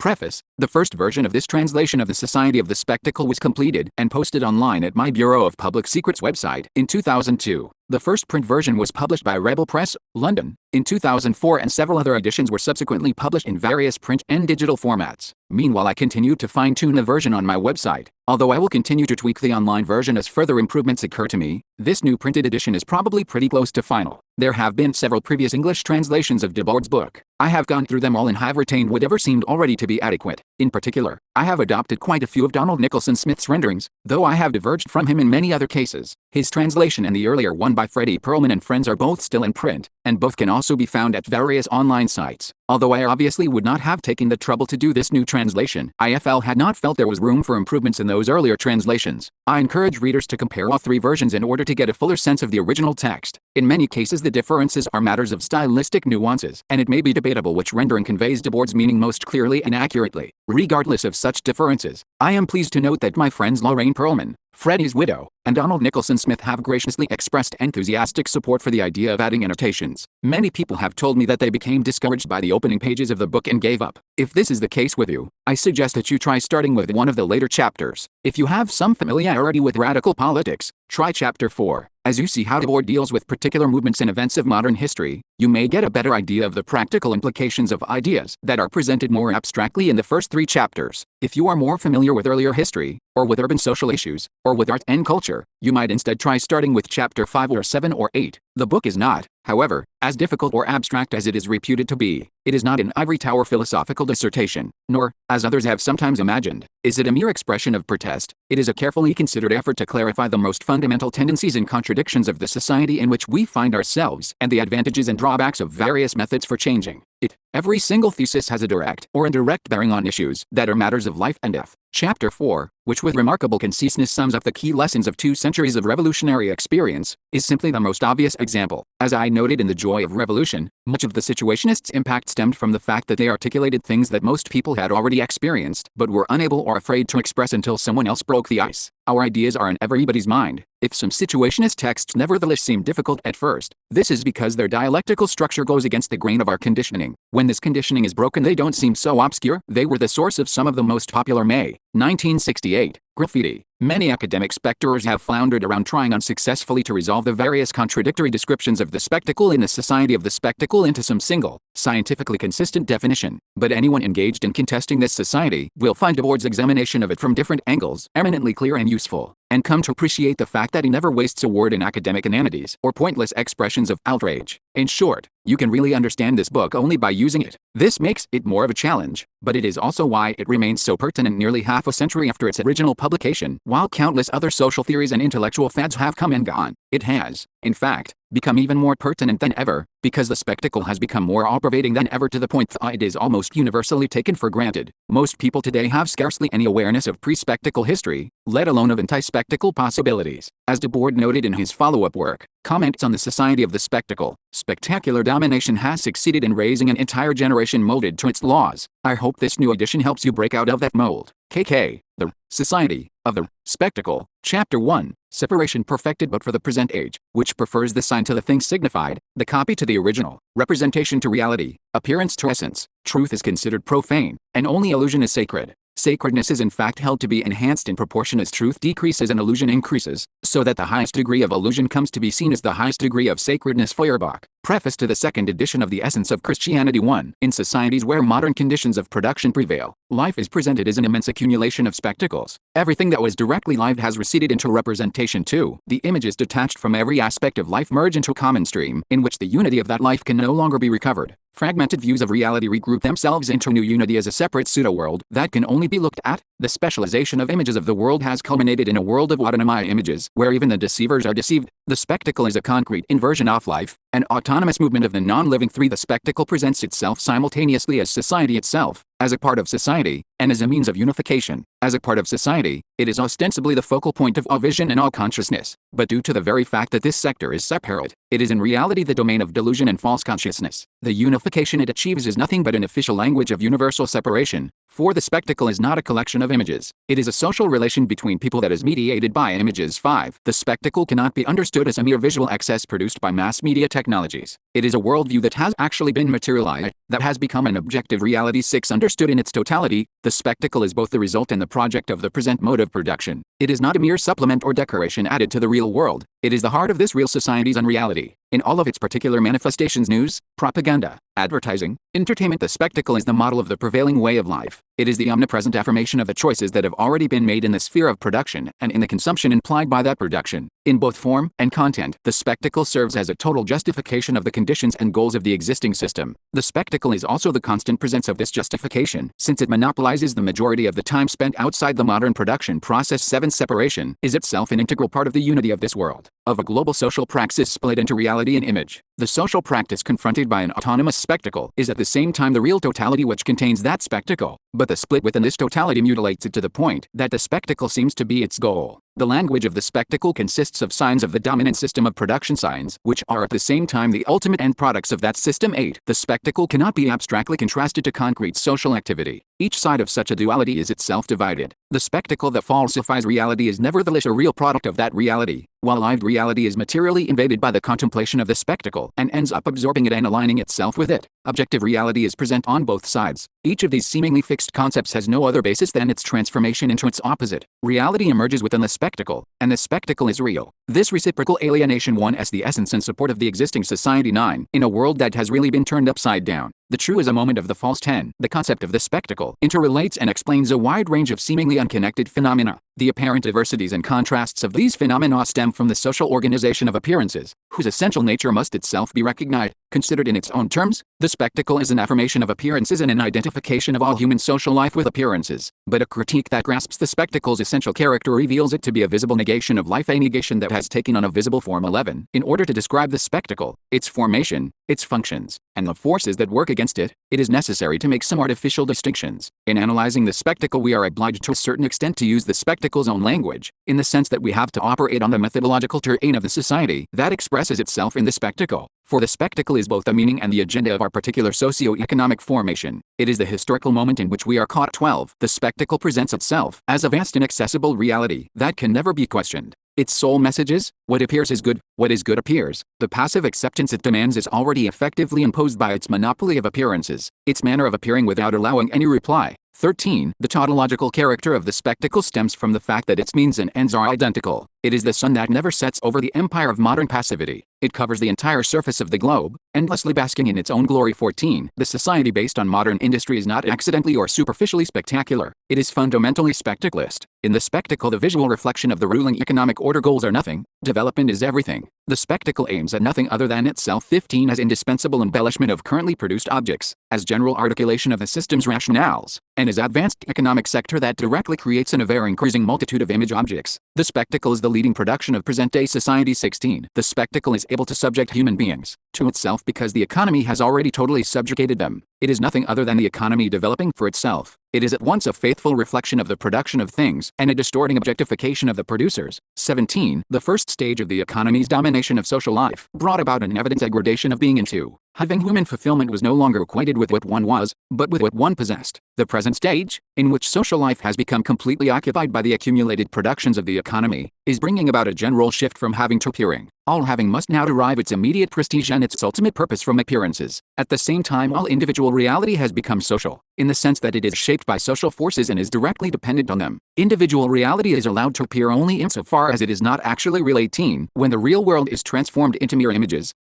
Preface: the first version of this translation of the Society of the Spectacle was completed and posted online at my Bureau of Public Secrets website in 2002. The first print version was published by Rebel Press, London, in 2004, and several other editions were subsequently published in various print and digital formats. Meanwhile, I continue to fine-tune the version on my website. Although I will continue to tweak the online version as further improvements occur to me, this new printed edition is probably pretty close to final. There have been several previous English translations of Debord's book. I have gone through them all and have retained whatever seemed already to be adequate. In particular, I have adopted quite a few of Donald Nicholson Smith's renderings, though I have diverged from him in many other cases. His translation and the earlier one by Freddie Perlman and Friends are both still in print, and both can also be found at various online sites. Although I obviously would not have taken the trouble to do this new translation, IFL had not felt there was room for improvements in those earlier translations. I encourage readers to compare all three versions in order to get a fuller sense of the original text. In many cases, the differences are matters of stylistic nuances, and it may be debatable which rendering conveys Debord's meaning most clearly and accurately. Regardless of such differences, I am pleased to note that my friends Lorraine Perlman, Freddie's widow, and Donald Nicholson Smith have graciously expressed enthusiastic support for the idea of adding annotations. Many people have told me that they became discouraged by the opening pages of the book and gave up. If this is the case with you, I suggest that you try starting with one of the later chapters. If you have some familiarity with radical politics, try Chapter 4. As you see how Debord deals with particular movements and events of modern history, you may get a better idea of the practical implications of ideas that are presented more abstractly in the first 3 chapters. If you are more familiar with earlier history, or with urban social issues, or with art and culture, you might instead try starting with Chapter 5 or 7 or 8. The book is not, however, as difficult or abstract as it is reputed to be. It is not an ivory tower philosophical dissertation, nor, as others have sometimes imagined, is it a mere expression of protest. It is a carefully considered effort to clarify the most fundamental tendencies and contradictions of the society in which we find ourselves, and the advantages and drawbacks of various methods for changing it. Every single thesis has a direct or indirect bearing on issues that are matters of life and death. Chapter 4, which with remarkable conciseness sums up the key lessons of 2 centuries of revolutionary experience, is simply the most obvious example. As I noted in The Joy of Revolution, much of the Situationists' impact stemmed from the fact that they articulated things that most people had already experienced, but were unable or afraid to express until someone else broke the ice. Our ideas are in everybody's mind. If some Situationist texts nevertheless seem difficult at first, this is because their dialectical structure goes against the grain of our conditioning. When this conditioning is broken, they don't seem so obscure. They were the source of some of the most popular May 1968 graffiti. Many academic spectators have floundered around trying unsuccessfully to resolve the various contradictory descriptions of the spectacle in the Society of the Spectacle into some single, scientifically consistent definition. But anyone engaged in contesting this society will find Debord's examination of it from different angles eminently clear and useful, and come to appreciate the fact that he never wastes a word in academic inanities or pointless expressions of outrage. In short, you can really understand this book only by using it. This makes it more of a challenge, but it is also why it remains so pertinent nearly half a century after its original publication. While countless other social theories and intellectual fads have come and gone, it has, in fact, become even more pertinent than ever, because the spectacle has become more all-pervading than ever to the point that it is almost universally taken for granted. Most people today have scarcely any awareness of pre-spectacle history, let alone of anti-spectacle possibilities. As Debord noted in his follow-up work, Comments on the Society of the Spectacle, spectacular domination has succeeded in raising an entire generation molded to its laws. I hope this new edition helps you break out of that mold. KK, The Society of the Spectacle, Chapter 1, Separation perfected but for the present age, which prefers the sign to the thing signified, the copy to the original, representation to reality, appearance to essence. Truth is considered profane, and only illusion is sacred. Sacredness is in fact held to be enhanced in proportion as truth decreases and illusion increases, so that the highest degree of illusion comes to be seen as the highest degree of sacredness. Feuerbach. Preface to the second edition of The Essence of Christianity 1. In societies where modern conditions of production prevail, life is presented as an immense accumulation of spectacles. Everything that was directly lived has receded into representation too. The images detached from every aspect of life merge into a common stream, in which the unity of that life can no longer be recovered. Fragmented views of reality regroup themselves into new unity as a separate pseudo-world that can only be looked at. The specialization of images of the world has culminated in a world of autonomia images, where even the deceivers are deceived. The spectacle is a concrete inversion of life, an autonomous movement of the non-living. 3. The spectacle presents itself simultaneously as society itself, as a part of society, and as a means of unification. As a part of society, it is ostensibly the focal point of all vision and all consciousness, but due to the very fact that this sector is separate, it is in reality the domain of delusion and false consciousness. The unification it achieves is nothing but an official language of universal separation, For the spectacle is not a collection of images. It is a social relation between people that is mediated by images. 5. The spectacle cannot be understood as a mere visual excess produced by mass media technologies. It is a worldview that has actually been materialized, that has become an objective reality. 6. Understood in its totality, the spectacle is both the result and the project of the present mode of production. It is not a mere supplement or decoration added to the real world. It is the heart of this real society's unreality. In all of its particular manifestations, news, propaganda, advertising, entertainment, the spectacle is the model of the prevailing way of life. It is the omnipresent affirmation of the choices that have already been made in the sphere of production and in the consumption implied by that production. In both form and content, the spectacle serves as a total justification of the conditions and goals of the existing system. The spectacle is also the constant presence of this justification, since it monopolizes the majority of the time spent outside the modern production process. 7. Separation is itself an integral part of the unity of this world, of a global social praxis split into reality and image. The social practice confronted by an autonomous spectacle is at the same time the real totality which contains that spectacle, but the split within this totality mutilates it to the point that the spectacle seems to be its goal. The language of the spectacle consists of signs of the dominant system of production, signs which are at the same time the ultimate end products of that system. 8. The spectacle cannot be abstractly contrasted to concrete social activity. Each side of such a duality is itself divided. The spectacle that falsifies reality is nevertheless a real product of that reality, while lived reality is materially invaded by the contemplation of the spectacle and ends up absorbing it and aligning itself with it. Objective reality is present on both sides. Each of these seemingly fixed concepts has no other basis than its transformation into its opposite. Reality emerges within the spectacle, and the spectacle is real. This reciprocal alienation 1 is the essence and support of the existing society. 9. In a world that has really been turned upside down, the true is a moment of the false. 10. The concept of the spectacle interrelates and explains a wide range of seemingly unconnected phenomena. The apparent diversities and contrasts of these phenomena stem from the social organization of appearances, whose essential nature must itself be recognized. Considered in its own terms, the spectacle is an affirmation of appearances and an identification of all human social life with appearances, but a critique that grasps the spectacle's essential character reveals it to be a visible negation of life, a negation that has taken on a visible form. 11. In order to describe the spectacle, its formation, its functions, and the forces that work against it, it is necessary to make some artificial distinctions. In analyzing the spectacle, we are obliged to a certain extent to use the spectacle's own language, in the sense that we have to operate on the methodological terrain of the society that expresses itself in the spectacle. For the spectacle is both the meaning and the agenda of our particular socio-economic formation. It is the historical moment in which we are caught. 12. The spectacle presents itself as a vast inaccessible reality that can never be questioned. Its sole message is, what appears is good, what is good appears. The passive acceptance it demands is already effectively imposed by its monopoly of appearances, its manner of appearing without allowing any reply. 13. The tautological character of the spectacle stems from the fact that its means and ends are identical. It is the sun that never sets over the empire of modern passivity. It covers the entire surface of the globe, endlessly basking in its own glory. 14. The society based on modern industry is not accidentally or superficially spectacular. It is fundamentally spectacleist. In the spectacle, the visual reflection of the ruling economic order goals are nothing, development is everything. The spectacle aims at nothing other than itself. 15. As indispensable embellishment of currently produced objects, as general articulation of the system's rationales, and as advanced economic sector that directly creates an ever-increasing multitude of image objects, the spectacle is the leading production of present-day society. 16. The spectacle is able to subject human beings to itself because the economy has already totally subjugated them. It is nothing other than the economy developing for itself. It is at once a faithful reflection of the production of things and a distorting objectification of the producers. 17. The first stage of the economy's domination of social life brought about an evident degradation of being into. Having human fulfillment was no longer acquainted with what one was, but with what one possessed. The present stage, in which social life has become completely occupied by the accumulated productions of the economy, is bringing about a general shift from having to appearing. All having must now derive its immediate prestige and its ultimate purpose from appearances. At the same time, all individual reality has become social, in the sense that it is shaped by social forces and is directly dependent on them. Individual reality is allowed to appear only insofar as it is not actually real. 18. When the real world is transformed into mere images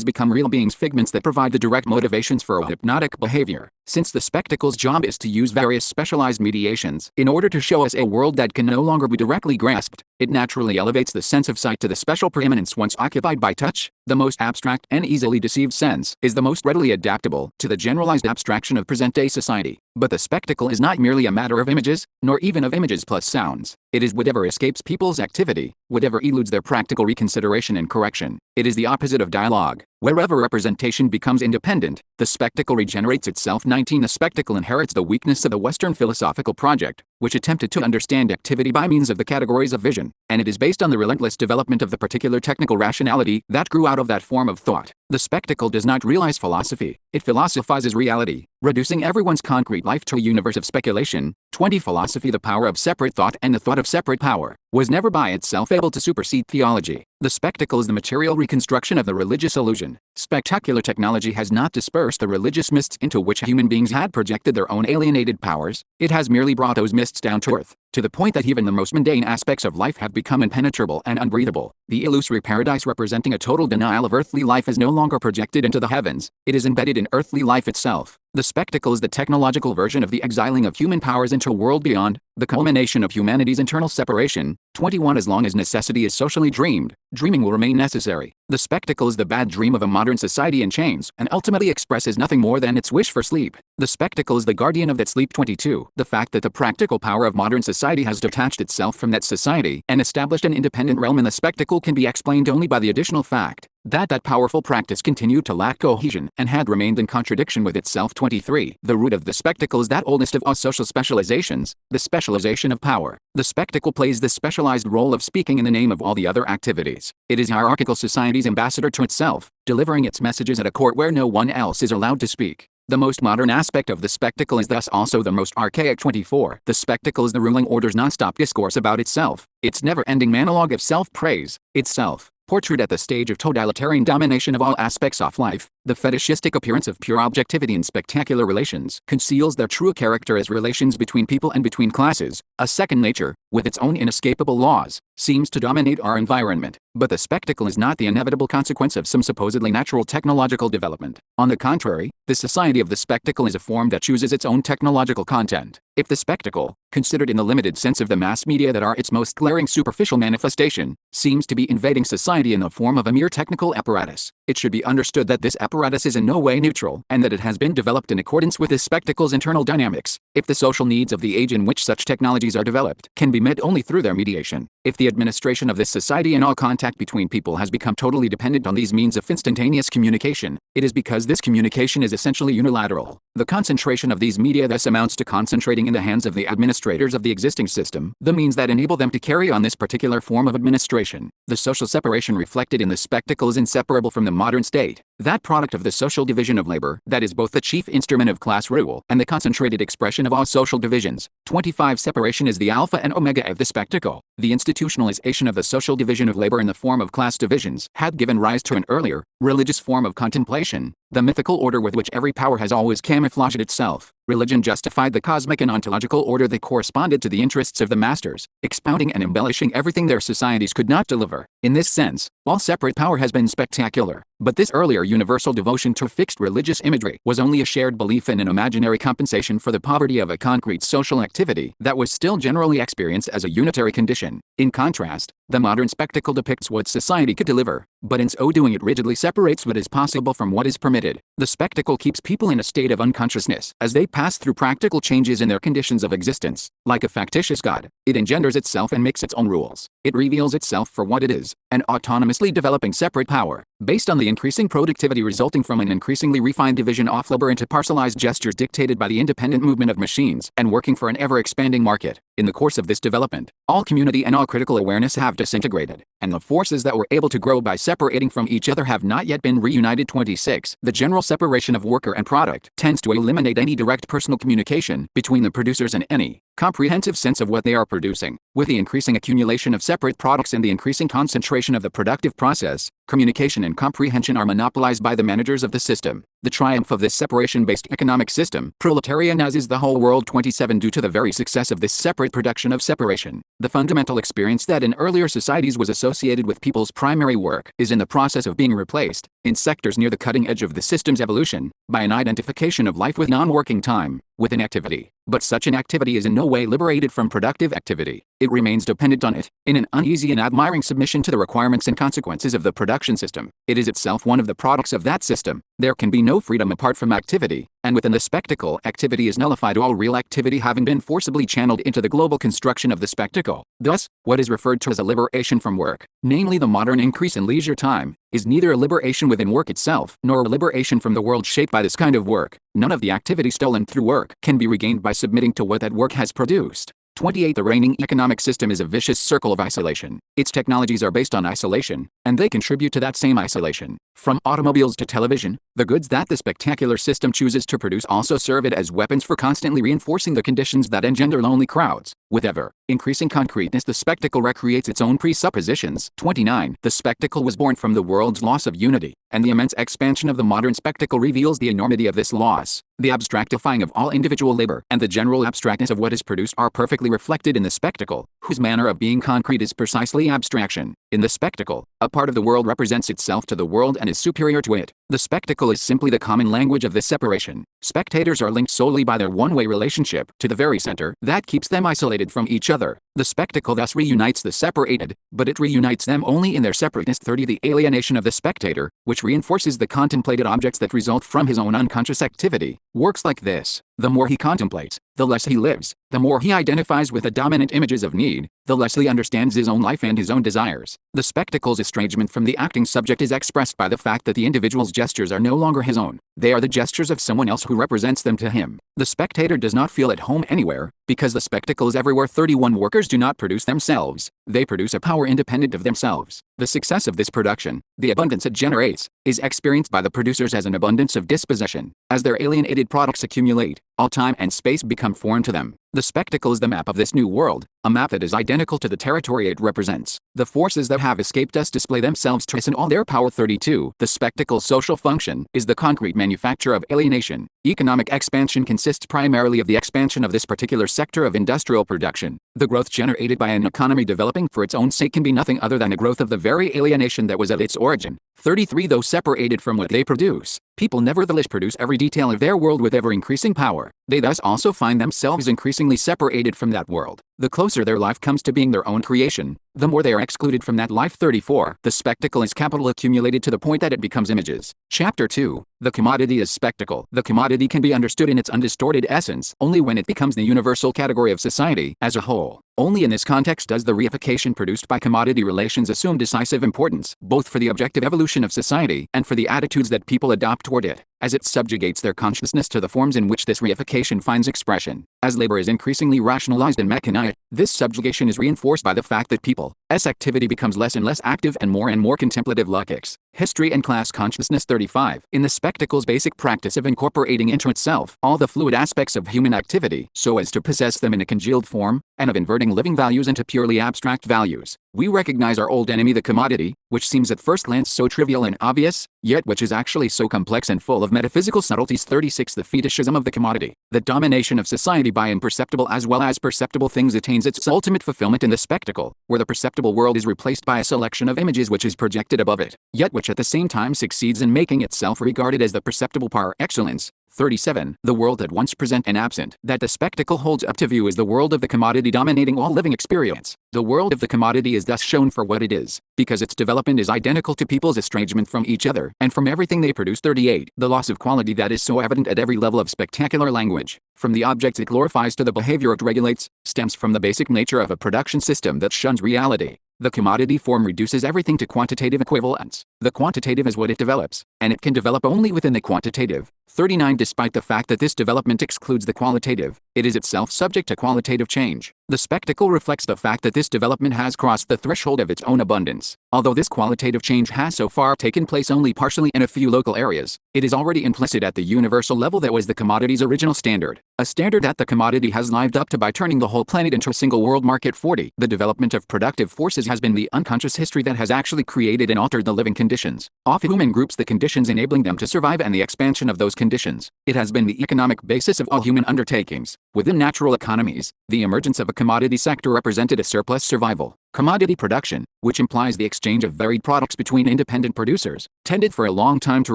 become real beings, figments that provide the direct motivations for a hypnotic behavior. Since the spectacle's job is to use various specialized mediations in order to show us a world that can no longer be directly grasped, it naturally elevates the sense of sight to the special preeminence once occupied by touch. The most abstract and easily deceived sense is the most readily adaptable to the generalized abstraction of present-day society. But the spectacle is not merely a matter of images, nor even of images plus sounds. It is whatever escapes people's activity, whatever eludes their practical reconsideration and correction. It is the opposite of dialogue. Wherever representation becomes independent, the spectacle regenerates itself. 19. The spectacle inherits the weakness of the Western philosophical project, which attempted to understand activity by means of the categories of vision. illusion, and it is based on the relentless development of the particular technical rationality that grew out of that form of thought. The spectacle does not realize philosophy, it philosophizes reality, reducing everyone's concrete life to a universe of speculation. 20. Philosophy, the power of separate thought and the thought of separate power, was never by itself able to supersede theology. The spectacle is the material reconstruction of the religious illusion. Spectacular technology has not dispersed the religious mists into which human beings had projected their own alienated powers, it has merely brought those mists down to earth, to the point that even the most mundane aspects of life have become impenetrable and unbreathable. The illusory paradise representing a total denial of earthly life is no longer projected into the heavens, it is embedded in earthly life itself. The spectacle is the technological version of the exiling of human powers into a world beyond, the culmination of humanity's internal separation. 21. As long as necessity is socially dreamed, dreaming will remain necessary. The spectacle is the bad dream of a modern society in chains, and ultimately expresses nothing more than its wish for sleep. The spectacle is the guardian of that sleep. 22. The fact that the practical power of modern society has detached itself from that society and established an independent realm in the spectacle can be explained only by the additional fact that powerful practice continued to lack cohesion and had remained in contradiction with itself. 23. The root of the spectacle is that oldest of all social specializations, the specialization of power. The spectacle plays the specialized role of speaking in the name of all the other activities. It is hierarchical society's ambassador to itself, delivering its messages at a court where no one else is allowed to speak. The most modern aspect of the spectacle is thus also the most archaic. 24. The spectacle is the ruling order's non-stop discourse about itself, its never-ending monologue of self-praise, itself, portrayed at the stage of totalitarian domination of all aspects of life. The fetishistic appearance of pure objectivity in spectacular relations conceals their true character as relations between people and between classes. A second nature, with its own inescapable laws, seems to dominate our environment, but the spectacle is not the inevitable consequence of some supposedly natural technological development. On the contrary, the society of the spectacle is a form that chooses its own technological content. If the spectacle, considered in the limited sense of the mass media that are its most glaring superficial manifestation, seems to be invading society in the form of a mere technical apparatus, it should be understood that this apparatus is in no way neutral, and that it has been developed in accordance with this spectacle's internal dynamics. If the social needs of the age in which such technologies are developed can be met only through their mediation, if the administration of this society and all contact between people has become totally dependent on these means of instantaneous communication, it is because this communication is essentially unilateral. The concentration of these media thus amounts to concentrating in the hands of the administrators of the existing system the means that enable them to carry on this particular form of administration. The social separation reflected in the spectacle is inseparable from the modern state, that product of the social division of labor that is both the chief instrument of class rule and the concentrated expression of all social divisions. 25. Separation is the alpha and omega of the spectacle. The institutionalization of the social division of labor in the form of class divisions had given rise to an earlier, religious form of contemplation, the mythical order with which every power has always camouflaged itself. Religion justified the cosmic and ontological order that corresponded to the interests of the masters, expounding and embellishing everything their societies could not deliver. In this sense, all separate power has been spectacular, but this earlier universal devotion to fixed religious imagery was only a shared belief in an imaginary compensation for the poverty of a concrete social activity that was still generally experienced as a unitary condition. In contrast, the modern spectacle depicts what society could deliver, but in so doing it rigidly separates what is possible from what is permitted. The spectacle keeps people in a state of unconsciousness as they pass through practical changes in their conditions of existence. Like a factitious god, it engenders itself and makes its own rules. It reveals itself for what it is, an autonomously developing separate power, based on the increasing productivity resulting from an increasingly refined division of labor into parcelized gestures dictated by the independent movement of machines and working for an ever-expanding market. In the course of this development, all community and all critical awareness have disintegrated, and the forces that were able to grow by separating from each other have not yet been reunited. 26. The general separation of worker and product tends to eliminate any direct personal communication between the producers and any comprehensive sense of what they are producing. With the increasing accumulation of separate products and the increasing concentration of the productive process, communication and comprehension are monopolized by the managers of the system. The triumph of this separation-based economic system proletarianizes the whole world. 27. Due to the very success of this separate production of separation, the fundamental experience that in earlier societies was associated with people's primary work is in the process of being replaced, in sectors near the cutting edge of the system's evolution, by an identification of life with non-working time, with inactivity. But such inactivity is in no way liberated from productive activity. It remains dependent on it, in an uneasy and admiring submission to the requirements and consequences of the production system. It is itself one of the products of that system. There can be no freedom apart from activity, and within the spectacle, activity is nullified, all real activity having been forcibly channeled into the global construction of the spectacle. Thus, what is referred to as a liberation from work, namely the modern increase in leisure time, is neither a liberation within work itself, nor a liberation from the world shaped by this kind of work. None of the activity stolen through work can be regained by submitting to what that work has produced. 28. The reigning economic system is a vicious circle of isolation. Its technologies are based on isolation, and they contribute to that same isolation. From automobiles to television, the goods that the spectacular system chooses to produce also serve it as weapons for constantly reinforcing the conditions that engender lonely crowds. With ever increasing concreteness, the spectacle recreates its own presuppositions. 29. The spectacle was born from the world's loss of unity, and the immense expansion of the modern spectacle reveals the enormity of this loss. The abstractifying of all individual labor and the general abstractness of what is produced are perfectly reflected in the spectacle, whose manner of being concrete is precisely abstraction. In the spectacle, a part of the world represents itself to the world and is superior to it. The spectacle is simply the common language of this separation. Spectators are linked solely by their one-way relationship to the very center that keeps them isolated from each other. The spectacle thus reunites the separated, but it reunites them only in their separateness. 30. The alienation of the spectator, which reinforces the contemplated objects that result from his own unconscious activity, works like this. The more he contemplates, the less he lives. The more he identifies with the dominant images of need, the less he understands his own life and his own desires. The spectacle's estrangement from the acting subject is expressed by the fact that the individual's gestures are no longer his own. They are the gestures of someone else who represents them to him. The spectator does not feel at home anywhere, because the spectacle is everywhere. 31. Workers do not produce themselves. They produce a power independent of themselves. The success of this production, the abundance it generates, is experienced by the producers as an abundance of dispossession. As their alienated products accumulate, all time and space become foreign to them. The spectacle is the map of this new world, a map that is identical to the territory it represents. The forces that have escaped us display themselves to us in all their power. 32. The spectacle's social function is the concrete manufacture of alienation. Economic expansion consists primarily of the expansion of this particular sector of industrial production. The growth generated by an economy developing for its own sake can be nothing other than a growth of the very alienation that was at its origin. 33. Though separated from what they produce, people nevertheless produce every detail of their world with ever-increasing power. They thus also find themselves increasingly separated from that world. The closer their life comes to being their own creation, the more they are excluded from that life. 34. The spectacle is capital accumulated to the point that it becomes images. Chapter 2. The commodity is spectacle. The commodity can be understood in its undistorted essence only when it becomes the universal category of society as a whole. Only in this context does the reification produced by commodity relations assume decisive importance, both for the objective evolution of society and for the attitudes that people adopt toward it, as it subjugates their consciousness to the forms in which this reification finds expression. As labor is increasingly rationalized and mechanized, this subjugation is reinforced by the fact that people's activity becomes less and less active and more contemplative. Lukács. History and class consciousness. 35. In the spectacle's basic practice of incorporating into itself all the fluid aspects of human activity so as to possess them in a congealed form, and of inverting living values into purely abstract values, we recognize our old enemy the commodity, which seems at first glance so trivial and obvious, yet which is actually so complex and full of metaphysical subtleties. 36. The fetishism of the commodity. The domination of society by imperceptible as well as perceptible things attains its ultimate fulfillment in the spectacle, where the perceptible world is replaced by a selection of images which is projected above it, yet which at the same time succeeds in making itself regarded as the perceptible par excellence. 37. The world at once present and absent that the spectacle holds up to view is the world of the commodity dominating all living experience. The world of the commodity is thus shown for what it is, because its development is identical to people's estrangement from each other and from everything they produce. 38. The loss of quality that is so evident at every level of spectacular language, from the objects it glorifies to the behavior it regulates, stems from the basic nature of a production system that shuns reality. The commodity form reduces everything to quantitative equivalence. The quantitative is what it develops, and it can develop only within the quantitative. 39. Despite the fact that this development excludes the qualitative, it is itself subject to qualitative change. The spectacle reflects the fact that this development has crossed the threshold of its own abundance. Although this qualitative change has so far taken place only partially in a few local areas, it is already implicit at the universal level that was the commodity's original standard, a standard that the commodity has lived up to by turning the whole planet into a single world market. 40. The development of productive forces has been the unconscious history that has actually created and altered the living conditions, of human groups, the conditions enabling them to survive and the expansion of those conditions. It has been the economic basis of all human undertakings. Within natural economies, the emergence of a commodity sector represented a surplus survival. Commodity production, which implies the exchange of varied products between independent producers, tended for a long time to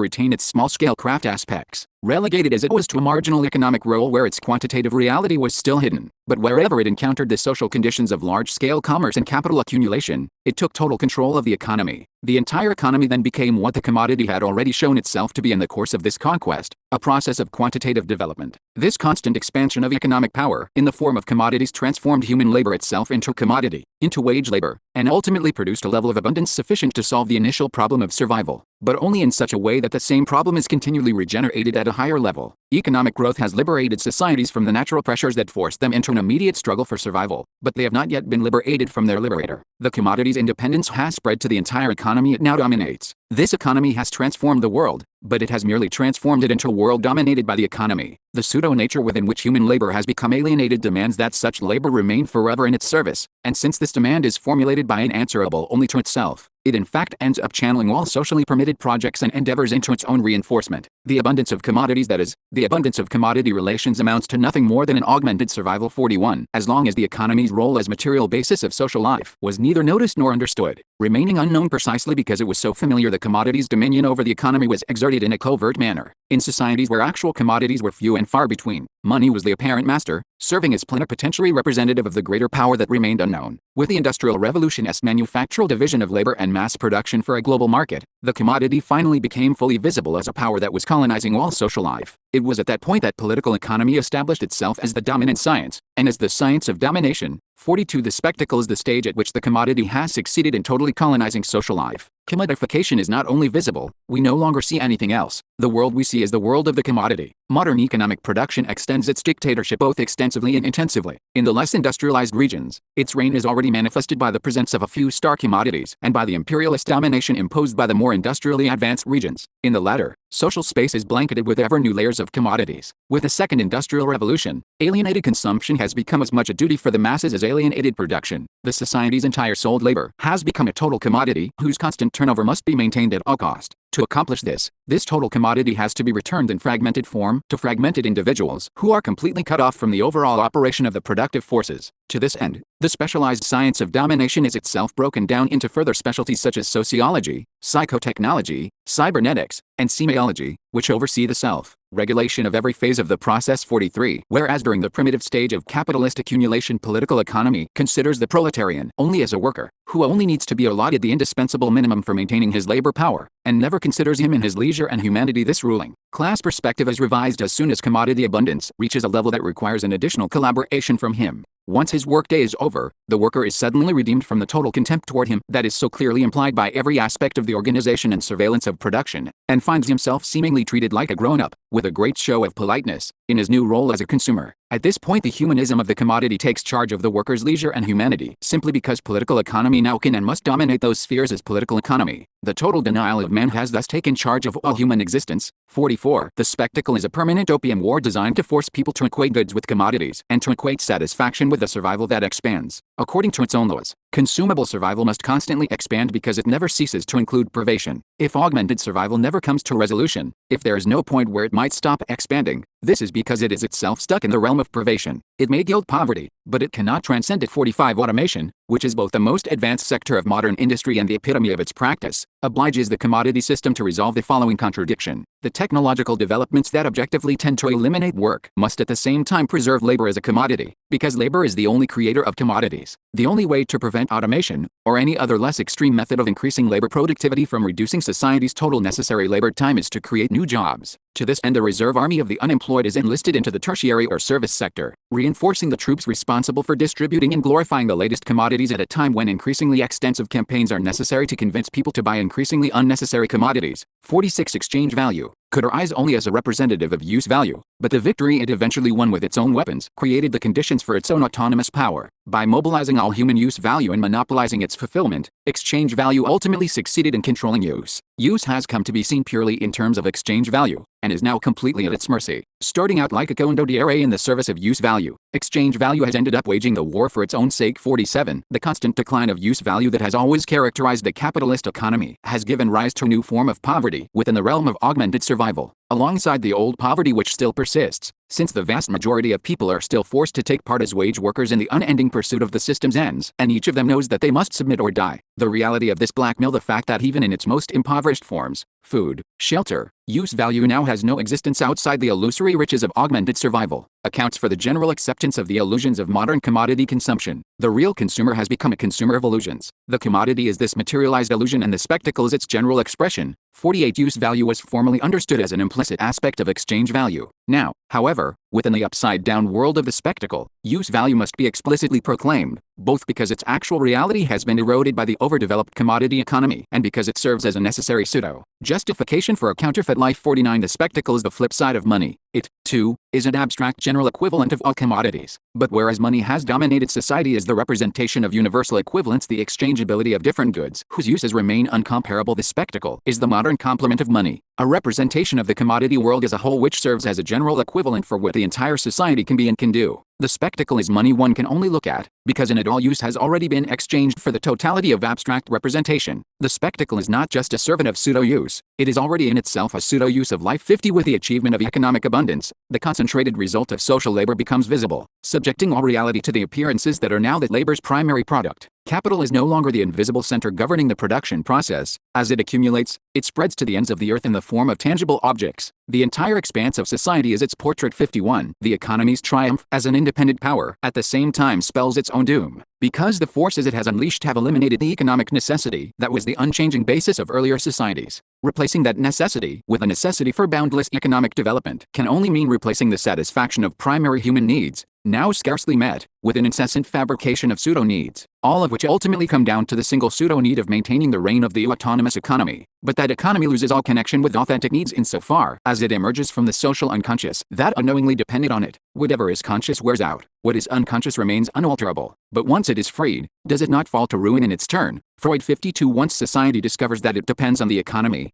retain its small-scale craft aspects, relegated as it was to a marginal economic role where its quantitative reality was still hidden. But wherever it encountered the social conditions of large-scale commerce and capital accumulation, it took total control of the economy. The entire economy then became what the commodity had already shown itself to be in the course of this conquest, a process of quantitative development. This constant expansion of economic power in the form of commodities transformed human labor itself into a commodity. into wage labor, and ultimately produced a level of abundance sufficient to solve the initial problem of survival, but only in such a way that the same problem is continually regenerated at a higher level. Economic growth has liberated societies from the natural pressures that forced them into an immediate struggle for survival, but they have not yet been liberated from their liberator. The commodities independence has spread to the entire economy it now dominates. This economy has transformed the world, but it has merely transformed it into a world dominated by the economy. The pseudo-nature within which human labor has become alienated demands that such labor remain forever in its service, and since this demand is formulated by and answerable only to itself, it in fact ends up channeling all socially permitted projects and endeavors into its own reinforcement. The abundance of commodities, that is, the abundance of commodity relations, amounts to nothing more than an augmented survival. 41. As long as the economy's role as material basis of social life was neither noticed nor understood, remaining unknown precisely because it was so familiar, the commodities' dominion over the economy was exerted in a covert manner. In societies where actual commodities were few and far between, money was the apparent master, serving as plenipotentiary representative of the greater power that remained unknown. With the Industrial Revolution's manufactural division of labor and mass production for a global market, the commodity finally became fully visible as a power that was colonizing all social life. It was at that point that political economy established itself as the dominant science, and as the science of domination. 42. The spectacle is the stage at which the commodity has succeeded in totally colonizing social life. Commodification is not only visible, we no longer see anything else. The world we see is the world of the commodity. Modern economic production extends its dictatorship both extensively and intensively. In the less industrialized regions, its reign is already manifested by the presence of a few star commodities and by the imperialist domination imposed by the more industrially advanced regions. In the latter, social space is blanketed with ever new layers of commodities. With the second industrial revolution, alienated consumption has become as much a duty for the masses as alienated production. The society's entire sold labor has become a total commodity whose constant turnover must be maintained at all cost. To accomplish this total commodity has to be returned in fragmented form to fragmented individuals who are completely cut off from the overall operation of the productive forces. To this end, the specialized science of domination is itself broken down into further specialties such as sociology, psychotechnology, cybernetics, and semiology, which oversee the self-regulation of every phase of the process. 43. Whereas during the primitive stage of capitalist accumulation, political economy considers the proletarian only as a worker, who only needs to be allotted the indispensable minimum for maintaining his labor power, and never considers him in his leisure and humanity. This ruling class perspective is revised as soon as commodity abundance reaches a level that requires an additional collaboration from him. Once his workday is over, the worker is suddenly redeemed from the total contempt toward him that is so clearly implied by every aspect of the organization and surveillance of production, and finds himself seemingly treated like a grown-up, with a great show of politeness, in his new role as a consumer. At this point, the humanism of the commodity takes charge of the worker's leisure and humanity, simply because political economy now can and must dominate those spheres as political economy. The total denial of man has thus taken charge of all human existence. 44. The spectacle is a permanent opium war designed to force people to equate goods with commodities, and to equate satisfaction with a survival that expands. According to its own laws, consumable survival must constantly expand because it never ceases to include privation. If augmented survival never comes to resolution, if there is no point where it might stop expanding, this is because it is itself stuck in the realm of privation. It may gild poverty, but it cannot transcend it. 45. Automation, which is both the most advanced sector of modern industry and the epitome of its practice, obliges the commodity system to resolve the following contradiction. The technological developments that objectively tend to eliminate work must at the same time preserve labor as a commodity, because labor is the only creator of commodities. The only way to prevent automation, or any other less extreme method of increasing labor productivity from reducing society's total necessary labor time, is to create new jobs. To this end, a reserve army of the unemployed is enlisted into the tertiary or service sector, reinforcing the troops responsible for distributing and glorifying the latest commodities at a time when increasingly extensive campaigns are necessary to convince people to buy increasingly unnecessary commodities. 46. Exchange value could arise only as a representative of use value, but the victory it eventually won with its own weapons created the conditions for its own autonomous power. By mobilizing all human use value and monopolizing its fulfillment, exchange value ultimately succeeded in controlling use. Use has come to be seen purely in terms of exchange value, and is now completely at its mercy. Starting out like a condottiere in the service of use value, exchange value has ended up waging the war for its own sake. 47. The constant decline of use value that has always characterized the capitalist economy has given rise to a new form of poverty within the realm of augmented survival, alongside the old poverty which still persists, since the vast majority of people are still forced to take part as wage workers in the unending pursuit of the system's ends, and each of them knows that they must submit or die. The reality of this blackmail, the fact that even in its most impoverished forms, food, shelter, use value now has no existence outside the illusory riches of augmented survival, accounts for the general acceptance of the illusions of modern commodity consumption. The real consumer has become a consumer of illusions. The commodity is this materialized illusion, and the spectacle is its general expression. 48. Use value was formerly understood as an implicit aspect of exchange value. Now, however, within the upside-down world of the spectacle, use value must be explicitly proclaimed, both because its actual reality has been eroded by the overdeveloped commodity economy and because it serves as a necessary pseudo-justification for a counterfeit life. 49 The spectacle is the flip side of money. It, too, is an abstract general equivalent of all commodities. But whereas money has dominated society as the representation of universal equivalence, the exchangeability of different goods whose uses remain uncomparable, the spectacle is the modern complement of money, a representation of the commodity world as a whole which serves as a general equivalent for what the entire society can be and can do. The spectacle is money one can only look at, because in it all use has already been exchanged for the totality of abstract representation. The spectacle is not just a servant of pseudo-use, it is already in itself a pseudo-use of life. 50 With the achievement of economic abundance, the concentrated result of social labor becomes visible, subjecting all reality to the appearances that are now that labor's primary product. Capital is no longer the invisible center governing the production process. As it accumulates, it spreads to the ends of the earth in the form of tangible objects. The entire expanse of society is its portrait. 51 The economy's triumph as an independent power at the same time spells its own doom, because the forces it has unleashed have eliminated the economic necessity that was the unchanging basis of earlier societies. Replacing that necessity with a necessity for boundless economic development can only mean replacing the satisfaction of primary human needs, now scarcely met, with an incessant fabrication of pseudo-needs, all of which ultimately come down to the single pseudo-need of maintaining the reign of the autonomous economy. But that economy loses all connection with authentic needs insofar as it emerges from the social unconscious that unknowingly depended on it. Whatever is conscious wears out, what is unconscious remains unalterable. But once it is freed, does it not fall to ruin in its turn? Freud. 52 Once society discovers that it depends on the economy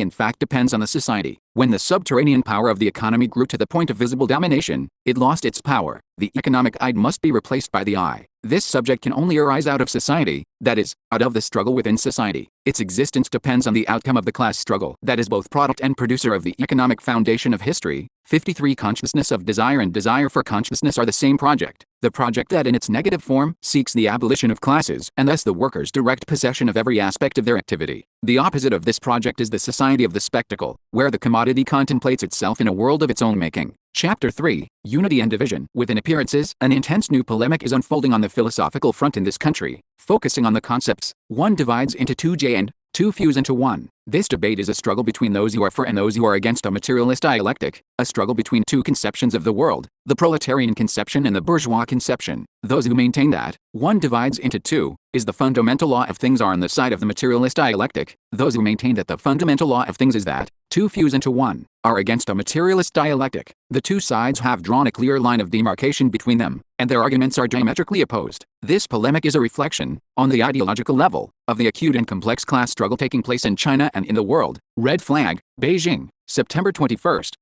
in fact depends on the society. When the subterranean power of the economy grew to the point of visible domination, it lost its power. The economic eye must be replaced by the eye. This subject can only arise out of society, that is, out of the struggle within society. Its existence depends on the outcome of the class struggle, that is both product and producer of the economic foundation of history. 53 Consciousness of desire and desire for consciousness are the same project. The project that in its negative form seeks the abolition of classes and thus the workers' direct possession of every aspect of their activity. The opposite of this project is the society of the spectacle, where the commodity contemplates itself in a world of its own making. Chapter 3 Unity and Division. Within appearances, an intense new polemic is unfolding on the philosophical front in this country, focusing on the concepts, one divides into two and two fuse into one. This debate is a struggle between those who are for and those who are against a materialist dialectic, a struggle between two conceptions of the world, the proletarian conception and the bourgeois conception. Those who maintain that one divides into two is the fundamental law of things are on the side of the materialist dialectic. Those who maintain that the fundamental law of things is that two fuse into one are against a materialist dialectic. The two sides have drawn a clear line of demarcation between them, and their arguments are diametrically opposed. This polemic is a reflection, on the ideological level, of the acute and complex class struggle taking place in China and in the world. Red Flag, Beijing, September 21,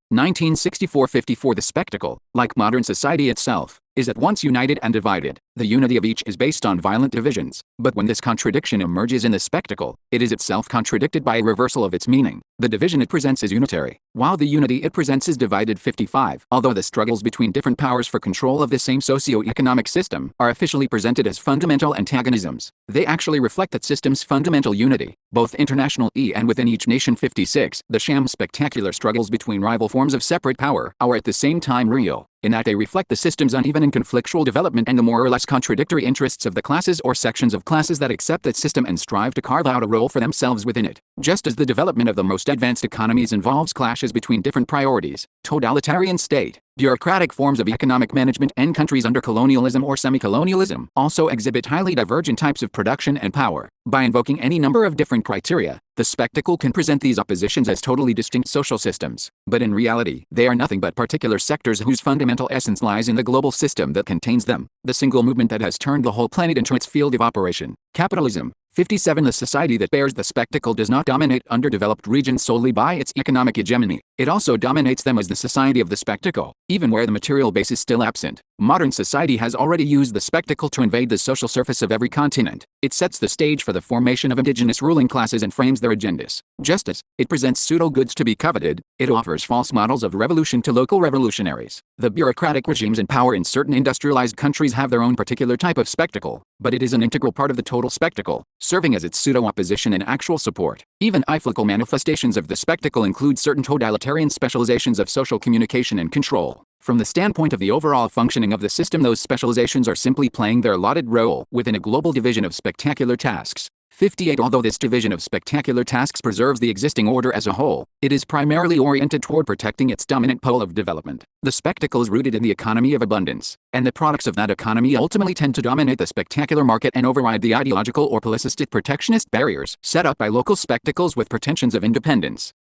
1964. 54 The spectacle, like modern society itself, is at once united and divided. The unity of each is based on violent divisions, but when this contradiction emerges in the spectacle, it is itself contradicted by a reversal of its meaning. The division it presents is unitary, while the unity it presents is divided. 55 Although the struggles between different powers for control of the same socio-economic system are officially presented as fundamental antagonisms, they actually reflect that system's fundamental unity, both international and within each nation. 56 The sham spectacular struggles between rival forms of separate power are at the same time real, in that they reflect the system's uneven and conflictual development and the more or less contradictory interests of the classes or sections of classes that accept that system and strive to carve out a role for themselves within it. Just as the development of the most advanced economies involves clashes between different priorities, totalitarian state, bureaucratic forms of economic management and countries under colonialism or semi-colonialism also exhibit highly divergent types of production and power. By invoking any number of different criteria, the spectacle can present these oppositions as totally distinct social systems, but in reality, they are nothing but particular sectors whose fundamental essence lies in the global system that contains them, the single movement that has turned the whole planet into its field of operation. Capitalism. 57 The society that bears the spectacle does not dominate underdeveloped regions solely by its economic hegemony. It also dominates them as the society of the spectacle, even where the material base is still absent. Modern society has already used the spectacle to invade the social surface of every continent. It sets the stage for the formation of indigenous ruling classes and frames their agendas. Just as it presents pseudo-goods to be coveted, it offers false models of revolution to local revolutionaries. The bureaucratic regimes in power in certain industrialized countries have their own particular type of spectacle, but it is an integral part of the total spectacle, serving as its pseudo-opposition and actual support. Even iflical manifestations of the spectacle include certain totalitarian specializations of social communication and control. From the standpoint of the overall functioning of the system, those specializations are simply playing their allotted role within a global division of spectacular tasks. 58. Although this division of spectacular tasks preserves the existing order as a whole, it is primarily oriented toward protecting its dominant pole of development. The spectacle is rooted in the economy of abundance, and the products of that economy ultimately tend to dominate the spectacular market and override the ideological or policistic protectionist barriers set up by local spectacles with pretensions of independence.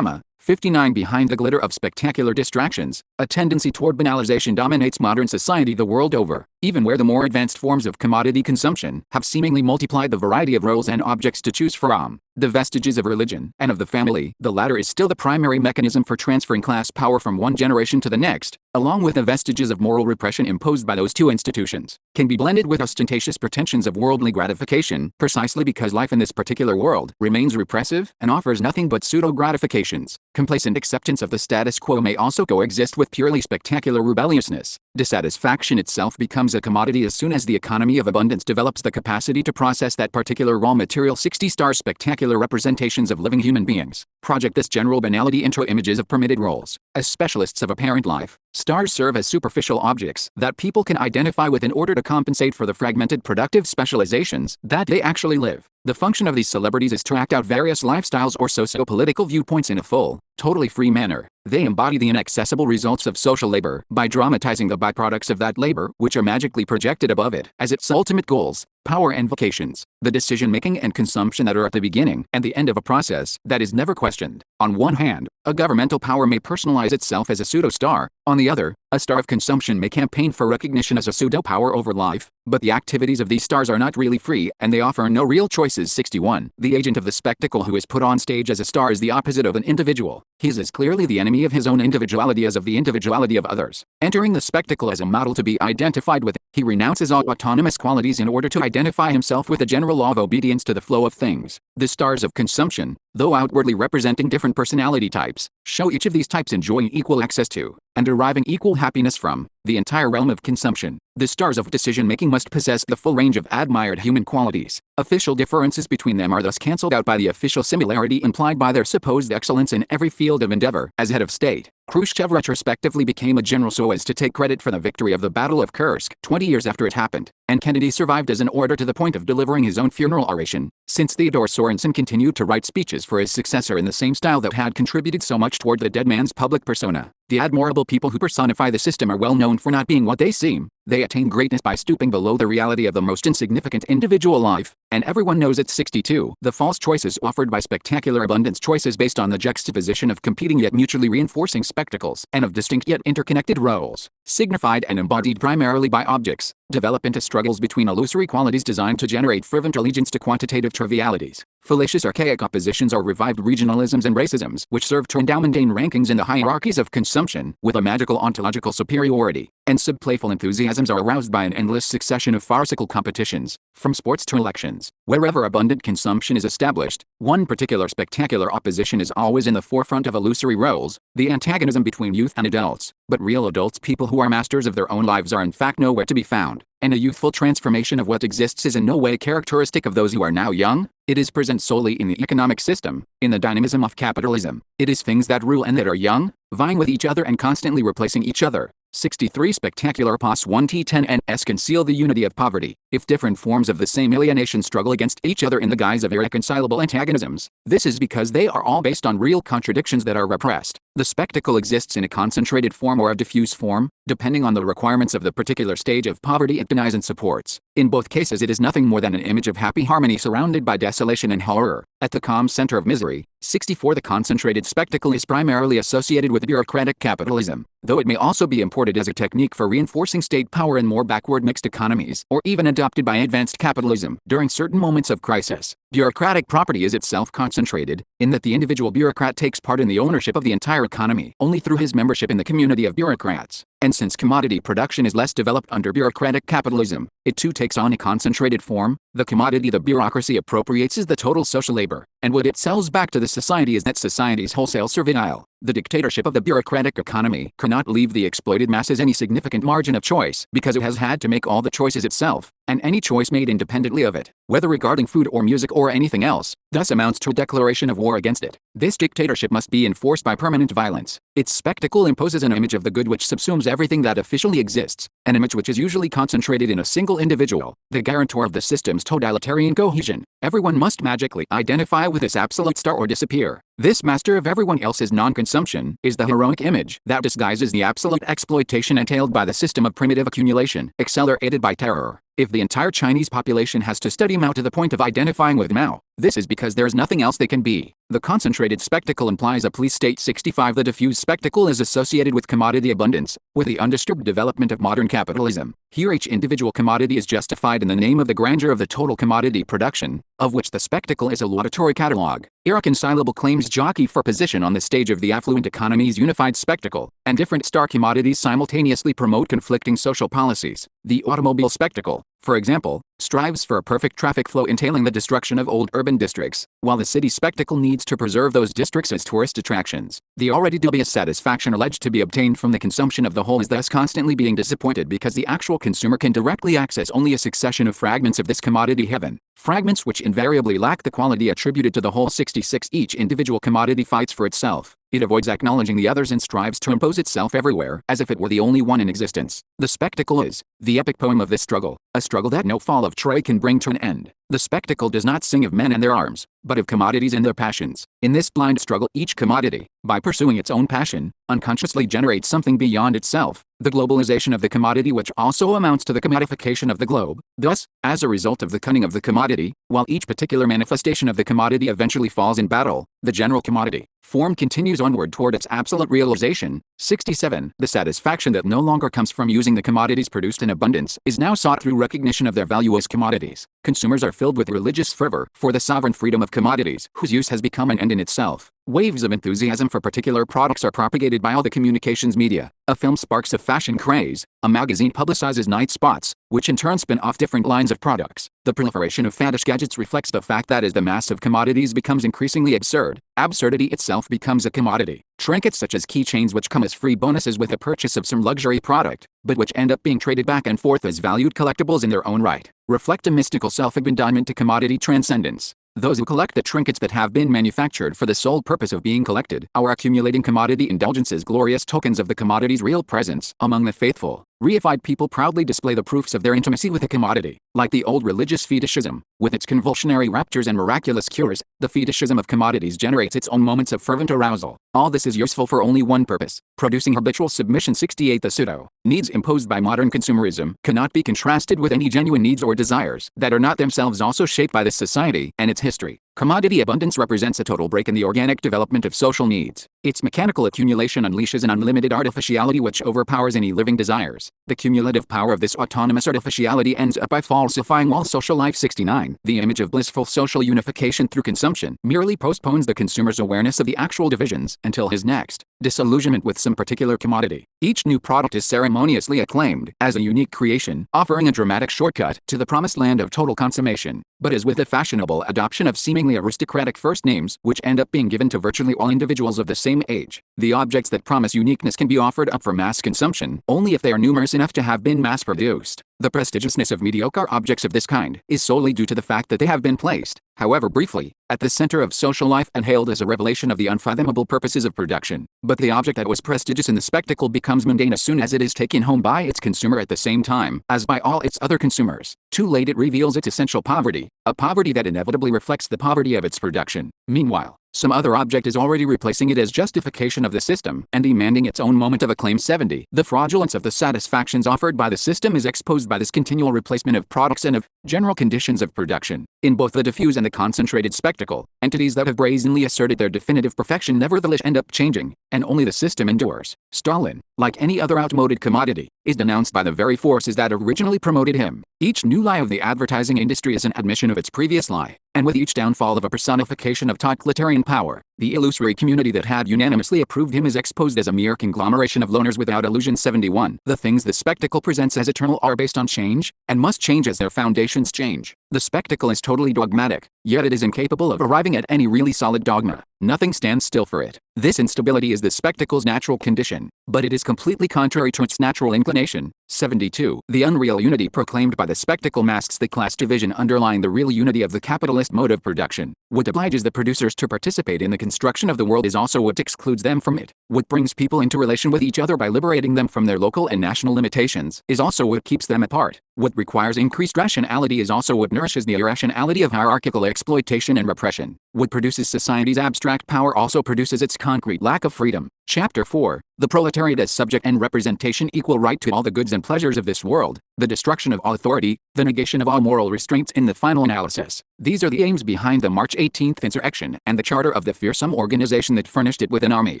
59. Behind the glitter of spectacular distractions, a tendency toward banalization dominates modern society the world over, even where the more advanced forms of commodity consumption have seemingly multiplied the variety of roles and objects to choose from. The vestiges of religion and of the family, the latter is still the primary mechanism for transferring class power from one generation to the next, along with the vestiges of moral repression imposed by those two institutions, can be blended with ostentatious pretensions of worldly gratification, precisely because life in this particular world remains repressive and offers nothing but pseudo-gratifications. Complacent acceptance of the status quo may also coexist with purely spectacular rebelliousness. Dissatisfaction itself becomes a commodity as soon as the economy of abundance develops the capacity to process that particular raw material. 60. Spectacular representations of living human beings project this general banality into images of permitted roles. As specialists of apparent life, stars serve as superficial objects that people can identify with in order to compensate for the fragmented productive specializations that they actually live. The function of these celebrities is to act out various lifestyles or socio-political viewpoints in a full, totally free manner. They embody the inaccessible results of social labor by dramatizing the byproducts of that labor, which are magically projected above it as its ultimate goals, power and vocations, the decision-making and consumption that are at the beginning and the end of a process that is never questioned. On one hand, a governmental power may personalize itself as a pseudo-star. On the other, a star of consumption may campaign for recognition as a pseudo-power over life, but the activities of these stars are not really free, and they offer no real choices. 61. The agent of the spectacle who is put on stage as a star is the opposite of an individual. He is as clearly the enemy of his own individuality as of the individuality of others. Entering the spectacle as a model to be identified with, he renounces all autonomous qualities in order to identify himself with the general law of obedience to the flow of things. The stars of consumption, though outwardly representing different personality types, show each of these types enjoying equal access to, and deriving equal happiness from, the entire realm of consumption. The stars of decision-making must possess the full range of admired human qualities. Official differences between them are thus cancelled out by the official similarity implied by their supposed excellence in every field of endeavor. As head of state, Khrushchev retrospectively became a general so as to take credit for the victory of the Battle of Kursk 20 years after it happened, and Kennedy survived as an orator to the point of delivering his own funeral oration, since Theodore Sorensen continued to write speeches for his successor in the same style that had contributed so much toward the dead man's public persona. The admirable people who personify the system are well known for not being what they seem. They attain greatness by stooping below the reality of the most insignificant individual life, and everyone knows it. 62. The false choices offered by spectacular abundance, choices based on the juxtaposition of competing yet mutually reinforcing spectacles and of distinct yet interconnected roles, signified and embodied primarily by objects, develop into struggles between illusory qualities designed to generate fervent allegiance to quantitative trivialities. Fallacious archaic oppositions are revived regionalisms and racisms which serve to endow mundane rankings in the hierarchies of consumption with a magical ontological superiority, and sub-playful enthusiasms are aroused by an endless succession of farcical competitions, from sports to elections. Wherever abundant consumption is established, one particular spectacular opposition is always in the forefront of illusory roles, the antagonism between youth and adults. But real adults, people who are masters of their own lives, are in fact nowhere to be found, and a youthful transformation of what exists is in no way characteristic of those who are now young. It is present solely in the economic system, in the dynamism of capitalism. It is things that rule and that are young, vying with each other and constantly replacing each other. 63. Spectacular pos 1t10 and s conceal the unity of poverty. If different forms of the same alienation struggle against each other in the guise of irreconcilable antagonisms, this is because they are all based on real contradictions that are repressed. The spectacle exists in a concentrated form or a diffuse form, depending on the requirements of the particular stage of poverty it denies and supports. In both cases it is nothing more than an image of happy harmony surrounded by desolation and horror. At the calm center of misery, 64. The concentrated spectacle is primarily associated with bureaucratic capitalism, though it may also be imported as a technique for reinforcing state power in more backward mixed economies, or even adopted by advanced capitalism during certain moments of crisis. Bureaucratic property is itself concentrated, in that the individual bureaucrat takes part in the ownership of the entire economy only through his membership in the community of bureaucrats. And since commodity production is less developed under bureaucratic capitalism, it too takes on a concentrated form. The commodity the bureaucracy appropriates is the total social labor, and what it sells back to the society is that society's wholesale servile. The dictatorship of the bureaucratic economy cannot leave the exploited masses any significant margin of choice because it has had to make all the choices itself, and any choice made independently of it, whether regarding food or music or anything else, thus amounts to a declaration of war against it. This dictatorship must be enforced by permanent violence. Its spectacle imposes an image of the good which subsumes everything that officially exists, an image which is usually concentrated in a single individual, the guarantor of the system's totalitarian cohesion. Everyone must magically identify with this absolute star or disappear. This master of everyone else's non-consumption is the heroic image that disguises the absolute exploitation entailed by the system of primitive accumulation, accelerated by terror. If the entire Chinese population has to study Mao to the point of identifying with Mao, this is because there is nothing else they can be. The concentrated spectacle implies a police state. 65. The diffuse spectacle is associated with commodity abundance, with the undisturbed development of modern capitalism. Here each individual commodity is justified in the name of the grandeur of the total commodity production, of which the spectacle is a laudatory catalogue. Irreconcilable claims jockey for position on the stage of the affluent economy's unified spectacle, and different star commodities simultaneously promote conflicting social policies. The automobile spectacle, for example, strives for a perfect traffic flow entailing the destruction of old urban districts, while the city spectacle needs to preserve those districts as tourist attractions. The already dubious satisfaction alleged to be obtained from the consumption of the whole is thus constantly being disappointed because the actual consumer can directly access only a succession of fragments of this commodity heaven, fragments which invariably lack the quality attributed to the whole. 66. Each individual commodity fights for itself. It avoids acknowledging the others and strives to impose itself everywhere, as if it were the only one in existence. The spectacle is the epic poem of this struggle, a struggle that no fall of Troy can bring to an end. The spectacle does not sing of men and their arms, but of commodities and their passions. In this blind struggle, each commodity, by pursuing its own passion, unconsciously generates something beyond itself, the globalization of the commodity, which also amounts to the commodification of the globe. Thus, as a result of the cunning of the commodity, while each particular manifestation of the commodity eventually falls in battle, the general commodity form continues onward toward its absolute realization. 67. The satisfaction that no longer comes from using the commodities produced in abundance is now sought through recognition of their value as commodities. Consumers are filled with religious fervor for the sovereign freedom of commodities, whose use has become an end in itself. Waves of enthusiasm for particular products are propagated by all the communications media. A film sparks a fashion craze. A magazine publicizes night spots, which in turn spin off different lines of products. The proliferation of faddish gadgets reflects the fact that as the mass of commodities becomes increasingly absurd, absurdity itself becomes a commodity. Trinkets such as keychains, which come as free bonuses with the purchase of some luxury product, but which end up being traded back and forth as valued collectibles in their own right, reflect a mystical self-abandonment to commodity transcendence. Those who collect the trinkets that have been manufactured for the sole purpose of being collected are accumulating commodity indulgences, glorious tokens of the commodity's real presence among the faithful. Reified people proudly display the proofs of their intimacy with a commodity. Like the old religious fetishism, with its convulsionary raptures and miraculous cures, the fetishism of commodities generates its own moments of fervent arousal. All this is useful for only one purpose, producing habitual submission. 68. The pseudo-needs imposed by modern consumerism cannot be contrasted with any genuine needs or desires that are not themselves also shaped by this society and its history. Commodity abundance represents a total break in the organic development of social needs. Its mechanical accumulation unleashes an unlimited artificiality which overpowers any living desires. The cumulative power of this autonomous artificiality ends up by falsifying all social life. 69. The image of blissful social unification through consumption merely postpones the consumer's awareness of the actual divisions until his next disillusionment with some particular commodity. Each new product is ceremoniously acclaimed as a unique creation, offering a dramatic shortcut to the promised land of total consummation. But as with the fashionable adoption of seemingly aristocratic first names, which end up being given to virtually all individuals of the same age, the objects that promise uniqueness can be offered up for mass consumption only if they are numerous enough to have been mass-produced. The prestigiousness of mediocre objects of this kind is solely due to the fact that they have been placed, however briefly, at the center of social life and hailed as a revelation of the unfathomable purposes of production. But the object that was prestigious in the spectacle becomes mundane as soon as it is taken home by its consumer at the same time as by all its other consumers. Too late it reveals its essential poverty, a poverty that inevitably reflects the poverty of its production. Meanwhile, some other object is already replacing it as justification of the system and demanding its own moment of acclaim. 70. The fraudulence of the satisfactions offered by the system is exposed by this continual replacement of products and of general conditions of production. In both the diffuse and the concentrated spectacle, entities that have brazenly asserted their definitive perfection nevertheless end up changing, and only the system endures. Stalin, like any other outmoded commodity, is denounced by the very forces that originally promoted him. Each new lie of the advertising industry is an admission of its previous lie, and with each downfall of a personification of totalitarian power, the illusory community that had unanimously approved him is exposed as a mere conglomeration of loners without illusion. 71. The things the spectacle presents as eternal are based on change, and must change as their foundations change. The spectacle is totally dogmatic, yet it is incapable of arriving at any really solid dogma. Nothing stands still for it. This instability is the spectacle's natural condition, but it is completely contrary to its natural inclination. 72. The unreal unity proclaimed by the spectacle masks the class division underlying the real unity of the capitalist mode of production. What obliges the producers to participate in the construction of the world is also what excludes them from it. What brings people into relation with each other by liberating them from their local and national limitations is also what keeps them apart. What requires increased rationality is also what nourishes the irrationality of hierarchical exploitation and repression. What produces society's abstract power also produces its concrete lack of freedom. Chapter 4. The proletariat as subject and representation, equal right to all the goods and pleasures of this world, the destruction of all authority, the negation of all moral restraints in the final analysis. These are the aims behind the March 18th insurrection and the charter of the fearsome organization that furnished it with an army.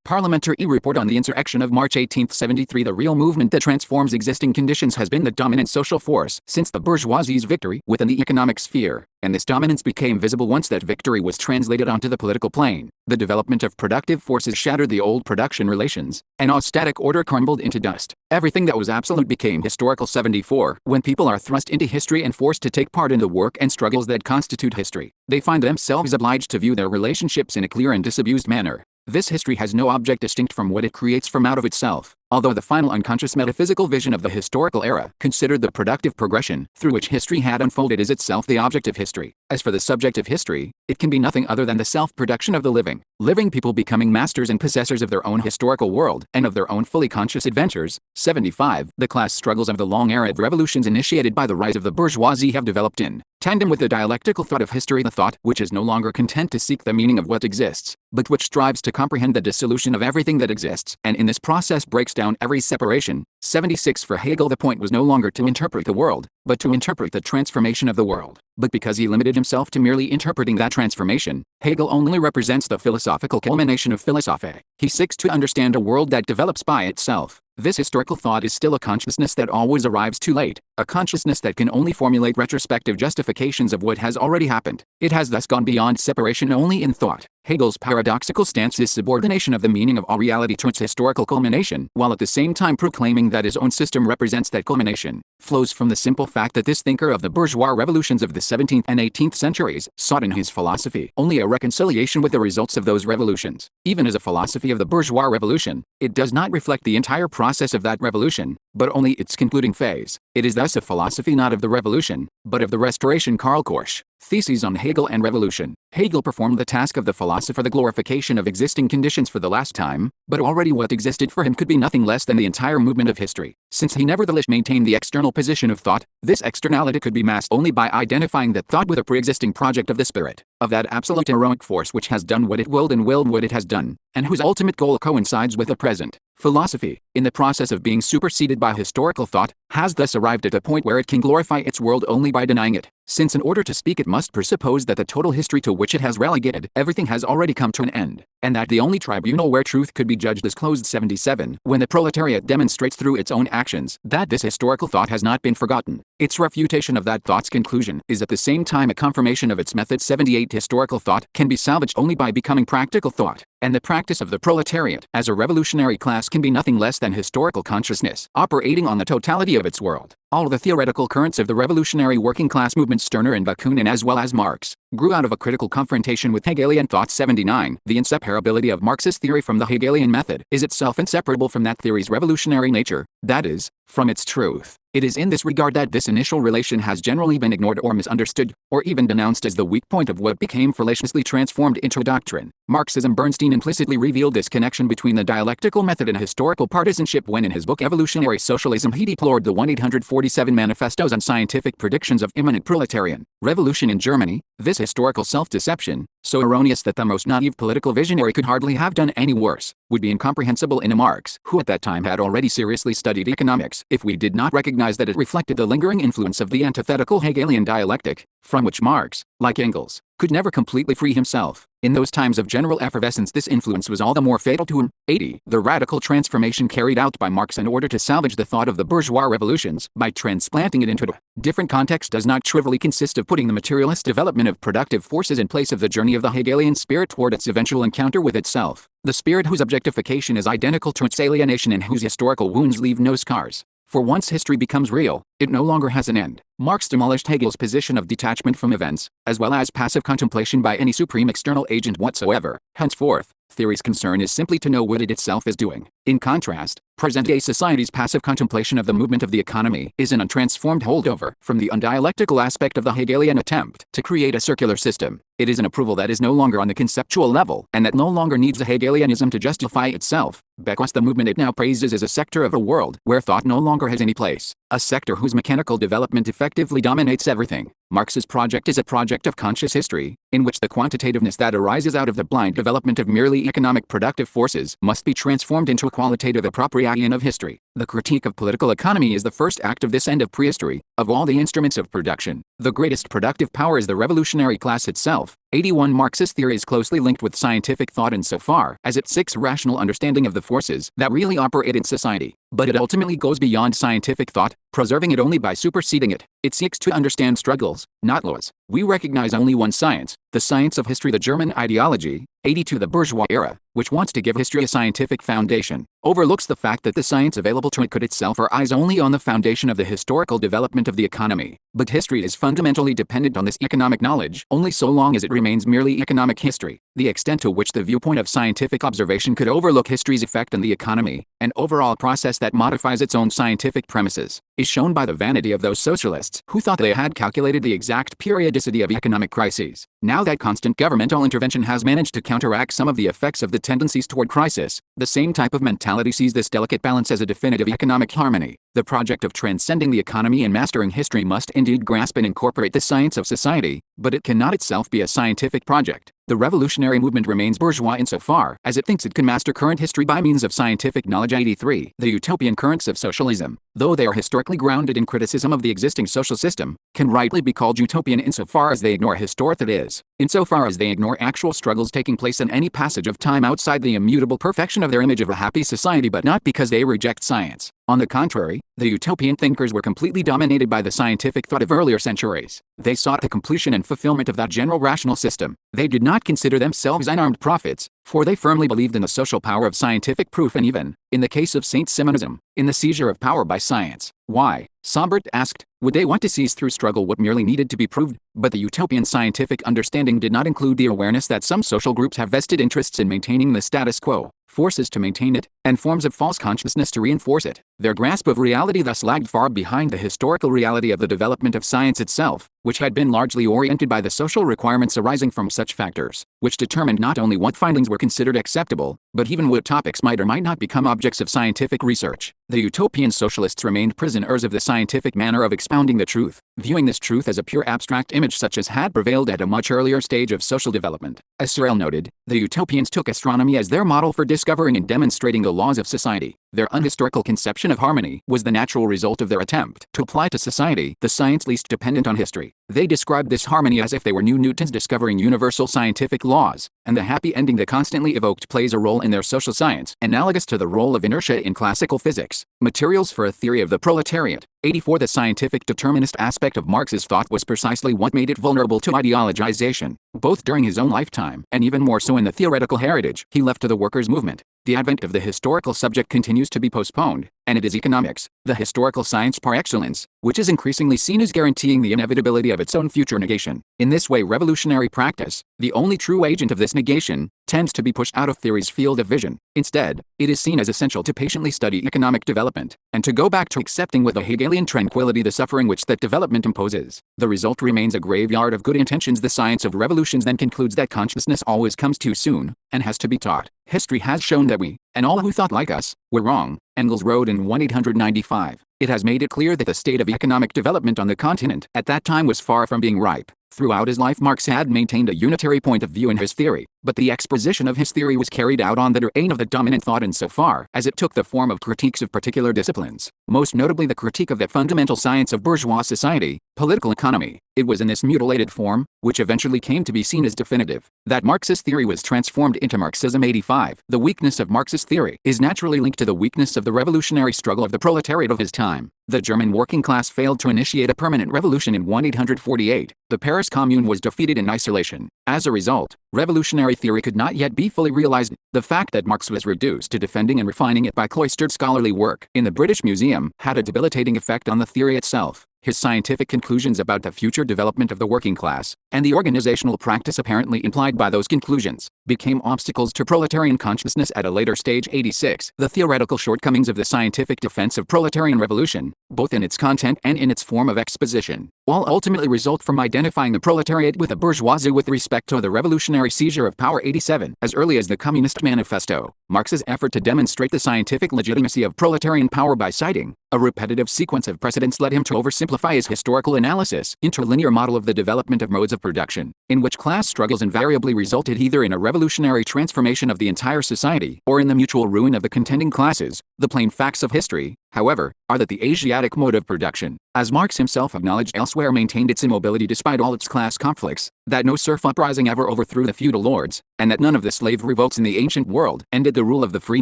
Parliamentary report on the insurrection of March 18, 73. The real movement that transforms existing conditions has been the dominant social force since the bourgeoisie's victory within the economic sphere, and this dominance became visible once that victory was translated onto the political plane. The development of productive forces shattered the old production relations, and all static order crumbled into dust. Everything that was absolute became historical. 74. When people are thrust into history and forced to take part in the work and struggles that constitute history, they find themselves obliged to view their relationships in a clear and disabused manner. This history has no object distinct from what it creates from out of itself, although the final unconscious metaphysical vision of the historical era considered the productive progression through which history had unfolded as itself the object of history. As for the subject of history, it can be nothing other than the self-production of the living people becoming masters and possessors of their own historical world and of their own fully conscious adventures. 75. The class struggles of the long era of revolutions initiated by the rise of the bourgeoisie have developed in tandem with the dialectical thought of history, the thought which is no longer content to seek the meaning of what exists, but which strives to comprehend the dissolution of everything that exists, and in this process breaks down every separation. 76. For Hegel, the point was no longer to interpret the world, but to interpret the transformation of the world. But because he limited himself to merely interpreting that transformation, Hegel only represents the philosophical culmination of philosophy. He seeks to understand a world that develops by itself. This historical thought is still a consciousness that always arrives too late, a consciousness that can only formulate retrospective justifications of what has already happened. It has thus gone beyond separation only in thought. Hegel's paradoxical stance is subordination of the meaning of all reality to its historical culmination, while at the same time proclaiming that his own system represents that culmination, flows from the simple fact that this thinker of the bourgeois revolutions of the 17th and 18th centuries sought in his philosophy only a reconciliation with the results of those revolutions. Even as a philosophy of the bourgeois revolution, it does not reflect the entire process of that revolution, but only its concluding phase. It is thus a philosophy not of the revolution, but of the restoration. Karl Korsch. Theses on Hegel and Revolution. Hegel performed the task of the philosopher, the glorification of existing conditions for the last time, but already what existed for him could be nothing less than the entire movement of history. Since he nevertheless maintained the external position of thought, this externality could be masked only by identifying that thought with a pre-existing project of the spirit, of that absolute heroic force which has done what it willed and willed what it has done, and whose ultimate goal coincides with the present. Philosophy, in the process of being superseded by historical thought, has thus arrived at a point where it can glorify its world only by denying it, since in order to speak it must presuppose that the total history to which it has relegated everything has already come to an end, and that the only tribunal where truth could be judged is closed. 77. When the proletariat demonstrates through its own actions that this historical thought has not been forgotten, its refutation of that thought's conclusion is at the same time a confirmation of its method. 78. Historical thought can be salvaged only by becoming practical thought, and the practice of the proletariat as a revolutionary class can be nothing less than historical consciousness operating on the totality of its world. All the theoretical currents of the revolutionary working class movement, Stirner and Bakunin as well as Marx, grew out of a critical confrontation with Hegelian thought. 79. The inseparability of Marxist theory from the Hegelian method is itself inseparable from that theory's revolutionary nature, that is, from its truth. It is in this regard that this initial relation has generally been ignored or misunderstood, or even denounced as the weak point of what became fallaciously transformed into a doctrine. Marxism. Bernstein implicitly revealed this connection between the dialectical method and historical partisanship when in his book Evolutionary Socialism he deplored the 1847 manifestos on scientific predictions of imminent proletarian revolution in Germany. This historical self-deception, so erroneous that the most naive political visionary could hardly have done any worse, would be incomprehensible in a Marx who at that time had already seriously studied economics, if we did not recognize that it reflected the lingering influence of the antithetical Hegelian dialectic, from which Marx, like Engels, could never completely free himself. In those times of general effervescence this influence was all the more fatal to him. 80. The radical transformation carried out by Marx in order to salvage the thought of the bourgeois revolutions by transplanting it into a different context does not trivially consist of putting the materialist development of productive forces in place of the journey of the Hegelian spirit toward its eventual encounter with itself, the spirit whose objectification is identical to its alienation and whose historical wounds leave no scars. For once history becomes real, it no longer has an end. Marx demolished Hegel's position of detachment from events, as well as passive contemplation by any supreme external agent whatsoever. Henceforth, theory's concern is simply to know what it itself is doing. In contrast, present-day society's passive contemplation of the movement of the economy is an untransformed holdover from the undialectical aspect of the Hegelian attempt to create a circular system. It is an approval that is no longer on the conceptual level and that no longer needs a Hegelianism to justify itself, because the movement it now praises is a sector of a world where thought no longer has any place, a sector whose mechanical development effectively dominates everything. Marx's project is a project of conscious history, in which the quantitativeness that arises out of the blind development of merely economic productive forces must be transformed into a qualitative appropriation of history. The critique of political economy is the first act of this end of prehistory. Of all the instruments of production, the greatest productive power is the revolutionary class itself. 81 Marxist theory is closely linked with scientific thought insofar as it seeks rational understanding of the forces that really operate in society. But it ultimately goes beyond scientific thought, preserving it only by superseding it. It seeks to understand struggles, not laws. We recognize only one science, the science of history. The German ideology, 82 the bourgeois era, which wants to give history a scientific foundation, overlooks the fact that the science available to it could itself arise only on the foundation of the historical development of the economy. But history is fundamentally dependent on this economic knowledge only so long as it remains merely economic history. The extent to which the viewpoint of scientific observation could overlook history's effect on the economy, an overall process that modifies its own scientific premises, is shown by the vanity of those socialists who thought they had calculated the exact periodicity of economic crises. Now that constant governmental intervention has managed to counteract some of the effects of the tendencies toward crisis, the same type of mentality sees this delicate balance as a definitive economic harmony. The project of transcending the economy and mastering history must indeed grasp and incorporate the science of society, but it cannot itself be a scientific project. The revolutionary movement remains bourgeois insofar as it thinks it can master current history by means of scientific knowledge. 83 The utopian currents of socialism, though they are historically grounded in criticism of the existing social system, can rightly be called utopian insofar as they ignore historic that is, insofar as they ignore actual struggles taking place in any passage of time outside the immutable perfection of their image of a happy society, but not because they reject science. On the contrary, the utopian thinkers were completely dominated by the scientific thought of earlier centuries. They sought the completion and fulfillment of that general rational system. They did not consider themselves unarmed prophets, for they firmly believed in the social power of scientific proof and even, in the case of Saint-Simonism, in the seizure of power by science. Why, Sombart asked, would they want to seize through struggle what merely needed to be proved? But the utopian scientific understanding did not include the awareness that some social groups have vested interests in maintaining the status quo, forces to maintain it, and forms of false consciousness to reinforce it. Their grasp of reality thus lagged far behind the historical reality of the development of science itself, which had been largely oriented by the social requirements arising from such factors, which determined not only what findings were considered acceptable, but even what topics might or might not become objects of scientific research. The utopian socialists remained prisoners of the scientific manner of expounding the truth, viewing this truth as a pure abstract image such as had prevailed at a much earlier stage of social development. As Searle noted, the utopians took astronomy as their model for discovering and demonstrating the laws of society. Their unhistorical conception of harmony was the natural result of their attempt to apply to society the science least dependent on history. They described this harmony as if they were new Newtons discovering universal scientific laws, and the happy ending that constantly evoked plays a role in their social science, analogous to the role of inertia in classical physics. Materials for a theory of the proletariat. 84 The scientific determinist aspect of Marx's thought was precisely what made it vulnerable to ideologization, both during his own lifetime and even more so in the theoretical heritage he left to the workers' movement. The advent of the historical subject continues to be postponed, and it is economics, the historical science par excellence, which is increasingly seen as guaranteeing the inevitability of its own future negation. In this way, revolutionary practice, the only true agent of this negation, tends to be pushed out of theory's field of vision. Instead, it is seen as essential to patiently study economic development, and to go back to accepting with a Hegelian tranquility the suffering which that development imposes. The result remains a graveyard of good intentions. The science of revolutions then concludes that consciousness always comes too soon, and has to be taught. History has shown that we, and all who thought like us, were wrong, Engels wrote in 1895. It has made it clear that the state of economic development on the continent at that time was far from being ripe. Throughout his life, Marx had maintained a unitary point of view in his theory, but the exposition of his theory was carried out on the terrain of the dominant thought insofar as it took the form of critiques of particular disciplines, most notably the critique of that fundamental science of bourgeois society, Political economy. It was in this mutilated form, which eventually came to be seen as definitive, that Marxist theory was transformed into Marxism. 85. The weakness of Marxist theory is naturally linked to the weakness of the revolutionary struggle of the proletariat of his time. The German working class failed to initiate a permanent revolution in 1848. The Paris Commune was defeated in isolation. As a result, revolutionary theory could not yet be fully realized. The fact that Marx was reduced to defending and refining it by cloistered scholarly work in the British Museum had a debilitating effect on the theory itself. His scientific conclusions about the future development of the working class, and the organizational practice apparently implied by those conclusions, became obstacles to proletarian consciousness at a later stage. 86. The theoretical shortcomings of the scientific defense of proletarian revolution, both in its content and in its form of exposition, all ultimately result from identifying the proletariat with the bourgeoisie with respect to the revolutionary seizure of power. 87. As early as the Communist Manifesto, Marx's effort to demonstrate the scientific legitimacy of proletarian power by citing a repetitive sequence of precedents led him to oversimplify his historical analysis into a linear model of the development of modes of production, in which class struggles invariably resulted either in a revolutionary transformation of the entire society or in the mutual ruin of the contending classes. The plain facts of history, however, are that the Asiatic mode of production, as Marx himself acknowledged elsewhere, maintained its immobility despite all its class conflicts, that no serf uprising ever overthrew the feudal lords, and that none of the slave revolts in the ancient world ended the rule of the free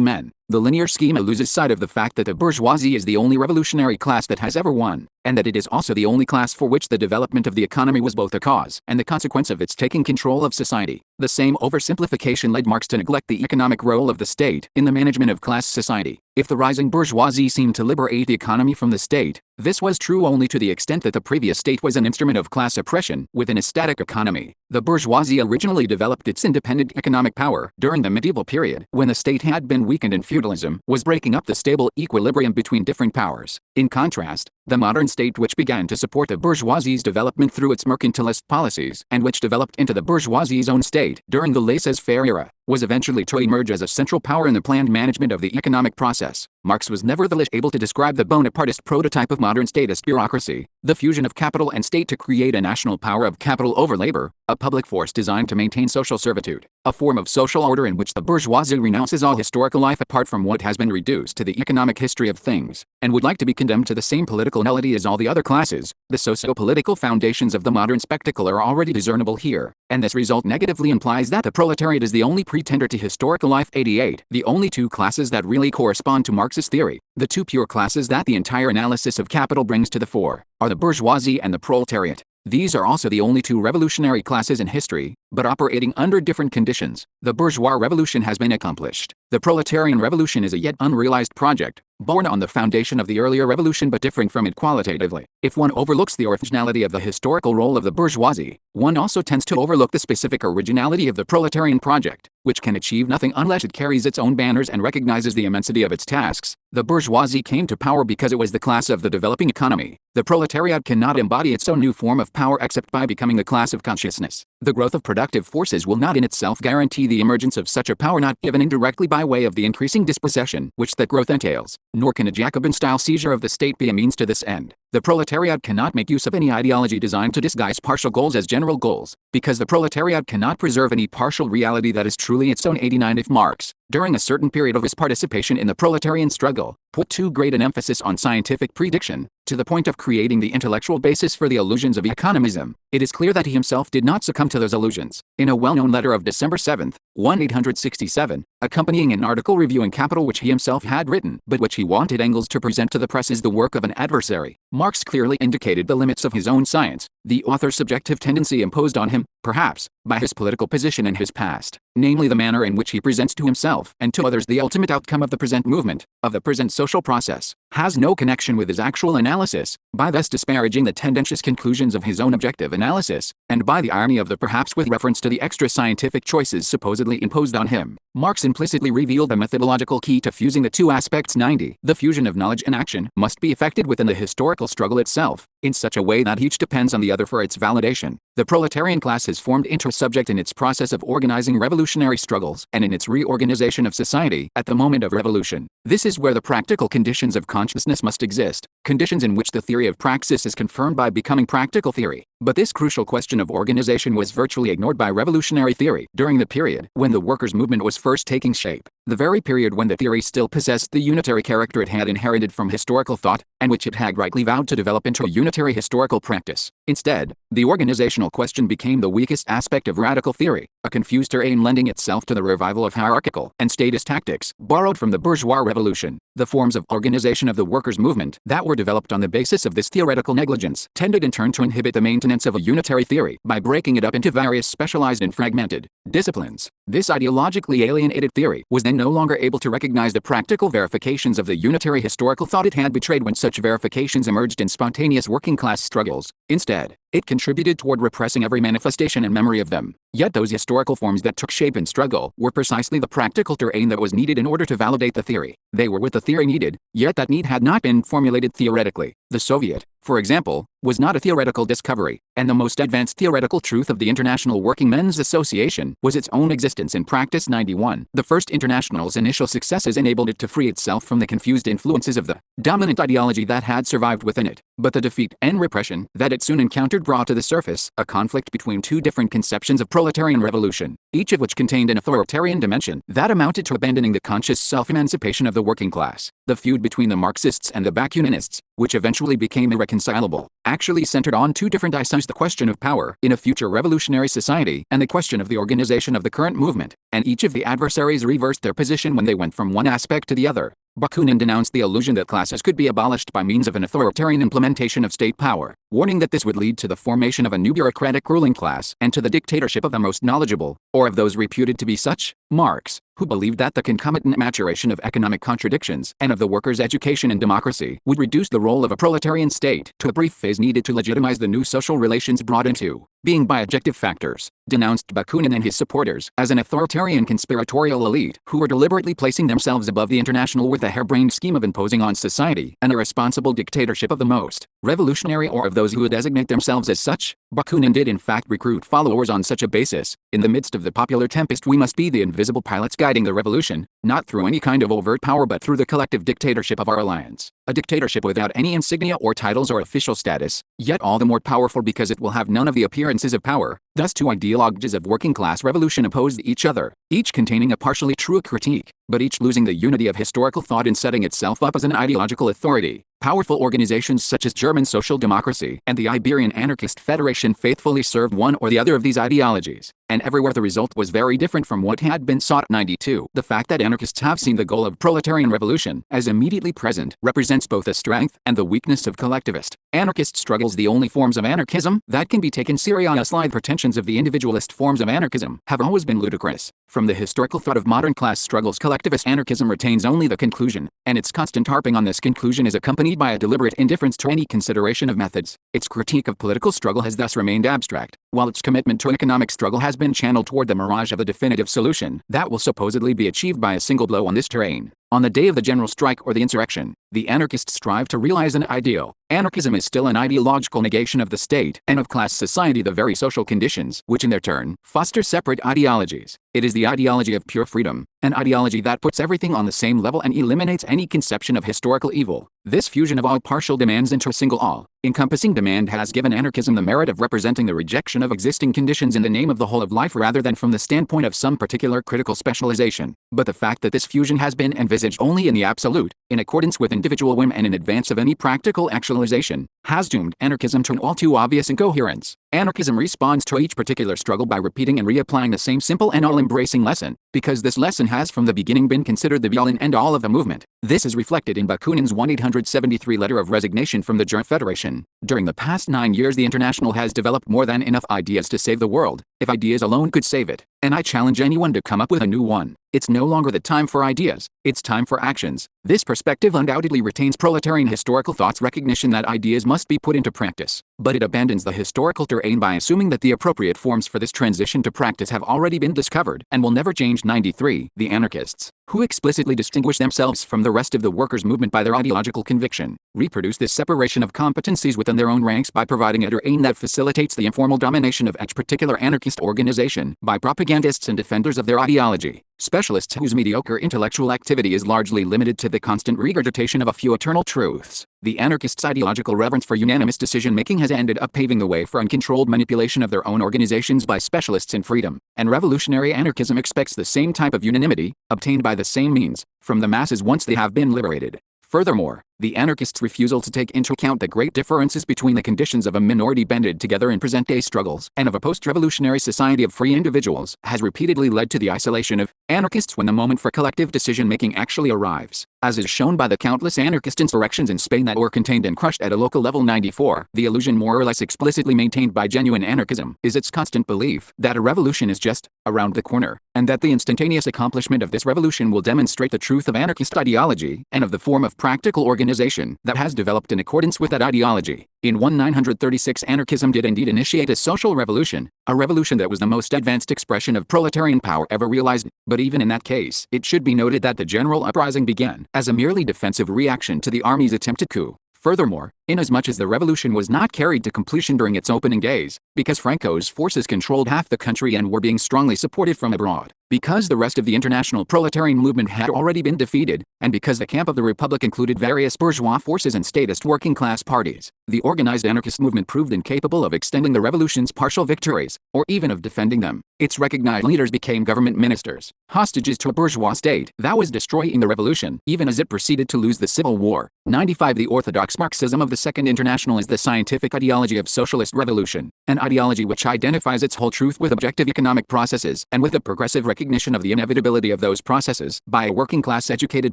men. The linear schema loses sight of the fact that the bourgeoisie is the only revolutionary class that has ever won, and that it is also the only class for which the development of the economy was both a cause and the consequence of its taking control of society. The same oversimplification led Marx to neglect the economic role of the state in the management of class society. If the rising bourgeoisie seemed to liberate the economy from the state, this was true only to the extent that the previous state was an instrument of class oppression within a static economy. The bourgeoisie originally developed its independent economic power during the medieval period, when the state had been weakened and feudalism was breaking up the stable equilibrium between different powers. In contrast, the modern state, which began to support the bourgeoisie's development through its mercantilist policies, and which developed into the bourgeoisie's own state during the laissez-faire era, was eventually to emerge as a central power in the planned management of the economic process. Marx was nevertheless able to describe the Bonapartist prototype of modern statist bureaucracy, the fusion of capital and state to create a national power of capital over labor, a public force designed to maintain social servitude, a form of social order in which the bourgeoisie renounces all historical life apart from what has been reduced to the economic history of things, and would like to be condemned to the same political nullity as all the other classes. The socio-political foundations of the modern spectacle are already discernible here, and this result negatively implies that the proletariat is the only pretender to historical life. 88. The only two classes that really correspond to Marxist theory, the two pure classes that the entire analysis of capital brings to the fore, are the bourgeoisie and the proletariat. These are also the only two revolutionary classes in history, but operating under different conditions. The bourgeois revolution has been accomplished. The proletarian revolution is a yet unrealized project, born on the foundation of the earlier revolution but differing from it qualitatively. If one overlooks the originality of the historical role of the bourgeoisie, one also tends to overlook the specific originality of the proletarian project, which can achieve nothing unless it carries its own banners and recognizes the immensity of its tasks. The bourgeoisie came to power because it was the class of the developing economy. The proletariat cannot embody its own new form of power except by becoming the class of consciousness. The growth of productive forces will not in itself guarantee the emergence of such a power, not even indirectly by way of the increasing dispossession which that growth entails, nor can a Jacobin-style seizure of the state be a means to this end. The proletariat cannot make use of any ideology designed to disguise partial goals as general goals, because the proletariat cannot preserve any partial reality that is truly its own. 89. If Marx, during a certain period of his participation in the proletarian struggle, put too great an emphasis on scientific prediction, to the point of creating the intellectual basis for the illusions of economism, it is clear that he himself did not succumb to those illusions. In a well-known letter of December 7, 1867, accompanying an article reviewing Capital which he himself had written, but which he wanted Engels to present to the press as the work of an adversary, Marx clearly indicated the limits of his own science. The author's subjective tendency imposed on him, perhaps, by his political position and his past, namely the manner in which he presents to himself and to others the ultimate outcome of the present movement, of the present social process, has no connection with his actual analysis, by thus disparaging the tendentious conclusions of his own objective analysis, and by the irony of the perhaps with reference to the extra scientific choices supposedly imposed on him. Marx implicitly revealed the methodological key to fusing the two aspects. 90. The fusion of knowledge and action must be effected within the historical struggle itself, in such a way that each depends on the other for its validation. The proletarian class has formed inter-subject in its process of organizing revolutionary struggles and in its reorganization of society at the moment of revolution. This is where the practical conditions of consciousness must exist, conditions in which the theory of praxis is confirmed by becoming practical theory. But this crucial question of organization was virtually ignored by revolutionary theory during the period when the workers' movement was first taking shape, the very period when the theory still possessed the unitary character it had inherited from historical thought, and which it had rightly vowed to develop into a unitary historical practice. Instead, the organizational question became the weakest aspect of radical theory, a confused terrain lending itself to the revival of hierarchical and statist tactics borrowed from the bourgeois revolution. The forms of organization of the workers' movement that were developed on the basis of this theoretical negligence tended in turn to inhibit the maintenance of a unitary theory by breaking it up into various specialized and fragmented disciplines. This ideologically alienated theory was then no longer able to recognize the practical verifications of the unitary historical thought it had betrayed when such verifications emerged in spontaneous working-class struggles. Instead, it contributed toward repressing every manifestation and memory of them. Yet those historical forms that took shape in struggle were precisely the practical terrain that was needed in order to validate the theory. They were what the theory needed, yet that need had not been formulated theoretically. The Soviet, for example, was not a theoretical discovery, and the most advanced theoretical truth of the International Working Men's Association was its own existence in practice. 91. The First International's initial successes enabled it to free itself from the confused influences of the dominant ideology that had survived within it, but the defeat and repression that it soon encountered brought to the surface a conflict between two different conceptions of proletarian revolution, each of which contained an authoritarian dimension that amounted to abandoning the conscious self-emancipation of the working class. The feud between the Marxists and the Bakuninists, which eventually became irreconcilable, actually centered on two different issues: the question of power in a future revolutionary society and the question of the organization of the current movement, and each of the adversaries reversed their position when they went from one aspect to the other. Bakunin denounced the illusion that classes could be abolished by means of an authoritarian implementation of state power, warning that this would lead to the formation of a new bureaucratic ruling class and to the dictatorship of the most knowledgeable, or of those reputed to be such. Marx, who believed that the concomitant maturation of economic contradictions and of the workers' education and democracy would reduce the role of a proletarian state to a brief phase needed to legitimize the new social relations brought into being by objective factors, denounced Bakunin and his supporters as an authoritarian conspiratorial elite who were deliberately placing themselves above the international with a harebrained scheme of imposing on society an irresponsible dictatorship of the most revolutionary or of those who would designate themselves as such. Bakunin did in fact recruit followers on such a basis. In the midst of the popular tempest we must be the invisible pilots guiding the revolution, not through any kind of overt power but through the collective dictatorship of our alliance. A dictatorship without any insignia or titles or official status, yet all the more powerful because it will have none of the appearances of power. Thus two ideologies of working-class revolution opposed each other, each containing a partially true critique, but each losing the unity of historical thought in setting itself up as an ideological authority. Powerful organizations such as German Social Democracy and the Iberian Anarchist Federation faithfully served one or the other of these ideologies, and everywhere the result was very different from what had been sought. 92. The fact that anarchists have seen the goal of proletarian revolution as immediately present represents both the strength and the weakness of collectivist anarchist struggles. The only forms of anarchism that can be taken seriously, the pretensions of the individualist forms of anarchism have always been ludicrous. From the historical thought of modern class struggles, collectivist anarchism retains only the conclusion, and its constant harping on this conclusion is accompanied by a deliberate indifference to any consideration of methods. Its critique of political struggle has thus remained abstract, while its commitment to economic struggle has been channeled toward the mirage of a definitive solution that will supposedly be achieved by a single blow on this terrain. On the day of the general strike or the insurrection, the anarchists strive to realize an ideal. Anarchism is still an ideological negation of the state and of class society, the very social conditions which in their turn foster separate ideologies. It is the ideology of pure freedom, an ideology that puts everything on the same level and eliminates any conception of historical evil. This fusion of all partial demands into a single all-encompassing demand has given anarchism the merit of representing the rejection of existing conditions in the name of the whole of life rather than from the standpoint of some particular critical specialization. But the fact that this fusion has been envisaged only in the absolute, in accordance with individual whim and in advance of any practical actualization, has doomed anarchism to an all too obvious incoherence. Anarchism responds to each particular struggle by repeating and reapplying the same simple and all-embracing lesson, because this lesson has from the beginning been considered the be-all and end-all of the movement. This is reflected in Bakunin's 1873 letter of resignation from the German Federation. During the past 9 years the International has developed more than enough ideas to save the world, if ideas alone could save it, and I challenge anyone to come up with a new one. It's no longer the time for ideas, it's time for actions. This perspective undoubtedly retains proletarian historical thought's recognition that ideas must be put into practice, but it abandons the historical terrain by assuming that the appropriate forms for this transition to practice have already been discovered and will never change. 93. The anarchists, who explicitly distinguish themselves from the rest of the workers' movement by their ideological conviction, reproduce this separation of competencies within their own ranks by providing a terrain that facilitates the informal domination of each particular anarchist organization by propagandists and defenders of their ideology. Specialists whose mediocre intellectual activity is largely limited to the constant regurgitation of a few eternal truths. The anarchists' ideological reverence for unanimous decision-making has ended up paving the way for uncontrolled manipulation of their own organizations by specialists in freedom, and revolutionary anarchism expects the same type of unanimity, obtained by the same means, from the masses once they have been liberated. Furthermore, the anarchists' refusal to take into account the great differences between the conditions of a minority banded together in present-day struggles and of a post-revolutionary society of free individuals has repeatedly led to the isolation of anarchists when the moment for collective decision-making actually arrives. As is shown by the countless anarchist insurrections in Spain that were contained and crushed at a local level. 94. The illusion more or less explicitly maintained by genuine anarchism is its constant belief that a revolution is just around the corner, and that the instantaneous accomplishment of this revolution will demonstrate the truth of anarchist ideology and of the form of practical organization that has developed in accordance with that ideology. In 1936, anarchism did indeed initiate a social revolution, a revolution that was the most advanced expression of proletarian power ever realized, but even in that case, it should be noted that the general uprising began as a merely defensive reaction to the army's attempted coup. Furthermore, inasmuch as the revolution was not carried to completion during its opening days, because Franco's forces controlled half the country and were being strongly supported from abroad, because the rest of the international proletarian movement had already been defeated, and because the camp of the Republic included various bourgeois forces and statist working-class parties, the organized anarchist movement proved incapable of extending the revolution's partial victories, or even of defending them. Its recognized leaders became government ministers, hostages to a bourgeois state that was destroying the revolution, even as it proceeded to lose the Civil War. 95. The orthodox Marxism of the Second International is the scientific ideology of socialist revolution, an ideology which identifies its whole truth with objective economic processes and with a progressive recognition of the inevitability of those processes by a working class educated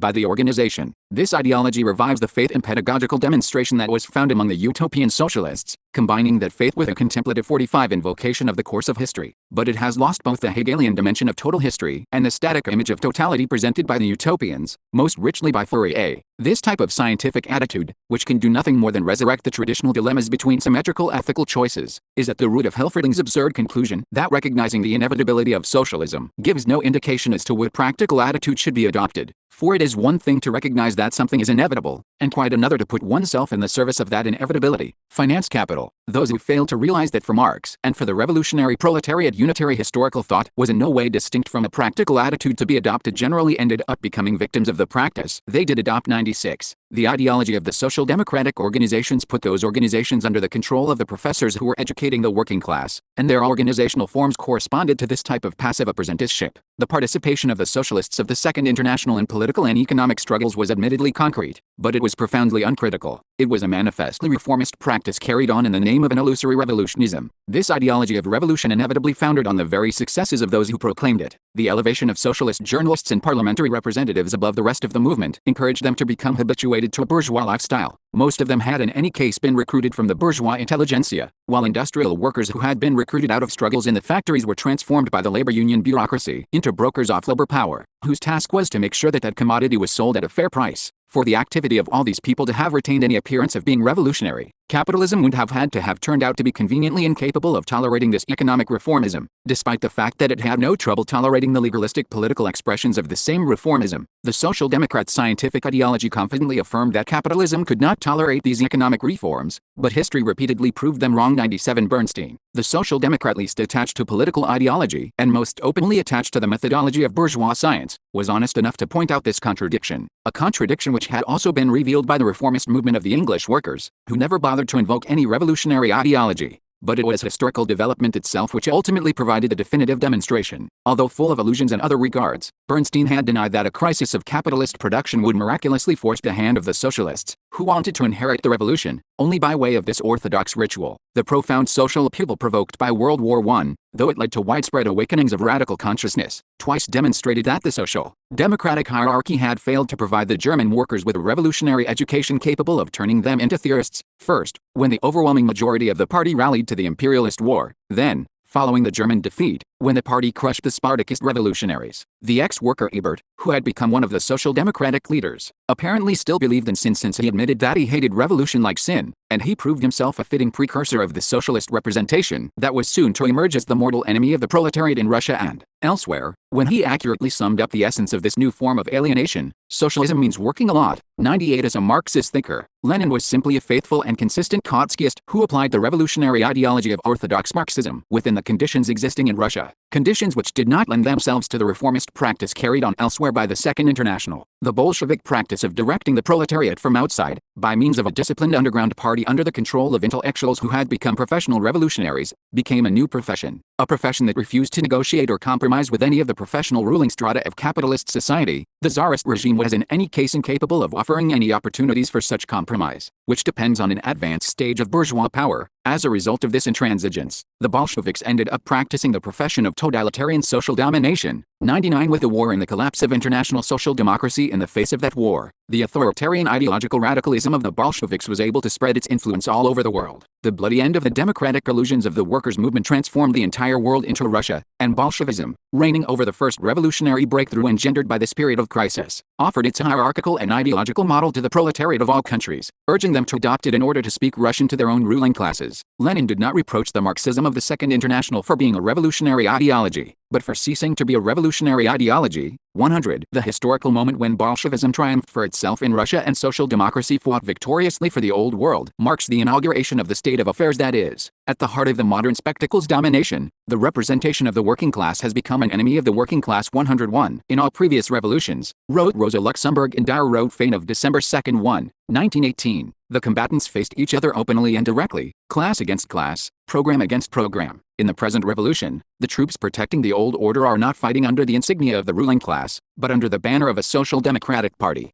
by the organization. This ideology revives the faith and pedagogical demonstration that was found among the utopian socialists, combining that faith with a contemplative 45 invocation of the course of history. But it has lost both the Hegelian dimension of total history and the static image of totality presented by the utopians, most richly by Fourier. This type of scientific attitude, which can do nothing more than resurrect the traditional dilemmas between symmetrical ethical choices, is at the root of Helfrich's absurd conclusion that recognizing the inevitability of socialism gives no indication as to what practical attitude should be adopted. For it is one thing to recognize that something is inevitable, and quite another to put oneself in the service of that inevitability. Finance capital. Those who failed to realize that for Marx and for the revolutionary proletariat unitary historical thought was in no way distinct from a practical attitude to be adopted generally ended up becoming victims of the practice they did adopt. 96. The ideology of the social democratic organizations put those organizations under the control of the professors who were educating the working class, and their organizational forms corresponded to this type of passive apprenticeship. The participation of the socialists of the Second International in political and economic struggles was admittedly concrete, but it was profoundly uncritical. It was a manifestly reformist practice carried on in the name of an illusory revolutionism. This ideology of revolution inevitably foundered on the very successes of those who proclaimed it. The elevation of socialist journalists and parliamentary representatives above the rest of the movement encouraged them to become habituated to a bourgeois lifestyle. Most of them had in any case been recruited from the bourgeois intelligentsia, while industrial workers who had been recruited out of struggles in the factories were transformed by the labor union bureaucracy into brokers of labor power, whose task was to make sure that that commodity was sold at a fair price. For the activity of all these people to have retained any appearance of being revolutionary, capitalism would have had to have turned out to be conveniently incapable of tolerating this economic reformism, despite the fact that it had no trouble tolerating the legalistic political expressions of the same reformism. The Social Democrat scientific ideology confidently affirmed that capitalism could not tolerate these economic reforms, but history repeatedly proved them wrong. 97. Bernstein, the Social Democrat least attached to political ideology and most openly attached to the methodology of bourgeois science, was honest enough to point out this contradiction, a contradiction which had also been revealed by the reformist movement of the English workers, who never bothered to invoke any revolutionary ideology. But it was historical development itself which ultimately provided a definitive demonstration. Although full of illusions in other regards, Bernstein had denied that a crisis of capitalist production would miraculously force the hand of the socialists, who wanted to inherit the revolution, only by way of this orthodox ritual. The profound social upheaval provoked by World War I, though it led to widespread awakenings of radical consciousness, twice demonstrated that the social democratic hierarchy had failed to provide the German workers with a revolutionary education capable of turning them into theorists. First, when the overwhelming majority of the party rallied to the imperialist war, then, following the German defeat, when the party crushed the Spartacist revolutionaries. The ex-worker Debord, who had become one of the social democratic leaders, apparently still believed in sin since he admitted that he hated revolution like sin, and he proved himself a fitting precursor of the socialist representation that was soon to emerge as the mortal enemy of the proletariat in Russia and elsewhere. When he accurately summed up the essence of this new form of alienation, socialism means working a lot. 98 As a Marxist thinker, Lenin was simply a faithful and consistent Trotskyist who applied the revolutionary ideology of orthodox Marxism within the conditions existing in Russia, conditions which did not lend themselves to the reformist practice carried on elsewhere by the Second International. The Bolshevik practice of directing the proletariat from outside, by means of a disciplined underground party under the control of intellectuals who had become professional revolutionaries, became a new profession. A profession that refused to negotiate or compromise with any of the professional ruling strata of capitalist society. The Tsarist regime was in any case incapable of offering any opportunities for such compromise, which depends on an advanced stage of bourgeois power. As a result of this intransigence, the Bolsheviks ended up practicing the profession of totalitarian social domination. 99 With the war and the collapse of international social democracy in the face of that war, the authoritarian ideological radicalism of the Bolsheviks was able to spread its influence all over the world. The bloody end of the democratic illusions of the workers' movement transformed the entire world into Russia, and Bolshevism, reigning over the first revolutionary breakthrough engendered by this period of crisis, offered its hierarchical and ideological model to the proletariat of all countries, urging them to adopt it in order to speak Russian to their own ruling classes. Lenin did not reproach the Marxism of the Second International for being a revolutionary ideology, but for ceasing to be a revolutionary ideology. 100 The historical moment when Bolshevism triumphed for itself in Russia and social democracy fought victoriously for the old world marks the inauguration of the state of affairs that is, at the heart of the modern spectacle's domination. The representation of the working class has become an enemy of the working class. 101 In all previous revolutions, wrote Rosa Luxemburg in Der Rote Fahne of December 2, 1918, the combatants faced each other openly and directly, class against class, program against program. In the present revolution, the troops protecting the old order are not fighting under the insignia of the ruling class, but under the banner of a social democratic party.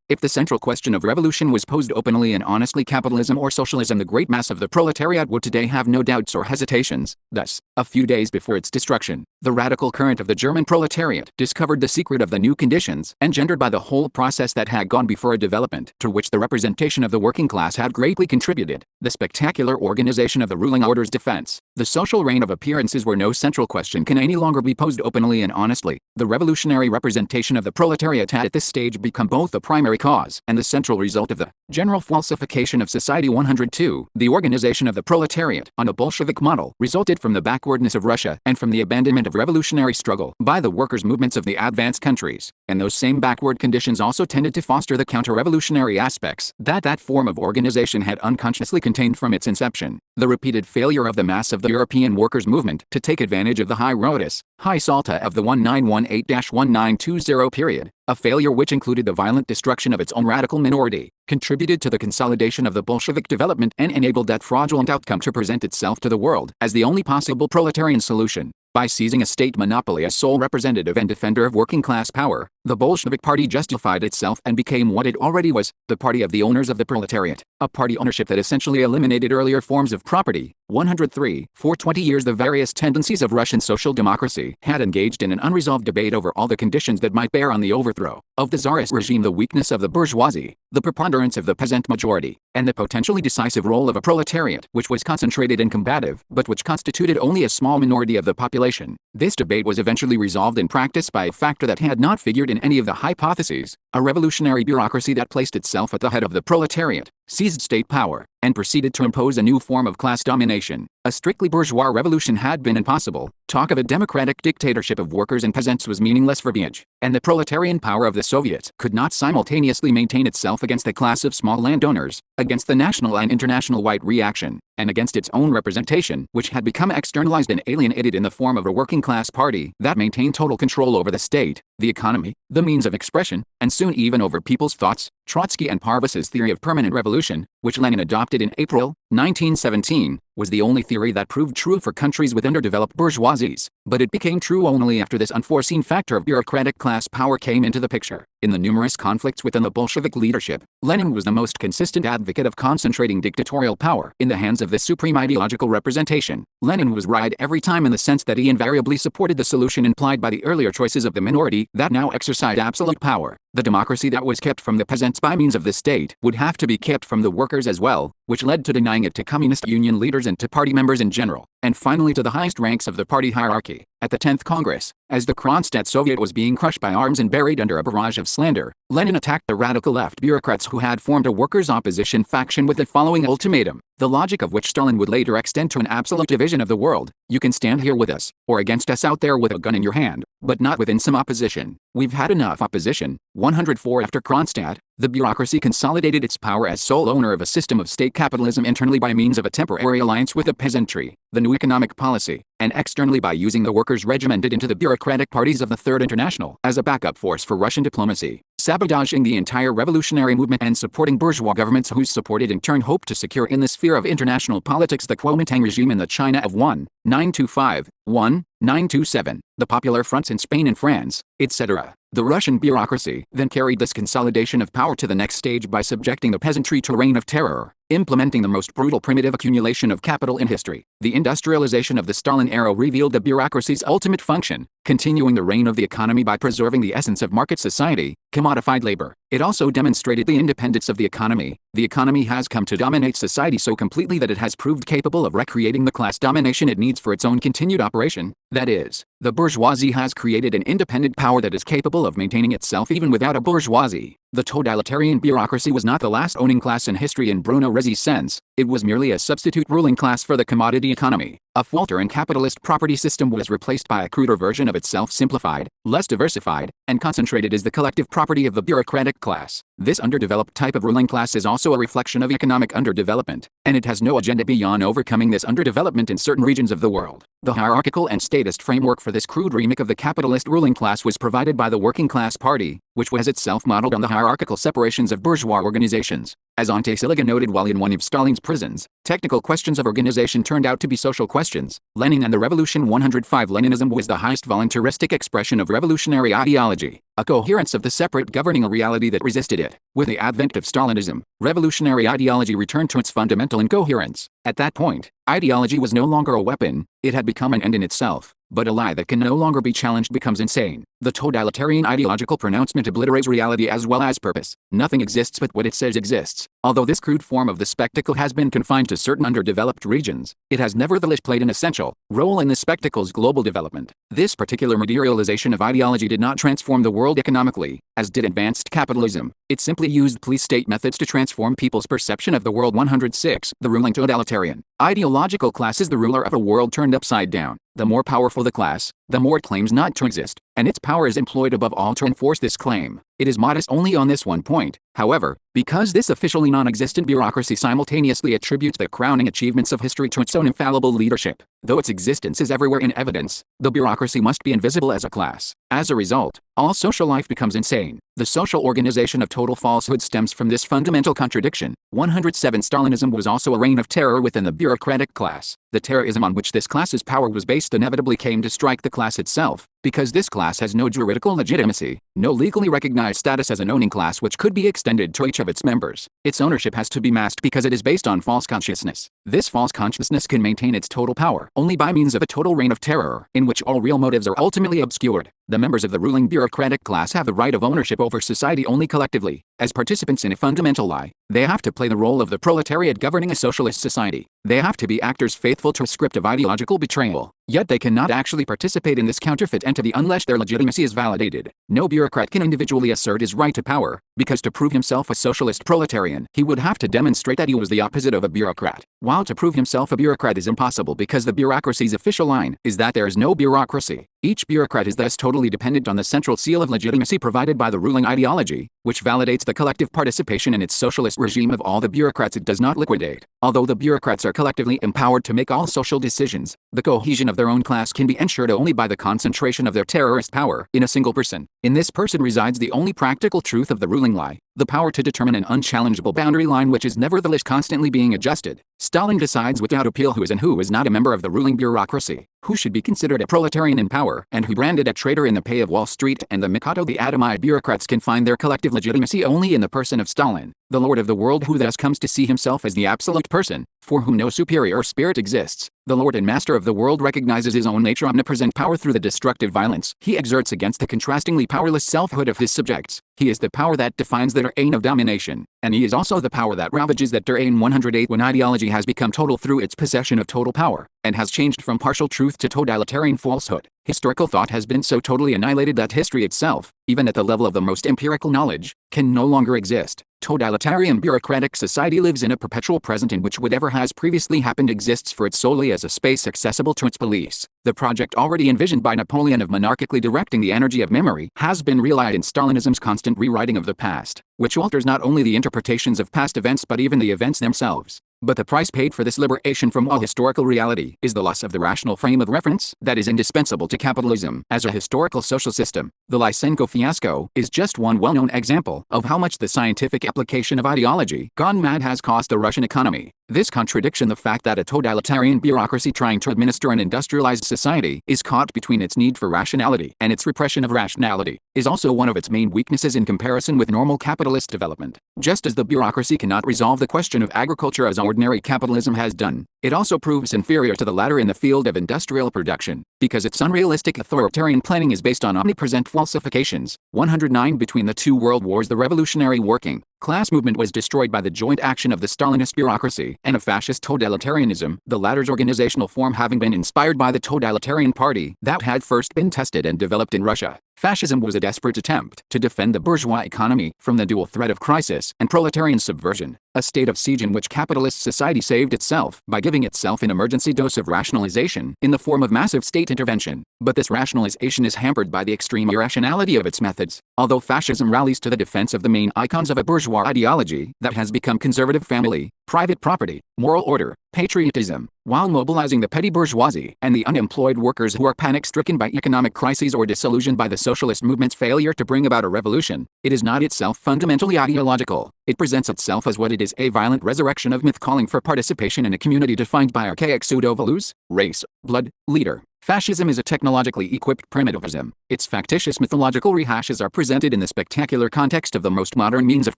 If the central question of revolution was posed openly and honestly, capitalism or socialism, the great mass of the proletariat would today have no doubts or hesitations. Thus, a few days before its destruction, the radical current of the German proletariat discovered the secret of the new conditions engendered by the whole process that had gone before, a development to which the representation of the working class had greatly contributed, the spectacular organization of the ruling order's defense. The social reign of appearances where no central question can any longer be posed openly and honestly. The revolutionary representation of the proletariat had at this stage become both the primary cause and the central result of the general falsification of society. 102 The organization of the proletariat on a Bolshevik model resulted from the backwardness of Russia and from the abandonment of revolutionary struggle by the workers' movements of the advanced countries, and those same backward conditions also tended to foster the counter-revolutionary aspects that form of organization had unconsciously contained from its inception. The repeated failure of the mass of the European workers' movement to take advantage of the high ROTUS, high SALTA of the 1918-1920 period, a failure which included the violent destruction of its own radical minority, contributed to the consolidation of the Bolshevik development and enabled that fraudulent outcome to present itself to the world as the only possible proletarian solution. By seizing a state monopoly as sole representative and defender of working class power, the Bolshevik Party justified itself and became what it already was, the party of the owners of the proletariat, a party ownership that essentially eliminated earlier forms of property. 103 For 20 years the various tendencies of Russian social democracy had engaged in an unresolved debate over all the conditions that might bear on the overthrow of the Tsarist regime: the weakness of the bourgeoisie, the preponderance of the peasant majority, and the potentially decisive role of a proletariat which was concentrated and combative, but which constituted only a small minority of the population. This debate was eventually resolved in practice by a factor that had not figured in any of the hypotheses: a revolutionary bureaucracy that placed itself at the head of the proletariat, seized state power, and proceeded to impose a new form of class domination. A strictly bourgeois revolution had been impossible. Talk of a democratic dictatorship of workers and peasants was meaningless for Biage, and the proletarian power of the Soviets could not simultaneously maintain itself against the class of small landowners, against the national and international white reaction, and against its own representation, which had become externalized and alienated in the form of a working-class party that maintained total control over the state, the economy, the means of expression, and soon even over people's thoughts. Trotsky and Parvus's theory of permanent revolution, which Lenin adopted in April 1917, was the only theory that proved true for countries with underdeveloped bourgeoisies, but it became true only after this unforeseen factor of bureaucratic class power came into the picture. In the numerous conflicts within the Bolshevik leadership, Lenin was the most consistent advocate of concentrating dictatorial power in the hands of the supreme ideological representation. Lenin was right every time in the sense that he invariably supported the solution implied by the earlier choices of the minority that now exercised absolute power. The democracy that was kept from the peasants by means of the state would have to be kept from the workers as well, which led to denying it to Communist Union leaders and to party members in general, and finally to the highest ranks of the party hierarchy. At the 10th Congress, as the Kronstadt Soviet was being crushed by arms and buried under a barrage of slander, Lenin attacked the radical left bureaucrats who had formed a workers' opposition faction with the following ultimatum, the logic of which Stalin would later extend to an absolute division of the world: you can stand here with us, or against us out there with a gun in your hand, but not within some opposition. We've had enough opposition. 104 After Kronstadt, the bureaucracy consolidated its power as sole owner of a system of state capitalism internally by means of a temporary alliance with the peasantry, the new economic policy, and externally by using the workers regimented into the bureaucratic parties of the Third International as a backup force for Russian diplomacy, sabotaging the entire revolutionary movement and supporting bourgeois governments whose support it in turn hoped to secure in the sphere of international politics the Kuomintang regime in the China of 1925, 1927, the Popular Fronts in Spain and France, etc. The Russian bureaucracy then carried this consolidation of power to the next stage by subjecting the peasantry to a reign of terror, implementing the most brutal primitive accumulation of capital in history. The industrialization of the Stalin era revealed the bureaucracy's ultimate function, continuing the reign of the economy by preserving the essence of market society, commodified labor. It also demonstrated the independence of the economy. The economy has come to dominate society so completely that it has proved capable of recreating the class domination it needs for its own continued operation. That is, the bourgeoisie has created an independent power that is capable of maintaining itself even without a bourgeoisie. The totalitarian bureaucracy was not the last owning class in history in Bruno Rezzi's sense, it was merely a substitute ruling class for the commodity economy. A falter and capitalist property system was replaced by a cruder version of itself, simplified, less diversified, and concentrated as the collective property of the bureaucratic class. This underdeveloped type of ruling class is also a reflection of economic underdevelopment, and it has no agenda beyond overcoming this underdevelopment in certain regions of the world. The hierarchical and statist framework for this crude remake of the capitalist ruling class was provided by the Working Class Party, which was itself modeled on the hierarchical separations of bourgeois organizations. As Ante Siliga noted while in one of Stalin's prisons, technical questions of organization turned out to be social questions. Lenin and the Revolution 105 Leninism was the highest voluntaristic expression of revolutionary ideology, a coherence of the separate governing reality that resisted it. With the advent of Stalinism, revolutionary ideology returned to its fundamental incoherence. At that point, ideology was no longer a weapon, it had become an end in itself. But a lie that can no longer be challenged becomes insane. The totalitarian ideological pronouncement obliterates reality as well as purpose. Nothing exists but what it says exists. Although this crude form of the spectacle has been confined to certain underdeveloped regions, it has nevertheless played an essential role in the spectacle's global development. This particular materialization of ideology did not transform the world economically, as did advanced capitalism. It simply used police-state methods to transform people's perception of the world. 106. The ruling totalitarian ideological class is the ruler of a world turned upside down. The more powerful the class, the more it claims not to exist, and its power is employed above all to enforce this claim. It is modest only on this one point, however, because this officially non-existent bureaucracy simultaneously attributes the crowning achievements of history to its own infallible leadership. Though its existence is everywhere in evidence, the bureaucracy must be invisible as a class. As a result, all social life becomes insane. The social organization of total falsehood stems from this fundamental contradiction. 107 Stalinism was also a reign of terror within the bureaucratic class. The terrorism on which this class's power was based inevitably came to strike the class itself, because this class has no juridical legitimacy, no legally recognized status as an owning class which could be extended to each of its members. Its ownership has to be masked because it is based on false consciousness. This false consciousness can maintain its total power only by means of a total reign of terror, in which all real motives are ultimately obscured. The members of the ruling bureaucratic class have the right of ownership over society only collectively. As participants in a fundamental lie, they have to play the role of the proletariat governing a socialist society. They have to be actors faithful to a script of ideological betrayal. Yet they cannot actually participate in this counterfeit entity unless their legitimacy is validated. No bureaucrat can individually assert his right to power, because to prove himself a socialist proletarian, he would have to demonstrate that he was the opposite of a bureaucrat. While to prove himself a bureaucrat is impossible because the bureaucracy's official line is that there is no bureaucracy. Each bureaucrat is thus totally dependent on the central seal of legitimacy provided by the ruling ideology, which validates the collective participation in its socialist regime of all the bureaucrats it does not liquidate. Although the bureaucrats are collectively empowered to make all social decisions, the cohesion of their own class can be ensured only by the concentration of their terrorist power in a single person. In this person resides the only practical truth of the ruling lie, the power to determine an unchallengeable boundary line which is nevertheless constantly being adjusted. Stalin decides without appeal who is and who is not a member of the ruling bureaucracy, who should be considered a proletarian in power, and who branded a traitor in the pay of Wall Street and the Mikado. The atomized bureaucrats can find their collective legitimacy only in the person of Stalin, the lord of the world, who thus comes to see himself as the absolute person, for whom no superior spirit exists. The lord and master of the world recognizes his own nature omnipresent power through the destructive violence he exerts against the contrastingly powerless selfhood of his subjects. He is the power that defines their aim of domination. and he is also the power that ravages that terrain. 108 When ideology has become total through its possession of total power, and has changed from partial truth to totalitarian falsehood, historical thought has been so totally annihilated that history itself, even at the level of the most empirical knowledge, can no longer exist. Totalitarian bureaucratic society lives in a perpetual present in which whatever has previously happened exists for it solely as a space accessible to its police. The project already envisioned by Napoleon of monarchically directing the energy of memory has been realized in Stalinism's constant rewriting of the past, which alters not only the interpretations of past events but even the events themselves. But the price paid for this liberation from all historical reality is the loss of the rational frame of reference that is indispensable to capitalism as a historical social system. The Lysenko fiasco is just one well-known example of how much the scientific application of ideology gone mad has cost the Russian economy. This contradiction, the fact that a totalitarian bureaucracy trying to administer an industrialized society is caught between its need for rationality and its repression of rationality, is also one of its main weaknesses in comparison with normal capitalist development. Just as the bureaucracy cannot resolve the question of agriculture as ordinary capitalism has done, it also proves inferior to the latter in the field of industrial production, because its unrealistic authoritarian planning is based on omnipresent falsifications. 109 Between the two world wars, the revolutionary working class movement was destroyed by the joint action of the Stalinist bureaucracy and of fascist totalitarianism, the latter's organizational form having been inspired by the totalitarian party that had first been tested and developed in Russia. Fascism was a desperate attempt to defend the bourgeois economy from the dual threat of crisis and proletarian subversion, a state of siege in which capitalist society saved itself by giving itself an emergency dose of rationalization in the form of massive state intervention. But this rationalization is hampered by the extreme irrationality of its methods. Although fascism rallies to the defense of the main icons of a bourgeois ideology that has become conservative family, private property, moral order, patriotism, while mobilizing the petty bourgeoisie and the unemployed workers who are panic-stricken by economic crises or disillusioned by the socialist movement's failure to bring about a revolution, it is not itself fundamentally ideological. It presents itself as what it is: a violent resurrection of myth calling for participation in a community defined by archaic pseudo-values, race, blood, leader. Fascism is a technologically equipped primitivism. Its factitious mythological rehashes are presented in the spectacular context of the most modern means of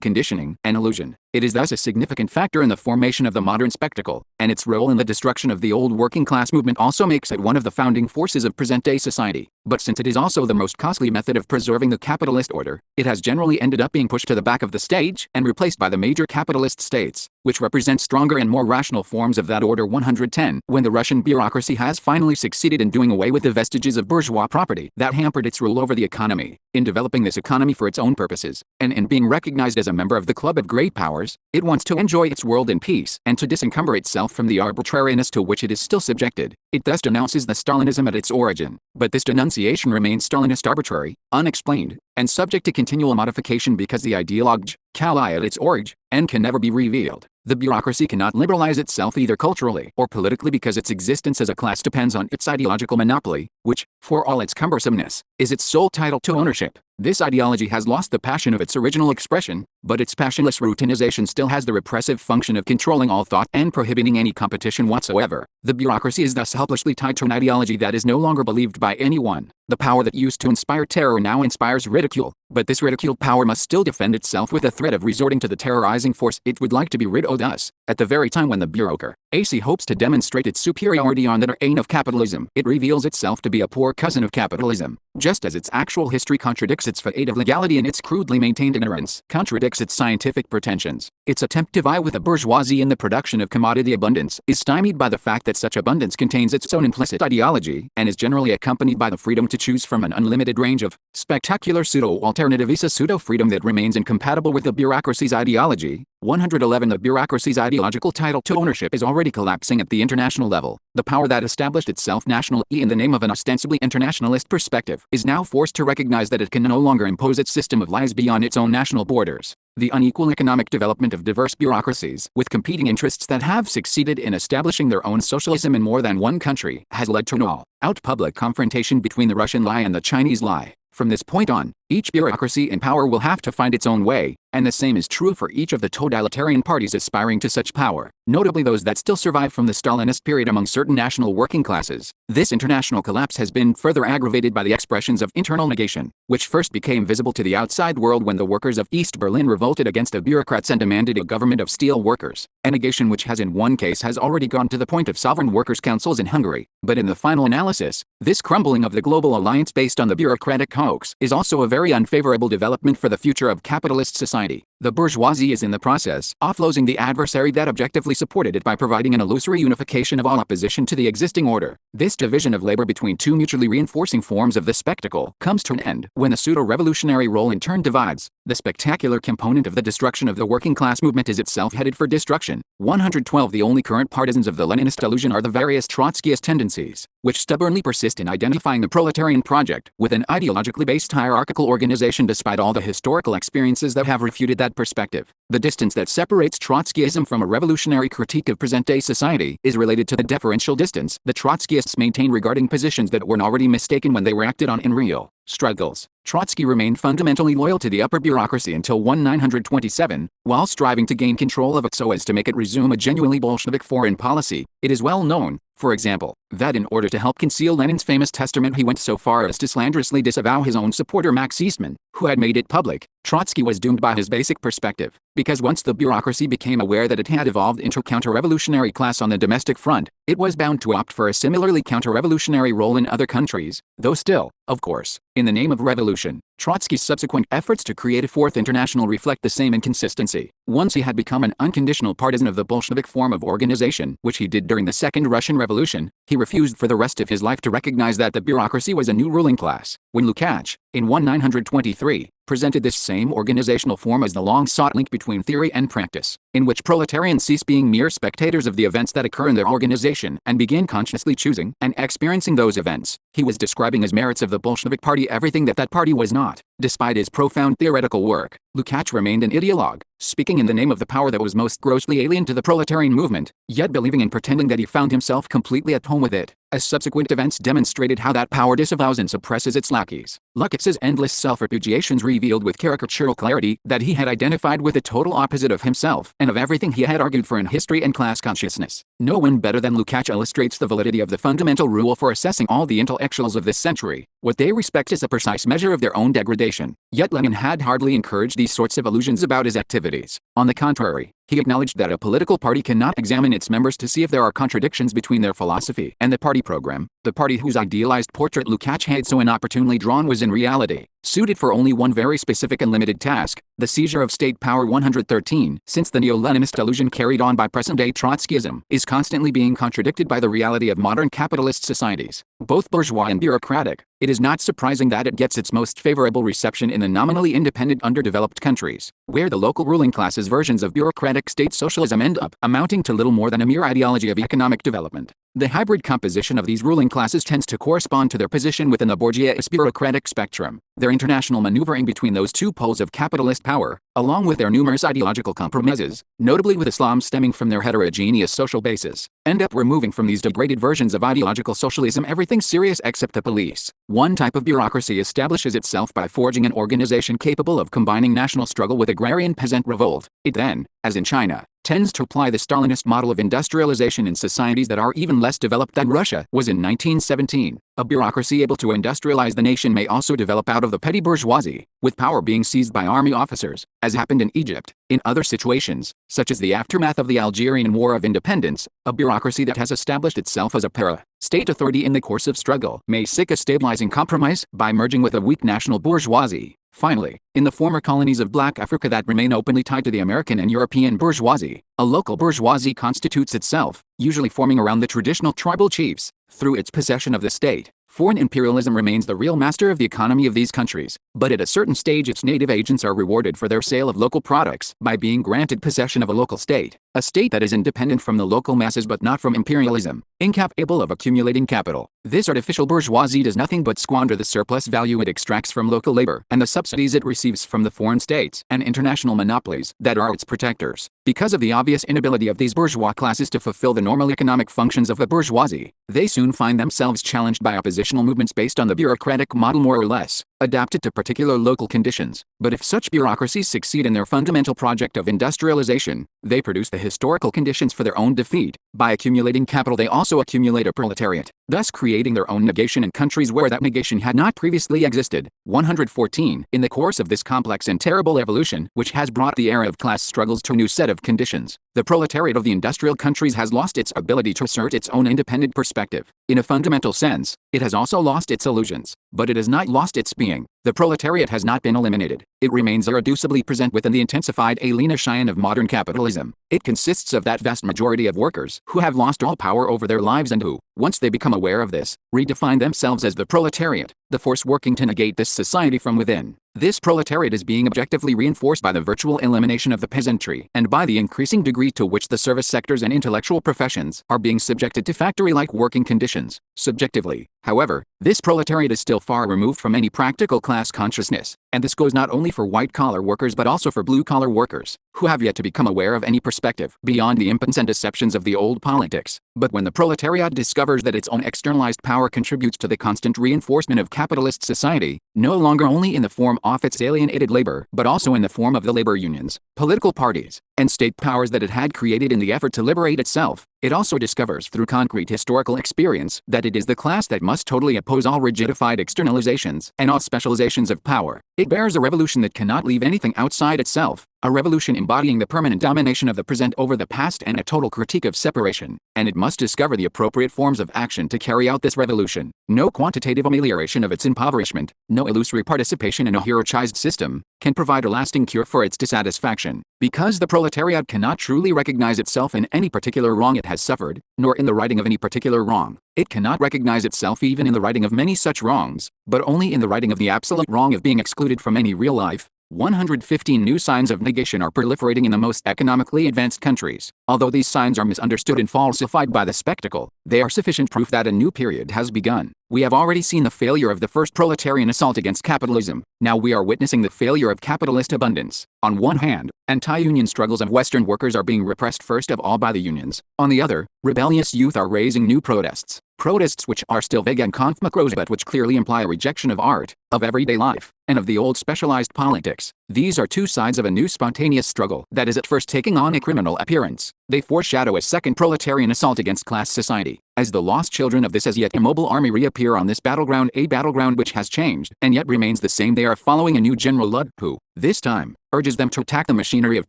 conditioning and illusion. It is thus a significant factor in the formation of the modern spectacle, and its role in the destruction of the old working class movement also makes it one of the founding forces of present-day society. But since it is also the most costly method of preserving the capitalist order, it has generally ended up being pushed to the back of the stage and replaced by the major capitalist states, which represent stronger and more rational forms of that order. 110 When the Russian bureaucracy has finally succeeded in doing away with the vestiges of bourgeois property that hampered its rule over the economy, in developing this economy for its own purposes, and in being recognized as a member of the club of great powers, it wants to enjoy its world in peace and to disencumber itself from the arbitrariness to which it is still subjected. It thus denounces the Stalinism at its origin, but this denunciation remains Stalinist, arbitrary, unexplained, and subject to continual modification because the ideologue, Kali at its origin, and can never be revealed. The bureaucracy cannot liberalize itself either culturally or politically because its existence as a class depends on its ideological monopoly, which, for all its cumbersomeness, is its sole title to ownership. This ideology has lost the passion of its original expression, but its passionless routinization still has the repressive function of controlling all thought and prohibiting any competition whatsoever. The bureaucracy is thus helplessly tied to an ideology that is no longer believed by anyone. The power that used to inspire terror now inspires ridicule, but this ridiculed power must still defend itself with the threat of resorting to the terrorizing force it would like to be rid of. Thus, at the very time when the bureaucracy hopes to demonstrate its superiority on the terrain of capitalism, it reveals itself to be a poor cousin of capitalism. Just as its actual history contradicts its facade of legality and its crudely maintained ignorance contradicts its scientific pretensions, its attempt to vie with the bourgeoisie in the production of commodity abundance is stymied by the fact that such abundance contains its own implicit ideology and is generally accompanied by the freedom to choose from an unlimited range of spectacular pseudo-alternatives, a pseudo-freedom that remains incompatible with the bureaucracy's ideology. 111 The bureaucracy's ideological title to ownership is already collapsing at the international level. The power that established itself nationally in the name of an ostensibly internationalist perspective is now forced to recognize that it can no longer impose its system of lies beyond its own national borders. The unequal economic development of diverse bureaucracies with competing interests that have succeeded in establishing their own socialism in more than one country has led to an all-out public confrontation between the Russian lie and the Chinese lie. From this point on, each bureaucracy in power will have to find its own way, and the same is true for each of the totalitarian parties aspiring to such power, notably those that still survive from the Stalinist period among certain national working classes. This international collapse has been further aggravated by the expressions of internal negation, which first became visible to the outside world when the workers of East Berlin revolted against the bureaucrats and demanded a government of steel workers, a negation which has in one case has already gone to the point of sovereign workers' councils in Hungary. But in the final analysis, this crumbling of the global alliance based on the bureaucratic hoax is also a very unfavorable development for the future of capitalist society. society. The bourgeoisie is in the process offlosing the adversary that objectively supported it by providing an illusory unification of all opposition to the existing order. This division of labor between two mutually reinforcing forms of the spectacle comes to an end when the pseudo-revolutionary role in turn divides. The spectacular component of the destruction of the working class movement is itself headed for destruction. 112. The only current partisans of the Leninist illusion are the various Trotskyist tendencies, which stubbornly persist in identifying the proletarian project with an ideologically based hierarchical organization despite all the historical experiences that have refuted that perspective. The distance that separates Trotskyism from a revolutionary critique of present-day society is related to the deferential distance the Trotskyists maintain regarding positions that were already mistaken when they were acted on in real struggles. Trotsky remained fundamentally loyal to the upper bureaucracy until 1927, while striving to gain control of it so as to make it resume a genuinely Bolshevik foreign policy. It is well known, for example, that in order to help conceal Lenin's famous testament he went so far as to slanderously disavow his own supporter Max Eastman, who had made it public. Trotsky was doomed by his basic perspective, because once the bureaucracy became aware that it had evolved into a counter-revolutionary class on the domestic front, it was bound to opt for a similarly counter-revolutionary role in other countries, though still, of course, in the name of revolution. Trotsky's subsequent efforts to create a Fourth International reflect the same inconsistency. Once he had become an unconditional partisan of the Bolshevik form of organization, which he did during the Second Russian Revolution, he refused for the rest of his life to recognize that the bureaucracy was a new ruling class. When Lukács, in 1923, presented this same organizational form as the long-sought link between theory and practice, in which proletarians cease being mere spectators of the events that occur in their organization and begin consciously choosing and experiencing those events, he was describing as merits of the Bolshevik Party everything that that party was not. Despite his profound theoretical work, Lukács remained an ideologue, speaking in the name of the power that was most grossly alien to the proletarian movement, yet believing and pretending that he found himself completely at home with it, as subsequent events demonstrated how that power disavows and suppresses its lackeys. Lukács's endless self-repudiations revealed with caricatural clarity that he had identified with the total opposite of himself and of everything he had argued for in history and class consciousness. No one better than Lukács illustrates the validity of the fundamental rule for assessing all the intellectuals of this century. What they respect is a precise measure of their own degradation. Yet Lenin had hardly encouraged these sorts of illusions about his activities. On the contrary, he acknowledged that a political party cannot examine its members to see if there are contradictions between their philosophy and the party program. The party whose idealized portrait Lukács had so inopportunely drawn was in reality suited for only one very specific and limited task, the seizure of state power. 113. Since the neo-Leninist illusion carried on by present-day Trotskyism is constantly being contradicted by the reality of modern capitalist societies, both bourgeois and bureaucratic, it is not surprising that it gets its most favorable reception in the nominally independent underdeveloped countries, where the local ruling classes' versions of bureaucratic state socialism end up amounting to little more than a mere ideology of economic development. The hybrid composition of these ruling classes tends to correspond to their position within the bourgeois bureaucratic spectrum. Their international maneuvering between those two poles of capitalist power, along with their numerous ideological compromises, notably with Islam stemming from their heterogeneous social basis, end up removing from these degraded versions of ideological socialism everything serious except the police. One type of bureaucracy establishes itself by forging an organization capable of combining national struggle with agrarian peasant revolt. It then, as in China, tends to apply the Stalinist model of industrialization in societies that are even less developed than Russia was in 1917. A bureaucracy able to industrialize the nation may also develop out of the petty bourgeoisie, with power being seized by army officers, as happened in Egypt. In other situations, such as the aftermath of the Algerian War of Independence, a bureaucracy that has established itself as a para-state authority in the course of struggle may seek a stabilizing compromise by merging with a weak national bourgeoisie. Finally, in the former colonies of Black Africa that remain openly tied to the American and European bourgeoisie, a local bourgeoisie constitutes itself, usually forming around the traditional tribal chiefs. Through its possession of the state, foreign imperialism remains the real master of the economy of these countries, but at a certain stage its native agents are rewarded for their sale of local products by being granted possession of a local state, a state that is independent from the local masses but not from imperialism, incapable of accumulating capital. This artificial bourgeoisie does nothing but squander the surplus value it extracts from local labor and the subsidies it receives from the foreign states and international monopolies that are its protectors. Because of the obvious inability of these bourgeois classes to fulfill the normal economic functions of a bourgeoisie, they soon find themselves challenged by oppositional movements based on the bureaucratic model more or less adapted to particular local conditions. But if such bureaucracies succeed in their fundamental project of industrialization, they produce the historical conditions for their own defeat. By accumulating capital they also accumulate a proletariat, thus creating their own negation in countries where that negation had not previously existed. 114. In the course of this complex and terrible evolution, which has brought the era of class struggles to a new set of conditions, The proletariat of the industrial countries has lost its ability to assert its own independent perspective. In a fundamental sense, it has also lost its illusions, but it has not lost its being. The proletariat has not been eliminated. It remains irreducibly present within the intensified alien cheyenne of modern capitalism. It consists of that vast majority of workers who have lost all power over their lives and who, once they become aware of this, redefine themselves as the proletariat, the force working to negate this society from within. This proletariat is being objectively reinforced by the virtual elimination of the peasantry and by the increasing degree to which the service sectors and intellectual professions are being subjected to factory-like working conditions. Subjectively, however, this proletariat is still far removed from any practical class consciousness, and this goes not only for white-collar workers but also for blue-collar workers, who have yet to become aware of any perspective beyond the impotence and deceptions of the old politics. But when the proletariat discovers that its own externalized power contributes to the constant reinforcement of capitalist society, no longer only in the form of its alienated labor, but also in the form of the labor unions, political parties, and state powers that it had created in the effort to liberate itself, it also discovers through concrete historical experience that it is the class that must totally oppose all rigidified externalizations and all specializations of power. It bears a revolution that cannot leave anything outside itself, a revolution embodying the permanent domination of the present over the past and a total critique of separation, and it must discover the appropriate forms of action to carry out this revolution. No quantitative amelioration of its impoverishment, no illusory participation in a hierarchized system, can provide a lasting cure for its dissatisfaction, because the proletariat cannot truly recognize itself in any particular wrong it has suffered, nor in the righting of any particular wrong. It cannot recognize itself even in the righting of many such wrongs, but only in the righting of the absolute wrong of being excluded from any real life. 115 new signs of negation are proliferating in the most economically advanced countries. Although these signs are misunderstood and falsified by the spectacle, they are sufficient proof that a new period has begun. We have already seen the failure of the first proletarian assault against capitalism. Now we are witnessing the failure of capitalist abundance. On one hand, anti-union struggles of Western workers are being repressed first of all by the unions. On the other, rebellious youth are raising new protests. Protests which are still vague and conflictuous but which clearly imply a rejection of art, of everyday life, and of the old specialized politics. These are two sides of a new spontaneous struggle that is at first taking on a criminal appearance. They foreshadow a second proletarian assault against class society. As the lost children of this as yet immobile army reappear on this battleground, a battleground which has changed and yet remains the same, they are following a new General Ludd who, this time, urges them to attack the machinery of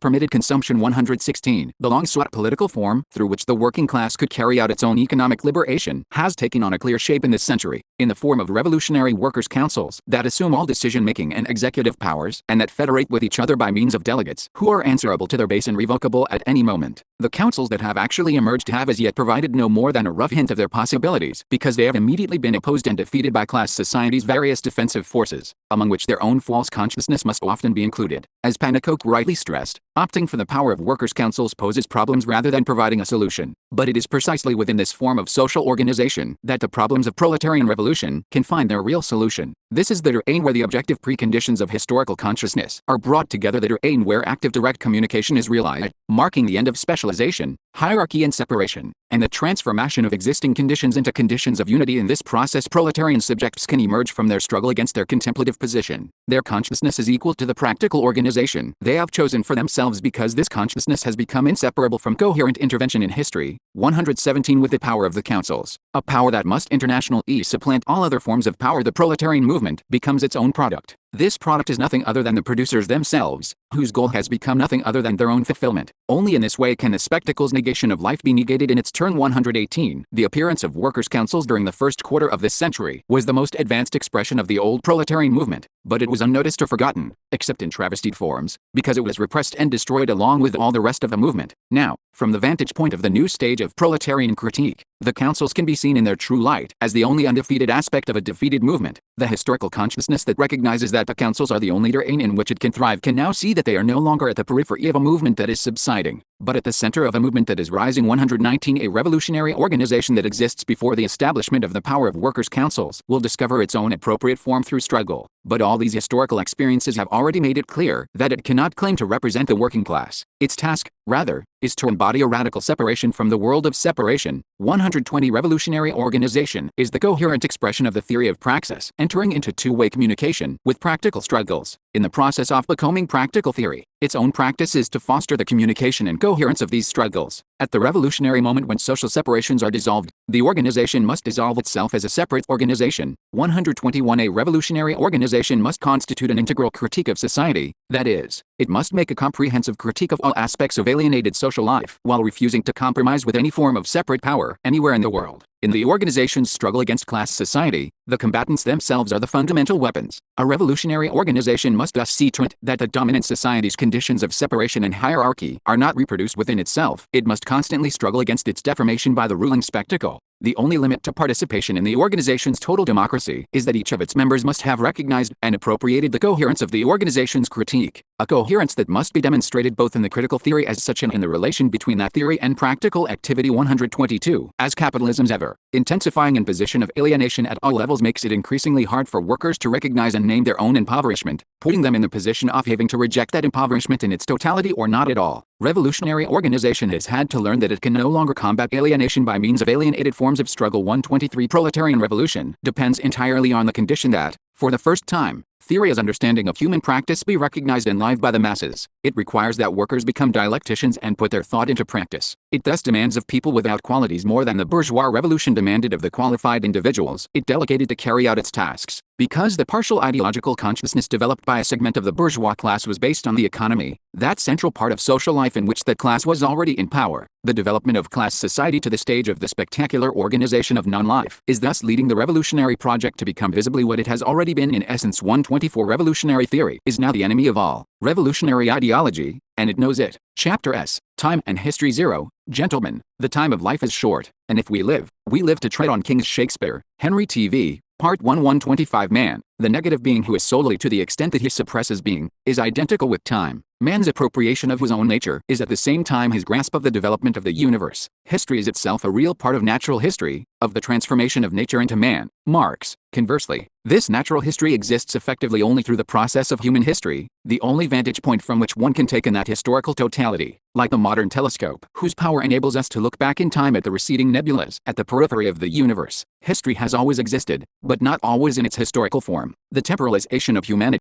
permitted consumption. 116. The long-sought political form, through which the working class could carry out its own economic liberation, has taken on a clear shape in this century, in the form of revolutionary workers' councils that assume all decision-making and executive powers, and that federate with each other by means of delegates who are answerable to their base and revocable at any moment. The councils that have actually emerged have as yet provided no more than a rough hint of their possibilities, because they have immediately been opposed and defeated by class society's various defensive forces, among which their own false consciousness must often be included. As Panicoke rightly stressed, opting for the power of workers' councils poses problems rather than providing a solution. But it is precisely within this form of social organization that the problems of proletarian revolution can find their real solution. This is the terrain where the objective preconditions of historical consciousness are brought together, the terrain where active direct communication is realized, marking the end of specialization, hierarchy and separation, and the transformation of existing conditions into conditions of unity. In this process, proletarian subjects can emerge from their struggle against their contemplative position. Their consciousness is equal to the practical organization they have chosen for themselves, because this consciousness has become inseparable from coherent intervention in history. 117. With the power of the councils, a power that must internationally supplant all other forms of power, the proletarian movement becomes its own product. This product is nothing other than the producers themselves, whose goal has become nothing other than their own fulfillment. Only in this way can the spectacle's negation of life be negated in its turn. 118. The appearance of workers' councils during the first quarter of this century was the most advanced expression of the old proletarian movement, but it was unnoticed or forgotten, except in travestied forms, because it was repressed and destroyed along with all the rest of the movement. Now, from the vantage point of the new stage of proletarian critique, the councils can be seen in their true light as the only undefeated aspect of a defeated movement. The historical consciousness that recognizes that the councils are the only terrain in which it can thrive can now see that they are no longer at the periphery of a movement that is subsiding, but at the center of a movement that is rising. 119. A revolutionary organization that exists before the establishment of the power of workers' councils will discover its own appropriate form through struggle. But all these historical experiences have already made it clear that it cannot claim to represent the working class. Its task, rather, is to embody a radical separation from the world of separation. 120. Revolutionary organization is the coherent expression of the theory of praxis, entering into two-way communication with practical struggles. in the process of becoming practical theory. Its own practice is to foster the communication and coherence of these struggles. At the revolutionary moment when social separations are dissolved, the organization must dissolve itself as a separate organization. 121. A revolutionary organization must constitute an integral critique of society, that is, it must make a comprehensive critique of all aspects of alienated social life while refusing to compromise with any form of separate power anywhere in the world. In the organization's struggle against class society, the combatants themselves are the fundamental weapons. A revolutionary organization must thus see to it that the dominant society's conditions of separation and hierarchy are not reproduced within itself. It must constantly struggle against its deformation by the ruling spectacle. The only limit to participation in the organization's total democracy is that each of its members must have recognized and appropriated the coherence of the organization's critique, a coherence that must be demonstrated both in the critical theory as such and in the relation between that theory and practical activity. 122. As capitalism's ever-intensifying imposition of alienation at all levels makes it increasingly hard for workers to recognize and name their own impoverishment, putting them in the position of having to reject that impoverishment in its totality or not at all. Revolutionary organization has had to learn that it can no longer combat alienation by means of alienated forms of struggle. 123. Proletarian revolution depends entirely on the condition that, for the first time, theory as understanding of human practice be recognized and lived by the masses. It requires that workers become dialecticians and put their thought into practice. It thus demands of people without qualities more than the bourgeois revolution demanded of the qualified individuals it delegated to carry out its tasks. Because the partial ideological consciousness developed by a segment of the bourgeois class was based on the economy, that central part of social life in which that class was already in power, the development of class society to the stage of the spectacular organization of non-life is thus leading the revolutionary project to become visibly what it has already been in essence. 124. Revolutionary theory is now the enemy of all revolutionary ideology, and it knows it. Chapter S. Time and History. 0. Gentlemen, the time of life is short, and if we live to tread on King's Shakespeare. Henry T.V. Part 1. 125. Man, the negative being who is solely to the extent that he suppresses being, is identical with time. Man's appropriation of his own nature is at the same time his grasp of the development of the universe. History is itself a real part of natural history, of the transformation of nature into man. Marx. Conversely, this natural history exists effectively only through the process of human history, the only vantage point from which one can take in that historical totality, like the modern telescope, whose power enables us to look back in time at the receding nebulas at the periphery of the universe. History has always existed, but not always in its historical form. The temporalization of humanity.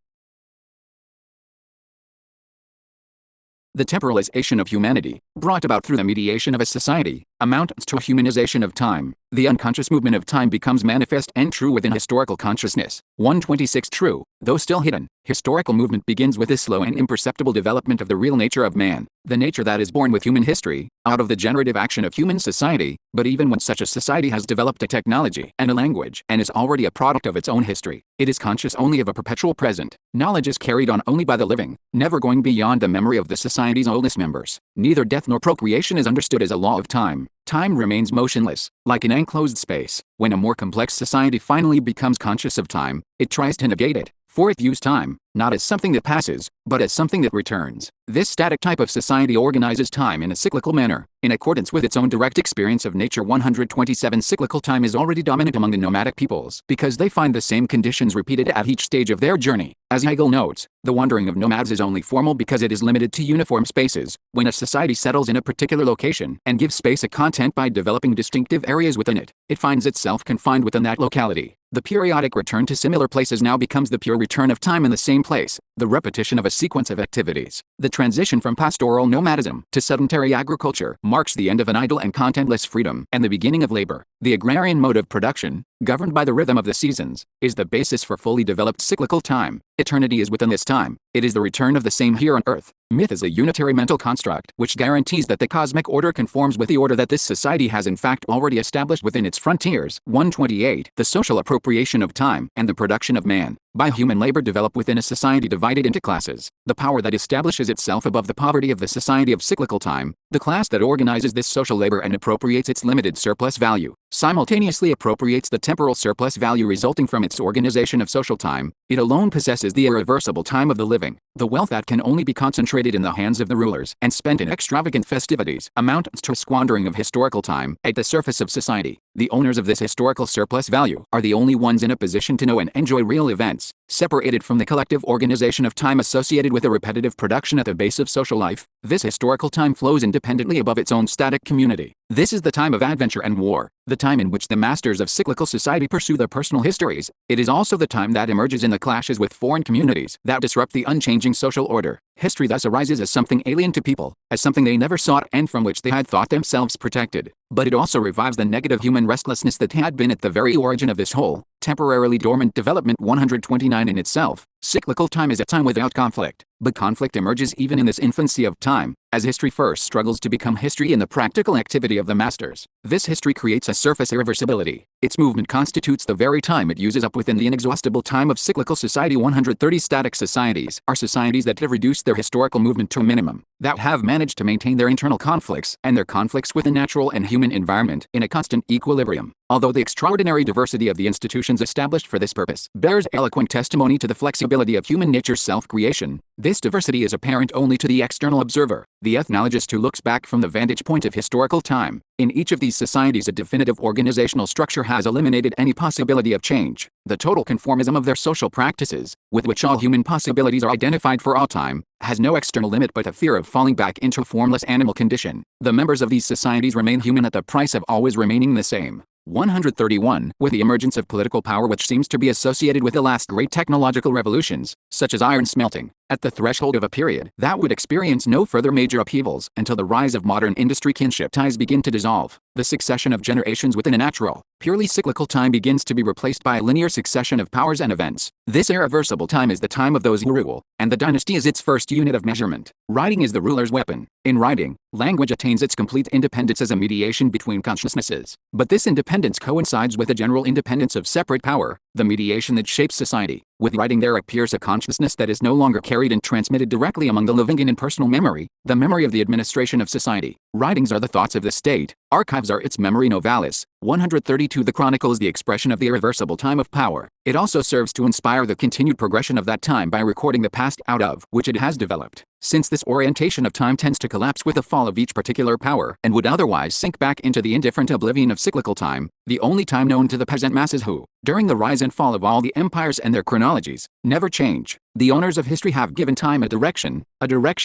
The temporalization of humanity, brought about through the mediation of a society, amounts to a humanization of time. The unconscious movement of time becomes manifest and true within historical consciousness. 126. True, though still hidden, historical movement begins with this slow and imperceptible development of the real nature of man, the nature that is born with human history, out of the generative action of human society. But even when such a society has developed a technology and a language and is already a product of its own history, it is conscious only of a perpetual present. Knowledge is carried on only by the living, never going beyond the memory of the society's oldest members. Neither death nor procreation is understood as a law of time. Time remains motionless, like an enclosed space. When a more complex society finally becomes conscious of time, it tries to negate it, for it views time, not as something that passes, but as something that returns. This static type of society organizes time in a cyclical manner, in accordance with its own direct experience of nature. 127. Cyclical time is already dominant among the nomadic peoples, because they find the same conditions repeated at each stage of their journey. As Hegel notes, the wandering of nomads is only formal because it is limited to uniform spaces. When a society settles in a particular location and gives space a content by developing distinctive areas within it, it finds itself confined within that locality. The periodic return to similar places now becomes the pure return of time in the same place, the repetition of a sequence of activities. The transition from pastoral nomadism to sedentary agriculture marks the end of an idle and contentless freedom and the beginning of labor. The agrarian mode of production, governed by the rhythm of the seasons, is the basis for fully developed cyclical time. Eternity is within this time. It is the return of the same here on earth. Myth is a unitary mental construct which guarantees that the cosmic order conforms with the order that this society has in fact already established within its frontiers. 128. The social appropriation of time and the production of man by human labor develop within a society divided into classes. The power that establishes itself above the poverty of the society of cyclical time, the class that organizes this social labor and appropriates its limited surplus value, simultaneously appropriates the temporal surplus value resulting from its organization of social time. It alone possesses the irreversible time of the living. The wealth that can only be concentrated in the hands of the rulers and spent in extravagant festivities amounts to a squandering of historical time at the surface of society. The owners of this historical surplus value are the only ones in a position to know and enjoy real events, separated from the collective organization of time associated with a repetitive production at the base of social life. This historical time flows independently above its own static community. This is the time of adventure and war, the time in which the masters of cyclical society pursue their personal histories. It is also the time that emerges in the clashes with foreign communities that disrupt the unchanging social order. History thus arises as something alien to people, as something they never sought and from which they had thought themselves protected. But it also revives the negative human restlessness that had been at the very origin of this whole, temporarily dormant development. 129 In itself, cyclical time is a time without conflict. But conflict emerges even in this infancy of time, as history first struggles to become history in the practical activity of the masters. This history creates a surface irreversibility. Its movement constitutes the very time it uses up within the inexhaustible time of cyclical society. 130 Static societies are societies that have reduced their historical movement to a minimum, that have managed to maintain their internal conflicts and their conflicts with the natural and human environment in a constant equilibrium. Although the extraordinary diversity of the institutions established for this purpose bears eloquent testimony to the flexibility of human nature's self-creation, this diversity is apparent only to the external observer, the ethnologist who looks back from the vantage point of historical time. In each of these societies, a definitive organizational structure has eliminated any possibility of change. The total conformism of their social practices, with which all human possibilities are identified for all time, has no external limit but a fear of falling back into a formless animal condition. The members of these societies remain human at the price of always remaining the same. 131 With the emergence of political power which seems to be associated with the last great technological revolutions, such as iron smelting, at the threshold of a period that would experience no further major upheavals until the rise of modern industry, kinship ties begin to dissolve. The succession of generations within a natural, purely cyclical time begins to be replaced by a linear succession of powers and events. This irreversible time is the time of those who rule, and the dynasty is its first unit of measurement. Writing is the ruler's weapon. In writing, language attains its complete independence as a mediation between consciousnesses. But this independence coincides with a general independence of separate power, the mediation that shapes society. With writing there appears a consciousness that is no longer carried and transmitted directly among the living in impersonal memory, the memory of the administration of society. Writings are the thoughts of the state, archives are its memory novalis. 132 The chronicle is the expression of the irreversible time of power. It also serves to inspire the continued progression of that time by recording the past out of which it has developed. Since this orientation of time tends to collapse with the fall of each particular power and would otherwise sink back into the indifferent oblivion of cyclical time, the only time known to the peasant masses who, during the rise and fall of all the empires and their chronologies, never change, the owners of history have given time a direction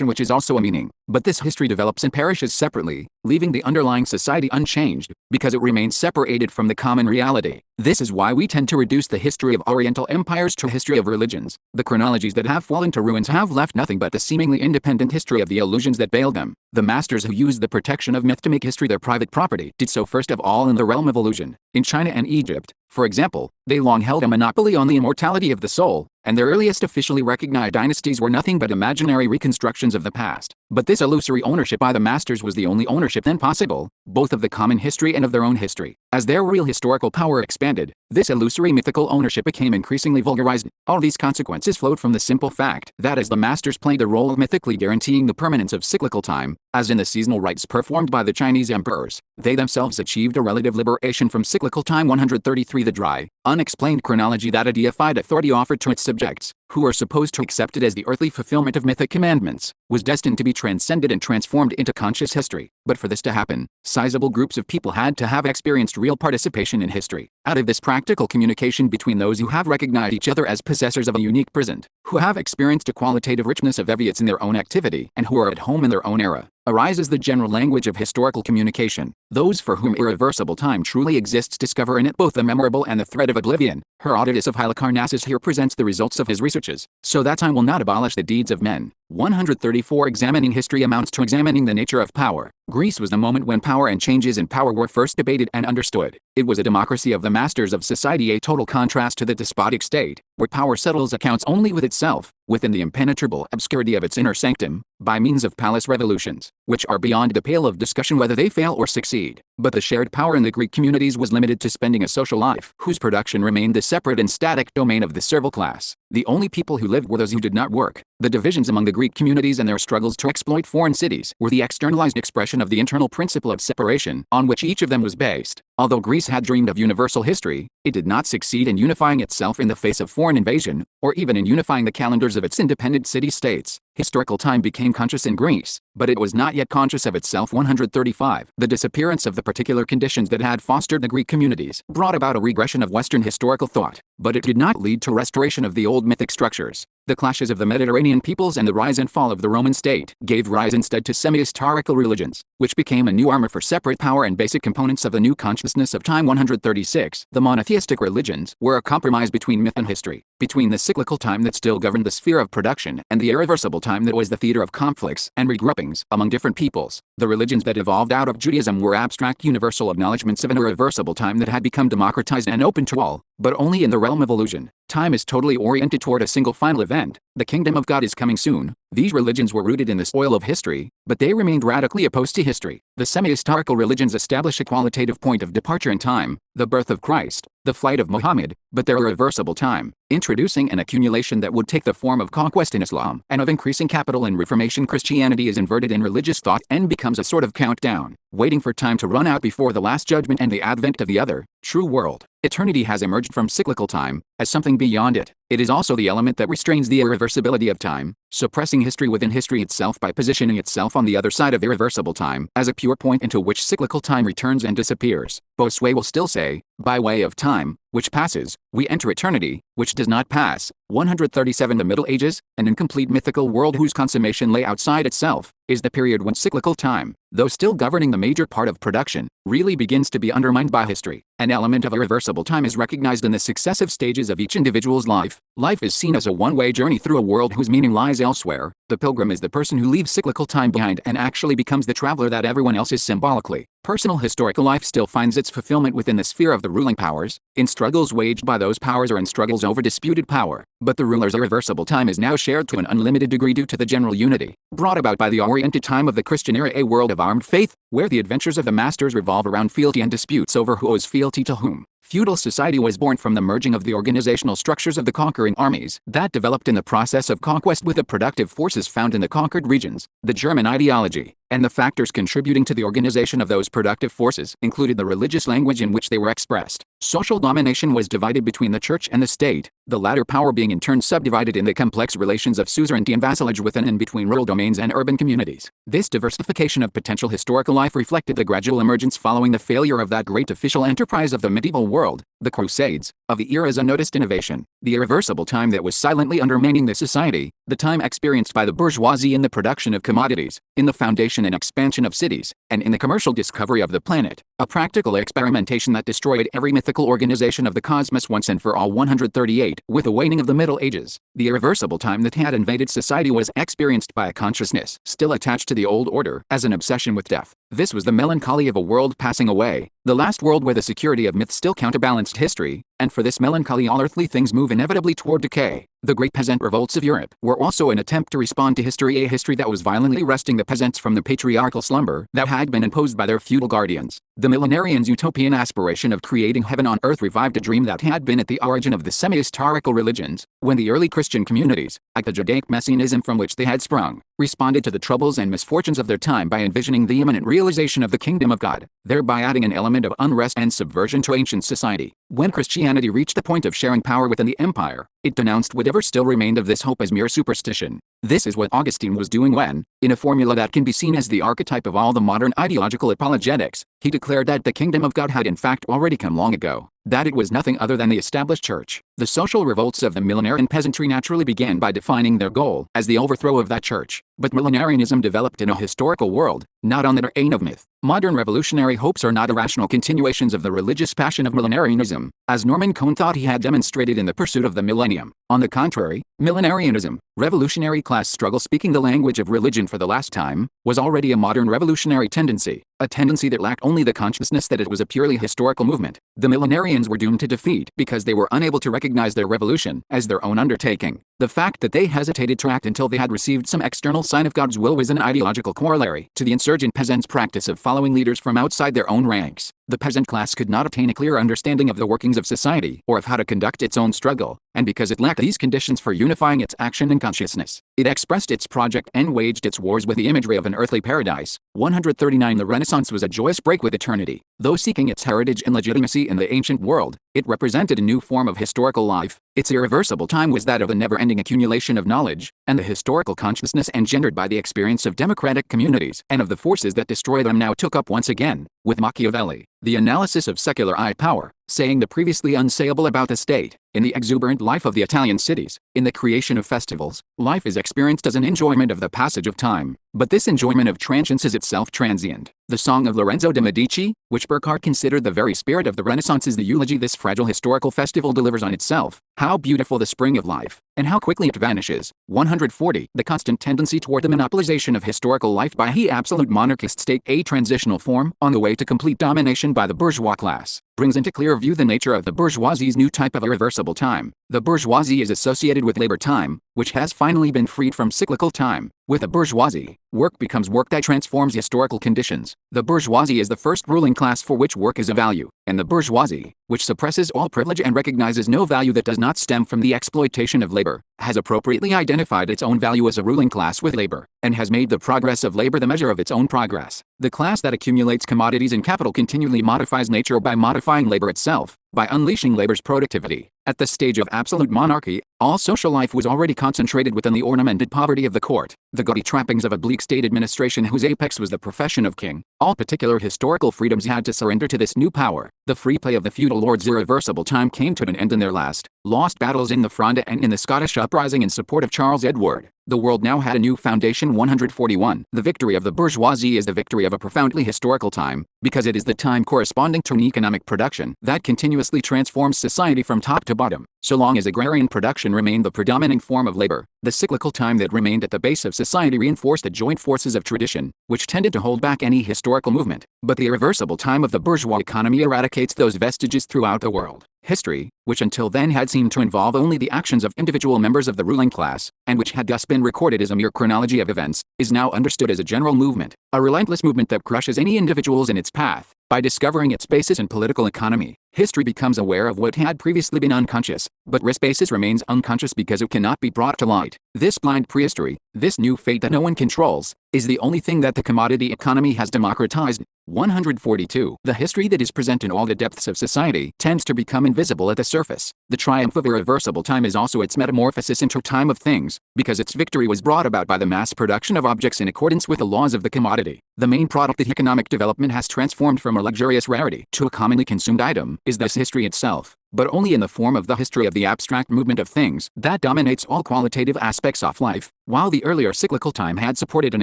which is also a meaning. But this history develops and perishes separately, leaving the underlying society unchanged, because it remains separated from the common reality. This is why we tend to reduce the history of Oriental empires to a history of religions. The chronologies that have fallen to ruins have left nothing but the seemingly independent history of the illusions that veiled them. The masters who used the protection of myth to make history their private property did so first of all in the realm of illusion. In China and Egypt, for example, they long held a monopoly on the immortality of the soul, and their earliest officially recognized dynasties were nothing but imaginary reconstructions of the past. But this illusory ownership by the masters was the only ownership then possible, both of the common history and of their own history. As their real historical power expanded, this illusory mythical ownership became increasingly vulgarized. All these consequences flowed from the simple fact that as the masters played the role of mythically guaranteeing the permanence of cyclical time, as in the seasonal rites performed by the Chinese emperors, they themselves achieved a relative liberation from cyclical time. 133 The dry, unexplained chronology that a deified authority offered to its subjects, who were supposed to accept it as the earthly fulfillment of mythic commandments, was destined to be transcended and transformed into conscious history. But for this to happen, sizable groups of people had to have experienced real participation in history. Out of this practical communication between those who have recognized each other as possessors of a unique present, who have experienced a qualitative richness of evience in their own activity, and who are at home in their own era, arises the general language of historical communication. Those for whom irreversible time truly exists discover in it both the memorable and the thread of oblivion. Herodotus of Halicarnassus here presents the results of his researches, so that time will not abolish the deeds of men. 134 Examining history amounts to examining the nature of power. Greece was the moment when power and changes in power were first debated and understood. It was a democracy of the masters of society, a total contrast to the despotic state, where power settles accounts only with itself, within the impenetrable obscurity of its inner sanctum, by means of palace revolutions, which are beyond the pale of discussion whether they fail or succeed. But the shared power in the Greek communities was limited to spending a social life whose production remained the separate and static domain of the servile class. The only people who lived were those who did not work. The divisions among the Greek communities and their struggles to exploit foreign cities were the externalized expression of the internal principle of separation on which each of them was based. Although Greece had dreamed of universal history, it did not succeed in unifying itself in the face of foreign invasion, or even in unifying the calendars of its independent city-states. Historical time became conscious in Greece, but it was not yet conscious of itself. 135. The disappearance of the particular conditions that had fostered the Greek communities brought about a regression of Western historical thought, but it did not lead to restoration of the old mythic structures. The clashes of the Mediterranean peoples and the rise and fall of the Roman state gave rise instead to semi-historical religions, which became a new armor for separate power and basic components of the new consciousness of time. 136. The monotheistic religions were a compromise between myth and history, between the cyclical time that still governed the sphere of production and the irreversible time that was the theater of conflicts and regroupings among different peoples. The religions that evolved out of Judaism were abstract universal acknowledgments of an irreversible time that had become democratized and open to all, but only in the realm of illusion. Time is totally oriented toward a single final event. The kingdom of God is coming soon. These religions were rooted in the soil of history, but they remained radically opposed to history. The semi-historical religions establish a qualitative point of departure in time, the birth of Christ, the flight of Muhammad, but their irreversible time, introducing an accumulation that would take the form of conquest in Islam and of increasing capital in Reformation. Christianity is inverted in religious thought and becomes a sort of countdown, waiting for time to run out before the last judgment and the advent of the other, true world. Eternity has emerged from cyclical time as something beyond it. It is also the element that restrains the irreversibility of time, suppressing history within history itself by positioning itself on the other side of irreversible time as a pure point into which cyclical time returns and disappears. Bossuet will still say, by way of time, which passes, we enter eternity, which does not pass. 137. The Middle Ages, an incomplete mythical world whose consummation lay outside itself, is the period when cyclical time, though still governing the major part of production, really begins to be undermined by history. An element of irreversible time is recognized in the successive stages of each individual's life. Life is seen as a one-way journey through a world whose meaning lies elsewhere. The pilgrim is the person who leaves cyclical time behind and actually becomes the traveler that everyone else is symbolically. Personal historical life still finds its fulfillment within the sphere of the ruling powers, in struggles waged by those powers or in struggles over disputed power, but the ruler's irreversible time is now shared to an unlimited degree due to the general unity brought about by the oriented time of the Christian era, a world of armed faith, where the adventures of the masters revolve around fealty and disputes over who owes fealty to whom. Feudal society was born from the merging of the organizational structures of the conquering armies that developed in the process of conquest with the productive forces found in the conquered regions. The German ideology and the factors contributing to the organization of those productive forces included the religious language in which they were expressed. Social domination was divided between the church and the state, the latter power being in turn subdivided in the complex relations of suzerainty and vassalage within and between rural domains and urban communities. This diversification of potential historical life reflected the gradual emergence following the failure of that great official enterprise of the medieval world, the Crusades, of the era's unnoticed innovation, the irreversible time that was silently undermining the society, the time experienced by the bourgeoisie in the production of commodities, in the foundation and expansion of cities, and in the commercial discovery of the planet, a practical experimentation that destroyed every mythical organization of the cosmos once and for all. 138. With the waning of the Middle Ages, the irreversible time that had invaded society was experienced by a consciousness still attached to the old order as an obsession with death. This was the melancholy of a world passing away, the last world where the security of myth still counterbalanced history, and for this melancholy all earthly things move inevitably toward decay. The great peasant revolts of Europe were also an attempt to respond to history, a history that was violently wresting the peasants from the patriarchal slumber that had been imposed by their feudal guardians. The millenarians' utopian aspiration of creating heaven on earth revived a dream that had been at the origin of the semi-historical religions, when the early Christian communities, like the Judaic messianism from which they had sprung, responded to the troubles and misfortunes of their time by envisioning the imminent realization of the kingdom of God, thereby adding an element of unrest and subversion to ancient society. When Christianity reached the point of sharing power within the empire, it denounced whatever still remained of this hope as mere superstition. This is what Augustine was doing when, in a formula that can be seen as the archetype of all the modern ideological apologetics, he declared that the kingdom of God had in fact already come long ago, that it was nothing other than the established church. The social revolts of the millenarian peasantry naturally began by defining their goal as the overthrow of that church, but millenarianism developed in a historical world, not on the terrain of myth. Modern revolutionary hopes are not irrational continuations of the religious passion of millenarianism, as Norman Cohn thought he had demonstrated in The Pursuit of the Millennium. On the contrary, millenarianism, revolutionary class struggle speaking the language of religion for the last time, was already a modern revolutionary tendency, a tendency that lacked only the consciousness that it was a purely historical movement. The millenarians were doomed to defeat because they were unable to recognize their revolution as their own undertaking. The fact that they hesitated to act until they had received some external sign of God's will was an ideological corollary to the insurgent peasants' practice of following leaders from outside their own ranks. The peasant class could not obtain a clear understanding of the workings of society or of how to conduct its own struggle, and because it lacked these conditions for unifying its action and consciousness, it expressed its project and waged its wars with the imagery of an earthly paradise. 139 The Renaissance was a joyous break with eternity. Though seeking its heritage and legitimacy in the ancient world, it represented a new form of historical life. Its irreversible time was that of a never-ending accumulation of knowledge, and the historical consciousness engendered by the experience of democratic communities and of the forces that destroy them now took up once again, with Machiavelli, the analysis of secular power, saying the previously unsayable about the state. In the exuberant life of the Italian cities, in the creation of festivals, life is experienced as an enjoyment of the passage of time, but this enjoyment of transience is itself transient. The Song of Lorenzo de' Medici, which Burckhardt considered the very spirit of the Renaissance, is the eulogy this fragile historical festival delivers on itself. How beautiful the spring of life, and how quickly it vanishes. 140 The constant tendency toward the monopolization of historical life by the absolute monarchist state, a transitional form, on the way to complete domination by the bourgeois class, brings into clear view the nature of the bourgeoisie's new type of irreversible time. The bourgeoisie is associated with labor time, which has finally been freed from cyclical time. With the bourgeoisie, work becomes work that transforms historical conditions. The bourgeoisie is the first ruling class for which work is a value, and the bourgeoisie, which suppresses all privilege and recognizes no value that does not stem from the exploitation of labor, has appropriately identified its own value as a ruling class with labor, and has made the progress of labor the measure of its own progress. The class that accumulates commodities and capital continually modifies nature by modifying labor itself, by unleashing labor's productivity. At the stage of absolute monarchy, all social life was already concentrated within the ornamented poverty of the court, the gaudy trappings of a bleak state administration whose apex was the profession of king. All particular historical freedoms had to surrender to this new power. The free play of the feudal lords' irreversible time came to an end in their last, lost battles in the Fronde and in the Scottish uprising in support of Charles Edward. The world now had a new foundation. 141 The victory of the bourgeoisie is the victory of a profoundly historical time, because it is the time corresponding to an economic production that continuously transforms society from top to bottom. So long as agrarian production remained the predominant form of labor, the cyclical time that remained at the base of society reinforced the joint forces of tradition, which tended to hold back any historical movement. But the irreversible time of the bourgeois economy eradicates those vestiges throughout the world. History, which until then had seemed to involve only the actions of individual members of the ruling class, and which had thus been recorded as a mere chronology of events, is now understood as a general movement, a relentless movement that crushes any individuals in its path. By discovering its basis in political economy, history becomes aware of what had previously been unconscious, but its basis remains unconscious because it cannot be brought to light. This blind prehistory, this new fate that no one controls, is the only thing that the commodity economy has democratized. 142 The history that is present in all the depths of society tends to become invisible at the surface. The triumph of irreversible time is also its metamorphosis into time of things, because its victory was brought about by the mass production of objects in accordance with the laws of the commodity. The main product that economic development has transformed from a luxurious rarity to a commonly consumed item is thus history itself, but only in the form of the history of the abstract movement of things that dominates all qualitative aspects of life. While the earlier cyclical time had supported an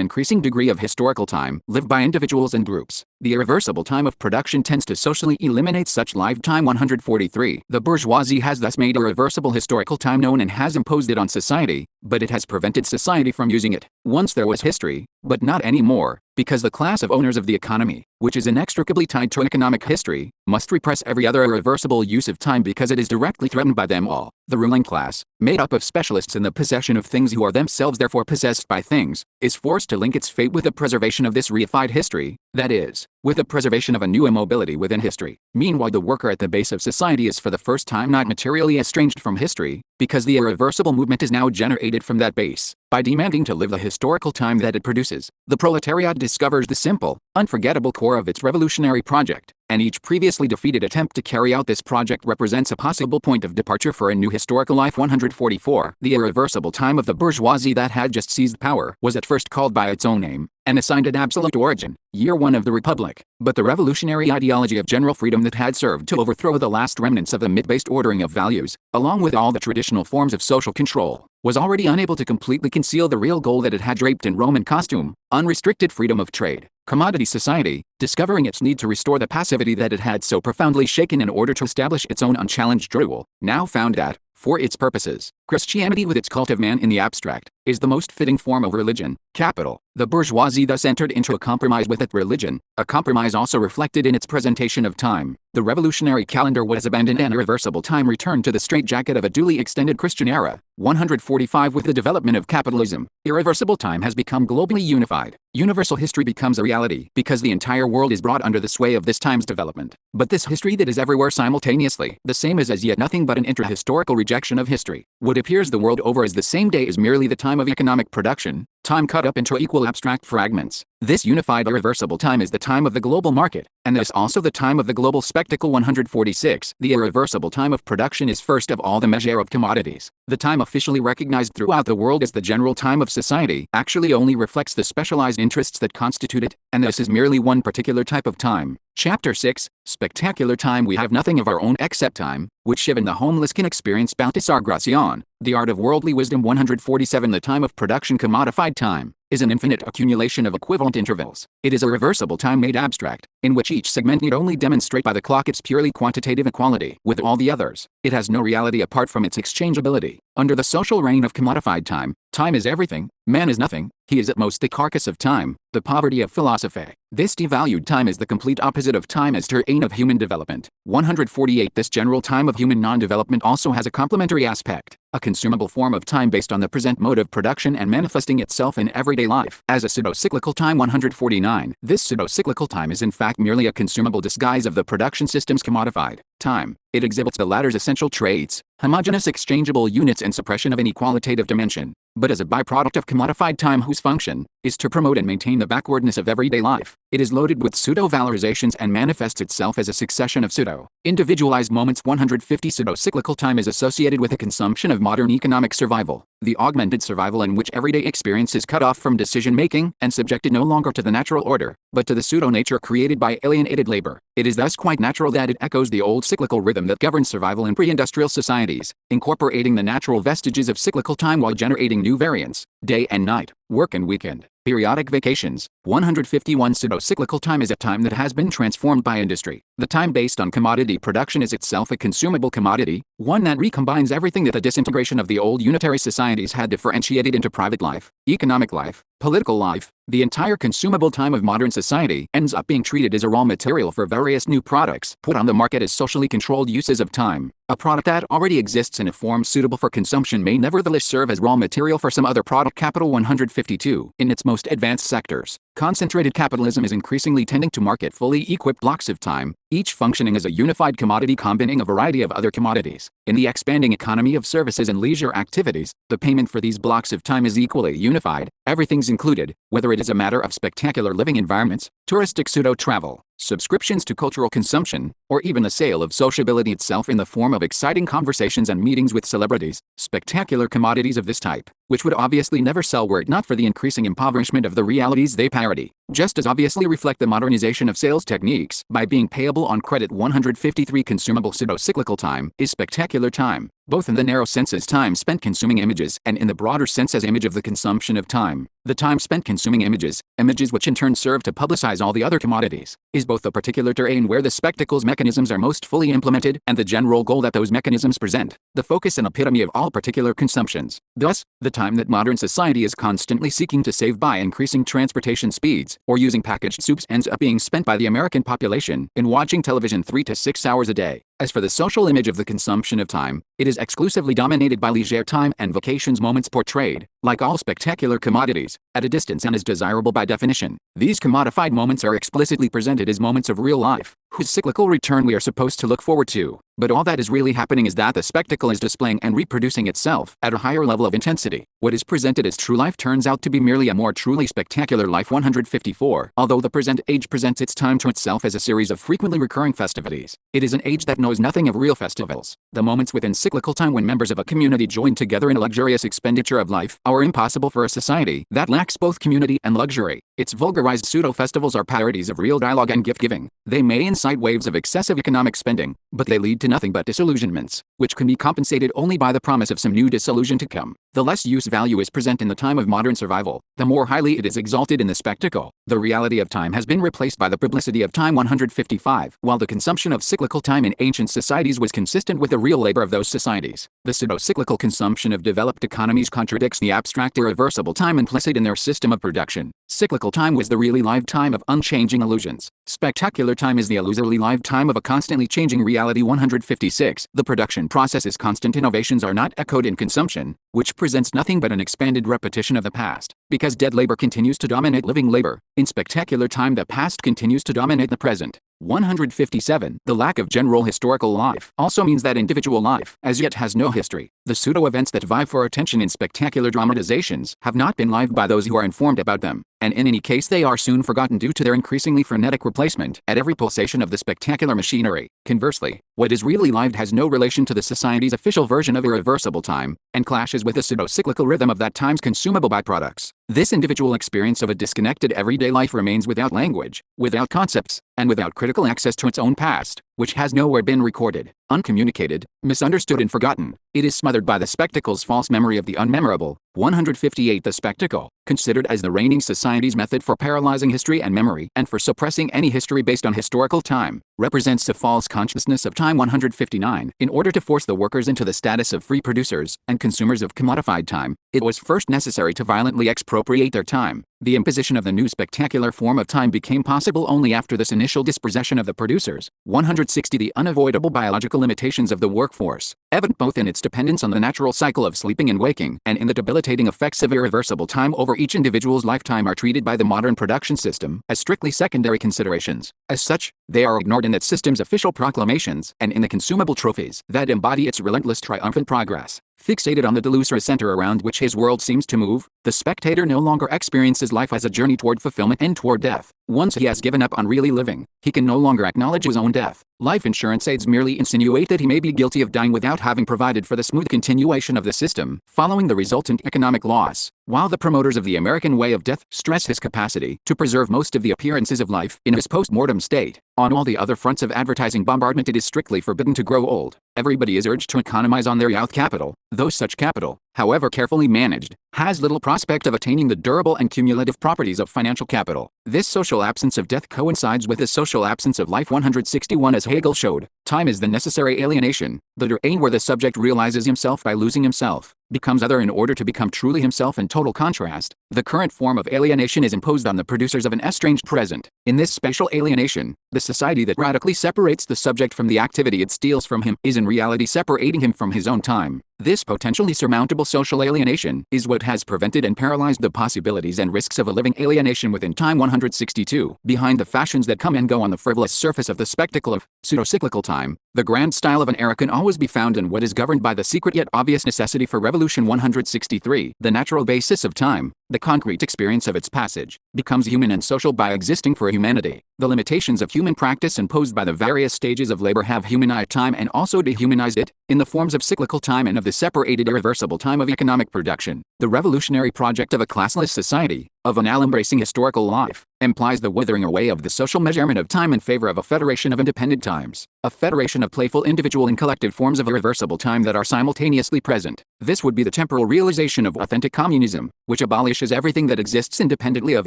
increasing degree of historical time lived by individuals and groups, the irreversible time of production tends to socially eliminate such lifetime. 143 The bourgeoisie has thus made irreversible historical time known and has imposed it on society, but it has prevented society from using it. Once there was history, but not anymore, because the class of owners of the economy, which is inextricably tied to economic history, must repress every other irreversible use of time because it is directly threatened by them all. The ruling class, made up of specialists in the possession of things who are themselves therefore possessed by things, is forced to link its fate with the preservation of this reified history, that is, with the preservation of a new immobility within history. Meanwhile, the worker at the base of society is for the first time not materially estranged from history, because the irreversible movement is now generated from that base. By demanding to live the historical time that it produces, the proletariat discovers the simple, unforgettable core of its revolutionary project, and each previously defeated attempt to carry out this project represents a possible point of departure for a new historical life. 144 The irreversible time of the bourgeoisie that had just seized power was at first called by its own name, and assigned an absolute origin, year 1 of the Republic. But the revolutionary ideology of general freedom that had served to overthrow the last remnants of the myth-based ordering of values, along with all the traditional forms of social control, was already unable to completely conceal the real goal that it had draped in Roman costume: unrestricted freedom of trade. Commodity society, discovering its need to restore the passivity that it had so profoundly shaken in order to establish its own unchallenged rule, now found that, For its purposes, Christianity with its cult of man in the abstract, is the most fitting form of religion. Capital. The bourgeoisie thus entered into a compromise with its religion, a compromise also reflected in its presentation of time. The revolutionary calendar was abandoned and irreversible time returned to the straitjacket of a duly extended Christian era. 145 With the development of capitalism, irreversible time has become globally unified. Universal history becomes a reality because the entire world is brought under the sway of this time's development. But this history that is everywhere simultaneously, the same is as yet nothing but an intra-historical rejection of history. What appears the world over as the same day is merely the time of economic production, time cut up into equal abstract fragments. This unified irreversible time is the time of the global market, and thus also the time of the global spectacle. 146 The irreversible time of production is first of all the measure of commodities. The time officially recognized throughout the world as the general time of society actually only reflects the specialized interests that constitute it, and this is merely one particular type of time. Chapter 6 Spectacular time. We have nothing of our own except time, which even the homeless can experience. Baltasar Gracian, The Art of Worldly Wisdom. 147 The time of production. Commodified time is an infinite accumulation of equivalent intervals. It is a reversible time made abstract, in which each segment need only demonstrate by the clock its purely quantitative equality with all the others. It has no reality apart from its exchangeability. Under the social reign of commodified time, time is everything, man is nothing, he is at most the carcass of time, the poverty of philosophy. This devalued time is the complete opposite of time as terrain of human development. 148 This general time of human non-development also has a complementary aspect, a consumable form of time based on the present mode of production and manifesting itself in everyday life as a pseudo-cyclical time. 149 This pseudo-cyclical time is in fact merely a consumable disguise of the production system's commodified time. It exhibits the latter's essential traits, homogeneous exchangeable units and suppression of any qualitative dimension, but as a byproduct of commodified time whose function is to promote and maintain the backwardness of everyday life. It is loaded with pseudo-valorizations and manifests itself as a succession of pseudo-individualized moments. 150 Pseudo-cyclical time is associated with a consumption of modern economic survival, the augmented survival in which everyday experience is cut off from decision-making and subjected no longer to the natural order, but to the pseudo-nature created by alienated labor. It is thus quite natural that it echoes the old cyclical rhythm that governs survival in pre-industrial societies, incorporating the natural vestiges of cyclical time while generating new variants, day and night, work and weekend, periodic vacations. 151 Pseudo-cyclical time is a time that has been transformed by industry. The time based on commodity production is itself a consumable commodity, one that recombines everything that the disintegration of the old unitary societies had differentiated into private life, economic life, political life. The entire consumable time of modern society ends up being treated as a raw material for various new products put on the market as socially controlled uses of time. A product that already exists in a form suitable for consumption may nevertheless serve as raw material for some other product. Capital. 152 In its most advanced sectors, concentrated capitalism is increasingly tending to market fully equipped blocks of time, each functioning as a unified commodity combining a variety of other commodities. In the expanding economy of services and leisure activities, the payment for these blocks of time is equally unified, everything's included, whether it is a matter of spectacular living environments, touristic pseudo-travel, subscriptions to cultural consumption, or even the sale of sociability itself in the form of exciting conversations and meetings with celebrities. Spectacular commodities of this type, which would obviously never sell were it not for the increasing impoverishment of the realities they parody, just as obviously reflect the modernization of sales techniques by being payable on credit. 153 Consumable pseudo-cyclical time is spectacular time, both in the narrow sense as time spent consuming images and in the broader sense as image of the consumption of time. The time spent consuming images, images which in turn serve to publicize all the other commodities, is both the particular terrain where the spectacle's mechanisms are most fully implemented and the general goal that those mechanisms present, the focus and epitome of all particular consumptions. Thus, the time that modern society is constantly seeking to save by increasing transportation speeds or using packaged soups ends up being spent by the American population in watching television 3 to 6 hours a day. As for the social image of the consumption of time, it is exclusively dominated by leisure time and vacations moments portrayed, like all spectacular commodities, at a distance and is desirable by definition. These commodified moments are explicitly presented as moments of real life, whose cyclical return we are supposed to look forward to. But all that is really happening is that the spectacle is displaying and reproducing itself at a higher level of intensity. What is presented as true life turns out to be merely a more truly spectacular life. 154 Although the present age presents its time to itself as a series of frequently recurring festivities, it is an age that knows nothing of real festivals. The moments within cyclical time when members of a community join together in a luxurious expenditure of life are impossible for a society that lacks both community and luxury. Its vulgarized pseudo-festivals are parodies of real dialogue and gift-giving. They may incite waves of excessive economic spending, but they lead to nothing but disillusionments, which can be compensated only by the promise of some new disillusion to come. The less use value is present in the time of modern survival, the more highly it is exalted in the spectacle. The reality of time has been replaced by the publicity of time. 155. While the consumption of cyclical time in ancient societies was consistent with the real labor of those societies, the pseudo-cyclical consumption of developed economies contradicts the abstract irreversible time implicit in their system of production. Cyclical time was the really live time of unchanging illusions. Spectacular time is the illusorily live time of a constantly changing reality. 156. The production process's constant innovations are not echoed in consumption, which presents nothing but an expanded repetition of the past. Because dead labor continues to dominate living labor, in spectacular time the past continues to dominate the present. 157. The lack of general historical life also means that individual life as yet has no history. The pseudo-events that vie for attention in spectacular dramatizations have not been lived by those who are informed about them, and in any case they are soon forgotten due to their increasingly frenetic replacement at every pulsation of the spectacular machinery. Conversely, what is really lived has no relation to the society's official version of irreversible time, and clashes with the pseudo-cyclical rhythm of that time's consumable byproducts. This individual experience of a disconnected everyday life remains without language, without concepts, and without critical access to its own past, which has nowhere been recorded, uncommunicated, misunderstood and forgotten. It is smothered by the spectacle's false memory of the unmemorable. 158. The spectacle, considered as the reigning society's method for paralyzing history and memory and for suppressing any history based on historical time, represents a false consciousness of time. 159. In order to force the workers into the status of free producers and consumers of commodified time, it was first necessary to violently expropriate their time. The imposition of the new spectacular form of time became possible only after this initial dispossession of the producers. 160. The unavoidable biological limitations of the workforce, evident both in its dependence on the natural cycle of sleeping and waking and in the debilitating effects of irreversible time over each individual's lifetime, are treated by the modern production system as strictly secondary considerations. As such, they are ignored in that system's official proclamations and in the consumable trophies that embody its relentless triumphant progress. Fixated on the delusory center around which his world seems to move, the spectator no longer experiences life as a journey toward fulfillment and toward death. Once he has given up on really living, he can no longer acknowledge his own death. Life insurance aids merely insinuate that he may be guilty of dying without having provided for the smooth continuation of the system, following the resultant economic loss, while the promoters of the American way of death stress his capacity to preserve most of the appearances of life in his post-mortem state. On all the other fronts of advertising bombardment, it is strictly forbidden to grow old. Everybody is urged to economize on their youth capital, though such capital, however carefully managed, has little prospect of attaining the durable and cumulative properties of financial capital. This social absence of death coincides with the social absence of life. 161. As Hegel showed, time is the necessary alienation, the domain where the subject realizes himself by losing himself, becomes other in order to become truly himself. In total contrast, the current form of alienation is imposed on the producers of an estranged present. In this special alienation, the society that radically separates the subject from the activity it steals from him is in reality separating him from his own time. This potentially surmountable social alienation is what has prevented and paralyzed the possibilities and risks of a living alienation within time. 162. Behind the fashions that come and go on the frivolous surface of the spectacle of pseudo-cyclical time, the grand style of an era can always be found in what is governed by the secret yet obvious necessity for revolution. 163. The natural basis of time, the concrete experience of its passage, becomes human and social by existing for humanity. The limitations of human practice imposed by the various stages of labor have humanized time and also dehumanized it, in the forms of cyclical time and of the separated irreversible time of economic production. The revolutionary project of a classless society, of an all-embracing historical life, implies the withering away of the social measurement of time in favor of a federation of independent times, a federation of playful individual and collective forms of irreversible time that are simultaneously present. This would be the temporal realization of authentic communism, which abolishes everything that exists independently of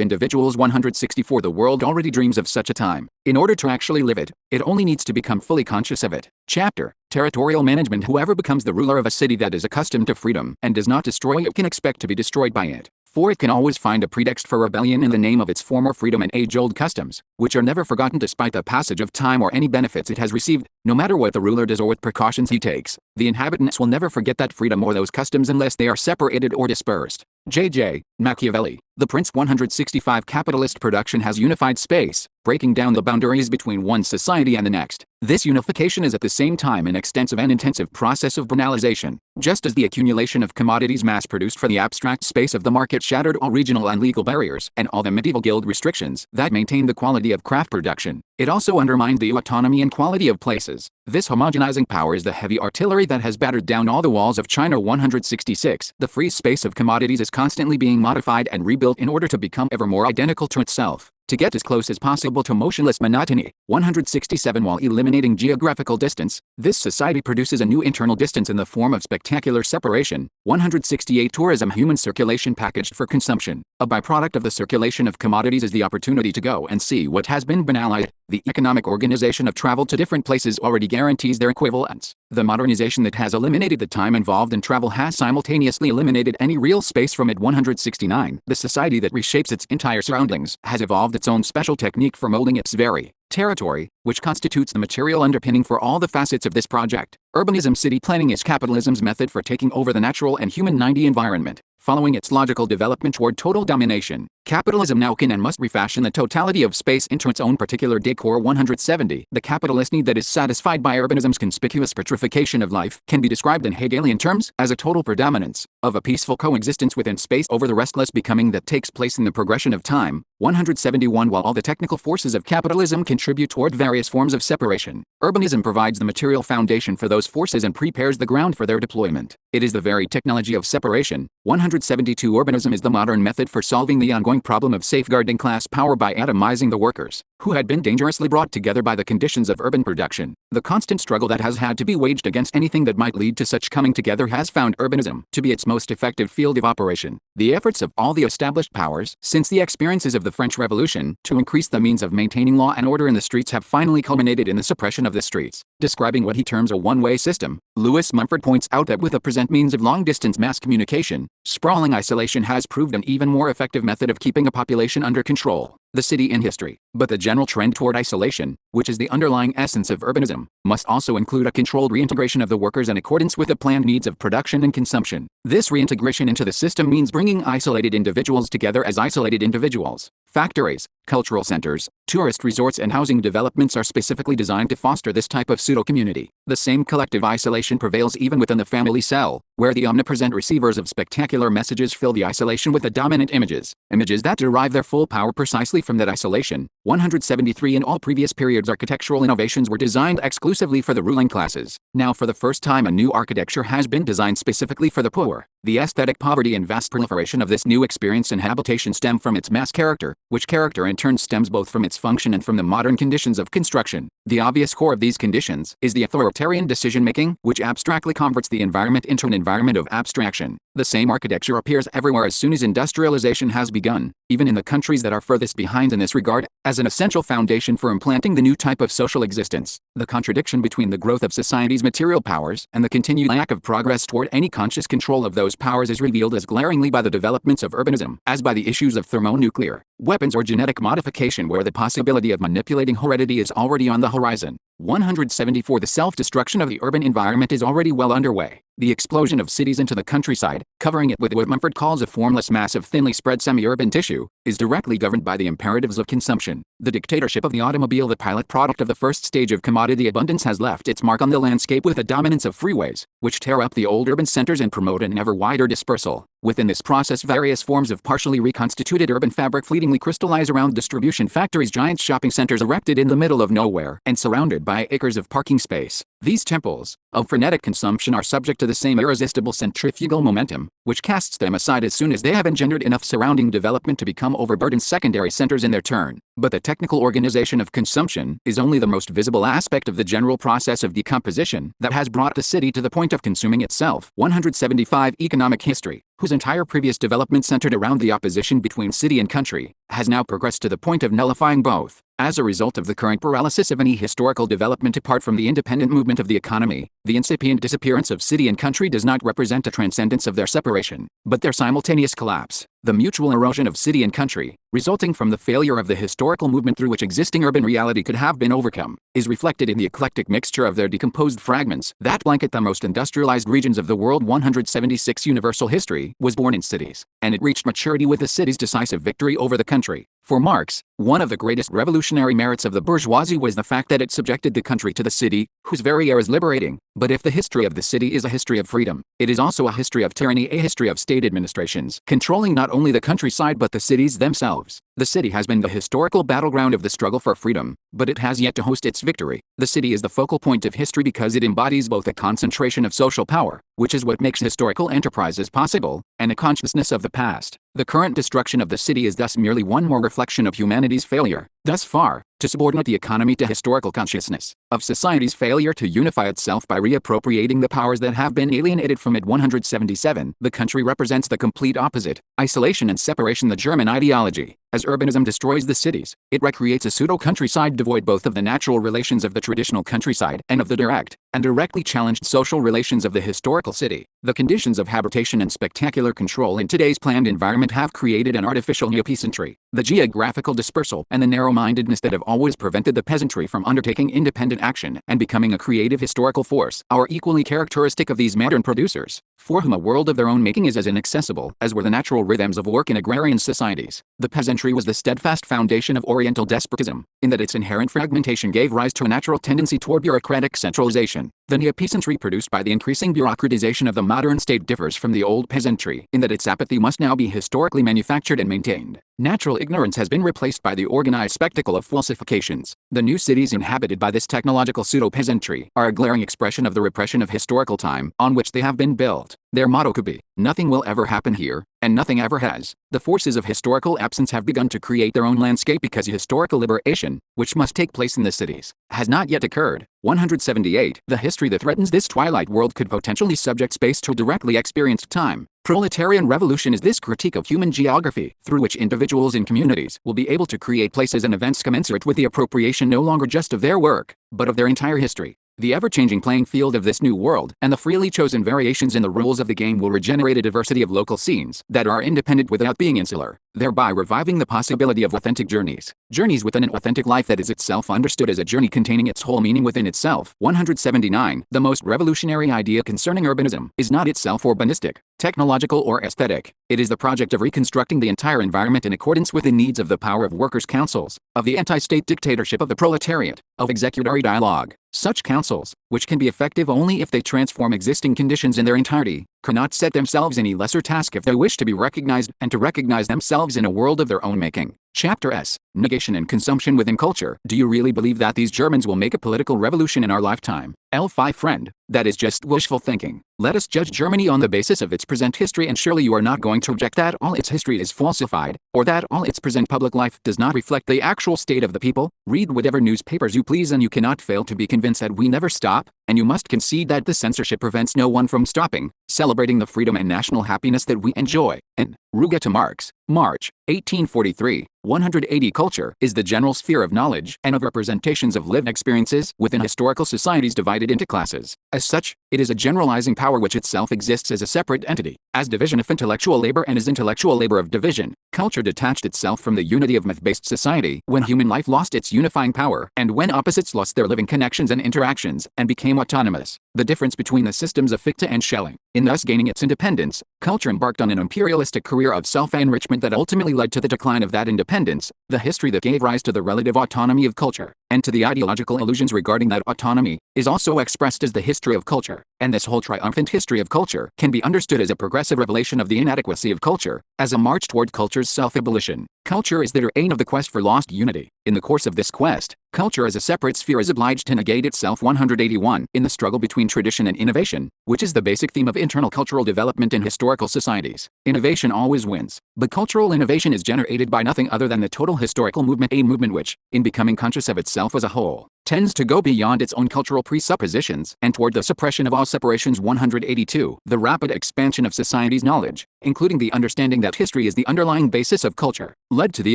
individuals. 164. The world already dreams of such a time. In order to actually live it, it only needs to become fully conscious of it. Chapter: Territorial Management. Whoever becomes the ruler of a city that is accustomed to freedom and does not destroy it can expect to be destroyed by it. For it can always find a pretext for rebellion in the name of its former freedom and age-old customs, which are never forgotten despite the passage of time or any benefits it has received. No matter what the ruler does or what precautions he takes, the inhabitants will never forget that freedom or those customs unless they are separated or dispersed. J.J. Machiavelli. The Prince. 165. Capitalist production has unified space, breaking down the boundaries between one society and the next. This unification is at the same time an extensive and intensive process of banalization. Just as the accumulation of commodities mass-produced for the abstract space of the market shattered all regional and legal barriers and all the medieval guild restrictions that maintained the quality of craft production, it also undermined the autonomy and quality of places. This homogenizing power is the heavy artillery that has battered down all the walls of China. 166. The free space of commodities is constantly being modified and rebuilt in order to become ever more identical to itself. to get as close as possible to motionless monotony. 167 While eliminating geographical distance, this society produces a new internal distance in the form of spectacular separation. 168 Tourism Human circulation packaged for consumption. A byproduct of the circulation of commodities is the opportunity to go and see what has been banalized. The economic organization of travel to different places already guarantees their equivalence. The modernization that has eliminated the time involved in travel has simultaneously eliminated any real space from it. 169 The society that reshapes its entire surroundings has evolved its own special technique for molding its very territory, which constitutes the material underpinning for all the facets of this project. Urbanism. City planning is capitalism's method for taking over the natural and human environment, following its logical development toward total domination. Capitalism now can and must refashion the totality of space into its own particular decor. 170 The capitalist need that is satisfied by urbanism's conspicuous petrification of life can be described in Hegelian terms as a total predominance of a peaceful coexistence within space over the restless becoming that takes place in the progression of time. 171 While all the technical forces of capitalism contribute toward various forms of separation, urbanism provides the material foundation for those forces and prepares the ground for their deployment. It is the very technology of separation. 172 Urbanism is the modern method for solving the ongoing problem of safeguarding class power by atomizing the workers, who had been dangerously brought together by the conditions of urban production. The constant struggle that has had to be waged against anything that might lead to such coming together has found urbanism to be its most effective field of operation. The efforts of all the established powers since the experiences of the French Revolution to increase the means of maintaining law and order in the streets have finally culminated in the suppression of the streets. Describing what he terms a one-way system, Lewis Mumford points out that with the present means of long-distance mass communication, sprawling isolation has proved an even more effective method of keeping a population under control. The city in history. But the general trend toward isolation, which is the underlying essence of urbanism, must also include a controlled reintegration of the workers in accordance with the planned needs of production and consumption. This reintegration into the system means bringing isolated individuals together as isolated individuals. Factories, cultural centers, tourist resorts and housing developments are specifically designed to foster this type of pseudo-community. The same collective isolation prevails even within the family cell, where the omnipresent receivers of spectacular messages fill the isolation with the dominant images that derive their full power precisely from that isolation. 173 In all previous periods, architectural innovations were designed exclusively for the ruling classes. Now for the first time a new architecture has been designed specifically for the poor. The aesthetic poverty and vast proliferation of this new experience in habitation stem from its mass character, which character in turn stems both from its function and from the modern conditions of construction. The obvious core of these conditions is the authoritarian decision-making, which abstractly converts the environment into an environment of abstraction. The same architecture appears everywhere as soon as industrialization has begun, even in the countries that are furthest behind in this regard, as an essential foundation for implanting the new type of social existence. The contradiction between the growth of society's material powers and the continued lack of progress toward any conscious control of those powers is revealed as glaringly by the developments of urbanism as by the issues of thermonuclear weapons or genetic modification, where the possibility of manipulating heredity is already on the horizon. 174 The self-destruction of the urban environment is already well underway. The explosion of cities into the countryside, covering it with what Mumford calls a formless mass of thinly spread semi-urban tissue, is directly governed by the imperatives of consumption. The dictatorship of the automobile, the pilot product of the first stage of commodity abundance, has left its mark on the landscape with the dominance of freeways, which tear up the old urban centers and promote an ever wider dispersal. Within this process, various forms of partially reconstituted urban fabric fleetingly crystallize around distribution factories, giant shopping centers erected in the middle of nowhere and surrounded by acres of parking space. These temples of frenetic consumption are subject to the same irresistible centrifugal momentum, which casts them aside as soon as they have engendered enough surrounding development to become overburdened secondary centers in their turn. But the technical organization of consumption is only the most visible aspect of the general process of decomposition that has brought the city to the point of consuming itself. 175 Economic history, whose entire previous development centered around the opposition between city and country, has now progressed to the point of nullifying both. As a result of the current paralysis of any historical development apart from the independent movement of the economy, the incipient disappearance of city and country does not represent a transcendence of their separation, but their simultaneous collapse. The mutual erosion of city and country, resulting from the failure of the historical movement through which existing urban reality could have been overcome, is reflected in the eclectic mixture of their decomposed fragments that blanket the most industrialized regions of the world. 176 Universal history was born in cities, and it reached maturity with the city's decisive victory over the country. For Marx, one of the greatest revolutionary merits of the bourgeoisie was the fact that it subjected the country to the city, whose very air is liberating. But if the history of the city is a history of freedom, it is also a history of tyranny, a history of state administrations, controlling not only the countryside but the cities themselves. The city has been the historical battleground of the struggle for freedom, but it has yet to host its victory. The city is the focal point of history because it embodies both a concentration of social power, which is what makes historical enterprises possible, and a consciousness of the past. The current destruction of the city is thus merely one more reflection of humanity's failure, thus far, to subordinate the economy to historical consciousness, of society's failure to unify itself by reappropriating the powers that have been alienated from it. 177. The country represents the complete opposite, isolation and separation. The German ideology, as urbanism destroys the cities, it recreates a pseudo-countryside devoid both of the natural relations of the traditional countryside and of the direct, and directly challenged social relations of the historical city. The conditions of habitation and spectacular control in today's planned environment have created an artificial neopecentry. The geographical dispersal and the narrow-mindedness that have always prevented the peasantry from undertaking independent action and becoming a creative historical force are equally characteristic of these modern producers, for whom a world of their own making is as inaccessible as were the natural rhythms of work in agrarian societies. The peasantry was the steadfast foundation of Oriental despotism, in that its inherent fragmentation gave rise to a natural tendency toward bureaucratic centralization. The neopecentry produced by the increasing bureaucratization of the modern state differs from the old peasantry, in that its apathy must now be historically manufactured and maintained. Natural ignorance has been replaced by the organized spectacle of falsifications. The new cities inhabited by this technological pseudo-peasantry are a glaring expression of the repression of historical time on which they have been built. Their motto could be, "Nothing will ever happen here, and nothing ever has." The forces of historical absence have begun to create their own landscape because historical liberation, which must take place in the cities, has not yet occurred. 178. The history that threatens this twilight world could potentially subject space to directly experienced time. Proletarian revolution is this critique of human geography, through which individuals and communities will be able to create places and events commensurate with the appropriation no longer just of their work, but of their entire history. The ever-changing playing field of this new world and the freely chosen variations in the rules of the game will regenerate a diversity of local scenes that are independent without being insular, thereby reviving the possibility of authentic journeys. Journeys within an authentic life that is itself understood as a journey containing its whole meaning within itself. 179. The most revolutionary idea concerning urbanism is not itself urbanistic, technological or aesthetic. It is the project of reconstructing the entire environment in accordance with the needs of the power of workers' councils, of the anti-state dictatorship of the proletariat, of executory dialogue. Such councils, which can be effective only if they transform existing conditions in their entirety, cannot set themselves any lesser task if they wish to be recognized and to recognize themselves in a world of their own making. Chapter S. Negation and consumption within culture. Do you really believe that these Germans will make a political revolution in our lifetime? L5 friend, that is just wishful thinking. Let us judge Germany on the basis of its present history, and surely you are not going to reject that all its history is falsified, or that all its present public life does not reflect the actual state of the people. Read whatever newspapers you please and you cannot fail to be convinced that we never stop, and you must concede that the censorship prevents no one from stopping, celebrating the freedom and national happiness that we enjoy. N. Ruge to Marx, March, 1843. 180. Culture is the general sphere of knowledge and of representations of lived experiences within historical societies divided into classes. As such, it is a generalizing power which itself exists as a separate entity, as division of intellectual labor and as intellectual labor of division. Culture detached itself from the unity of myth-based society when human life lost its unifying power and when opposites lost their living connections and interactions and became autonomous. The difference between the systems of Fichte and Schelling. In thus gaining its independence, culture embarked on an imperialistic career of self-enrichment that ultimately led to the decline of that independence, the history that gave rise to the relative autonomy of culture, and to the ideological illusions regarding that autonomy, is also expressed as the history of culture. And this whole triumphant history of culture can be understood as a progressive revelation of the inadequacy of culture, as a march toward culture's self-abolition. Culture is the aim of the quest for lost unity. In the course of this quest, culture as a separate sphere is obliged to negate itself. 181. In the struggle between tradition and innovation, which is the basic theme of internal cultural development in historical societies, innovation always wins. But cultural innovation is generated by nothing other than the total historical movement, a movement which, in becoming conscious of itself as a whole, tends to go beyond its own cultural presuppositions and toward the suppression of all separations. 182. The rapid expansion of society's knowledge, including the understanding that history is the underlying basis of culture, led to the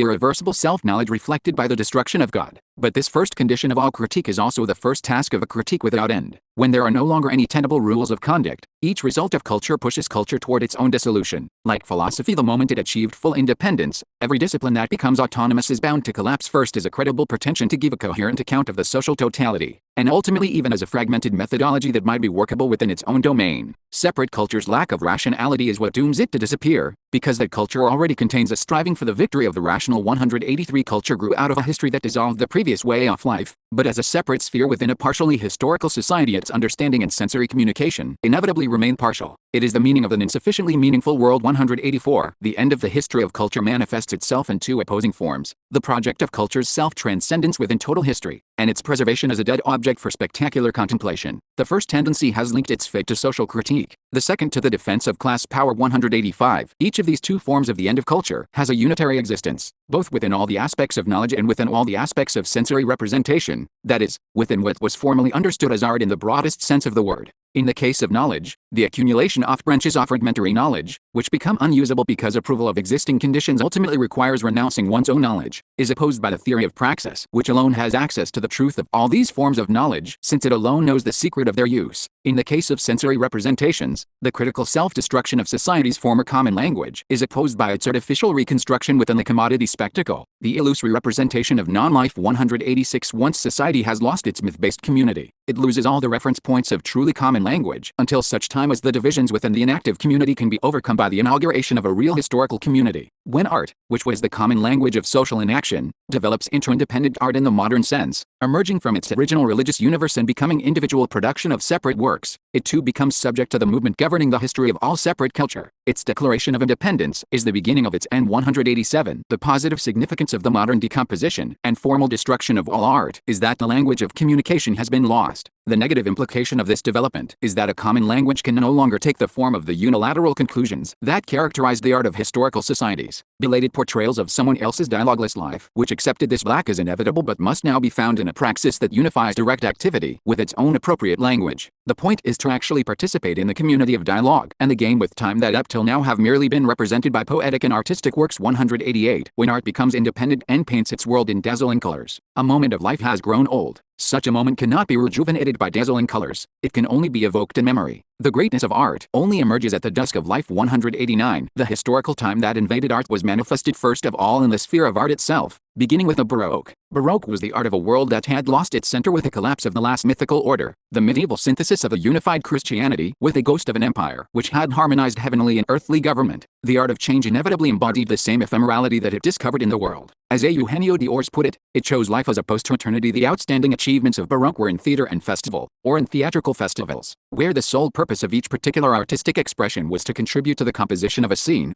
irreversible self-knowledge reflected by the destruction of God. But this first condition of all critique is also the first task of a critique without end. When there are no longer any tenable rules of conduct, each result of culture pushes culture toward its own dissolution. Like philosophy, the moment it achieved full independence, every discipline that becomes autonomous is bound to collapse first as a credible pretension to give a coherent account of the social totality, and ultimately even as a fragmented methodology that might be workable within its own domain. Separate culture's lack of rationality is what dooms it to disappear, because that culture already contains a striving for the victory of the rational. 183. Culture grew out of a history that dissolved the previous way of life, but as a separate sphere within a partially historical society, its understanding and sensory communication inevitably remain partial. It is the meaning of an insufficiently meaningful world. 184. The end of the history of culture manifests itself in two opposing forms: the project of culture's self-transcendence within total history, and its preservation as a dead object subject for spectacular contemplation. The first tendency has linked its fate to social critique, the second to the defense of class power. 185. Each of these two forms of the end of culture has a unitary existence, both within all the aspects of knowledge and within all the aspects of sensory representation, that is, within what was formerly understood as art in the broadest sense of the word. In the case of knowledge, the accumulation of branches of fragmentary knowledge, which become unusable because approval of existing conditions ultimately requires renouncing one's own knowledge, is opposed by the theory of praxis, which alone has access to the truth of all these forms of knowledge, since it alone knows the secret of their use. In the case of sensory representations, the critical self-destruction of society's former common language is opposed by its artificial reconstruction within the commodity spectacle, the illusory representation of non-life. 186. Once society has lost its myth-based community, it loses all the reference points of truly common language until such time as the divisions within the inactive community can be overcome by the inauguration of a real historical community. When art, which was the common language of social inaction, develops into independent art in the modern sense, emerging from its original religious universe and becoming individual production of separate works, it too becomes subject to the movement governing the history of all separate culture. Its declaration of independence is the beginning of its end. 187. The positive significance of the modern decomposition and formal destruction of all art is that the language of communication has been lost. The negative implication of this development is that a common language can no longer take the form of the unilateral conclusions that characterized the art of historical societies, belated portrayals of someone else's dialogueless life, which accepted this lack as inevitable but must now be found in a praxis that unifies direct activity with its own appropriate language. The point is to actually participate in the community of dialogue and the game with time that up till now have merely been represented by poetic and artistic works. 188. When art becomes independent and paints its world in dazzling colors, a moment of life has grown old. Such a moment cannot be rejuvenated by dazzling colors, it can only be evoked in memory. The greatness of art only emerges at the dusk of life. 189. The historical time that invaded art was manifested first of all in the sphere of art itself, beginning with the Baroque. Baroque was the art of a world that had lost its center with the collapse of the last mythical order, the medieval synthesis of a unified Christianity with a ghost of an empire which had harmonized heavenly and earthly government. The art of change inevitably embodied the same ephemerality that it discovered in the world. As Eugenio d'Ors put it, it chose life as opposed to eternity. The outstanding achievements of Baroque were in theater and festival, or in theatrical festivals, where the sole purpose of each particular artistic expression was to contribute to the composition of a scene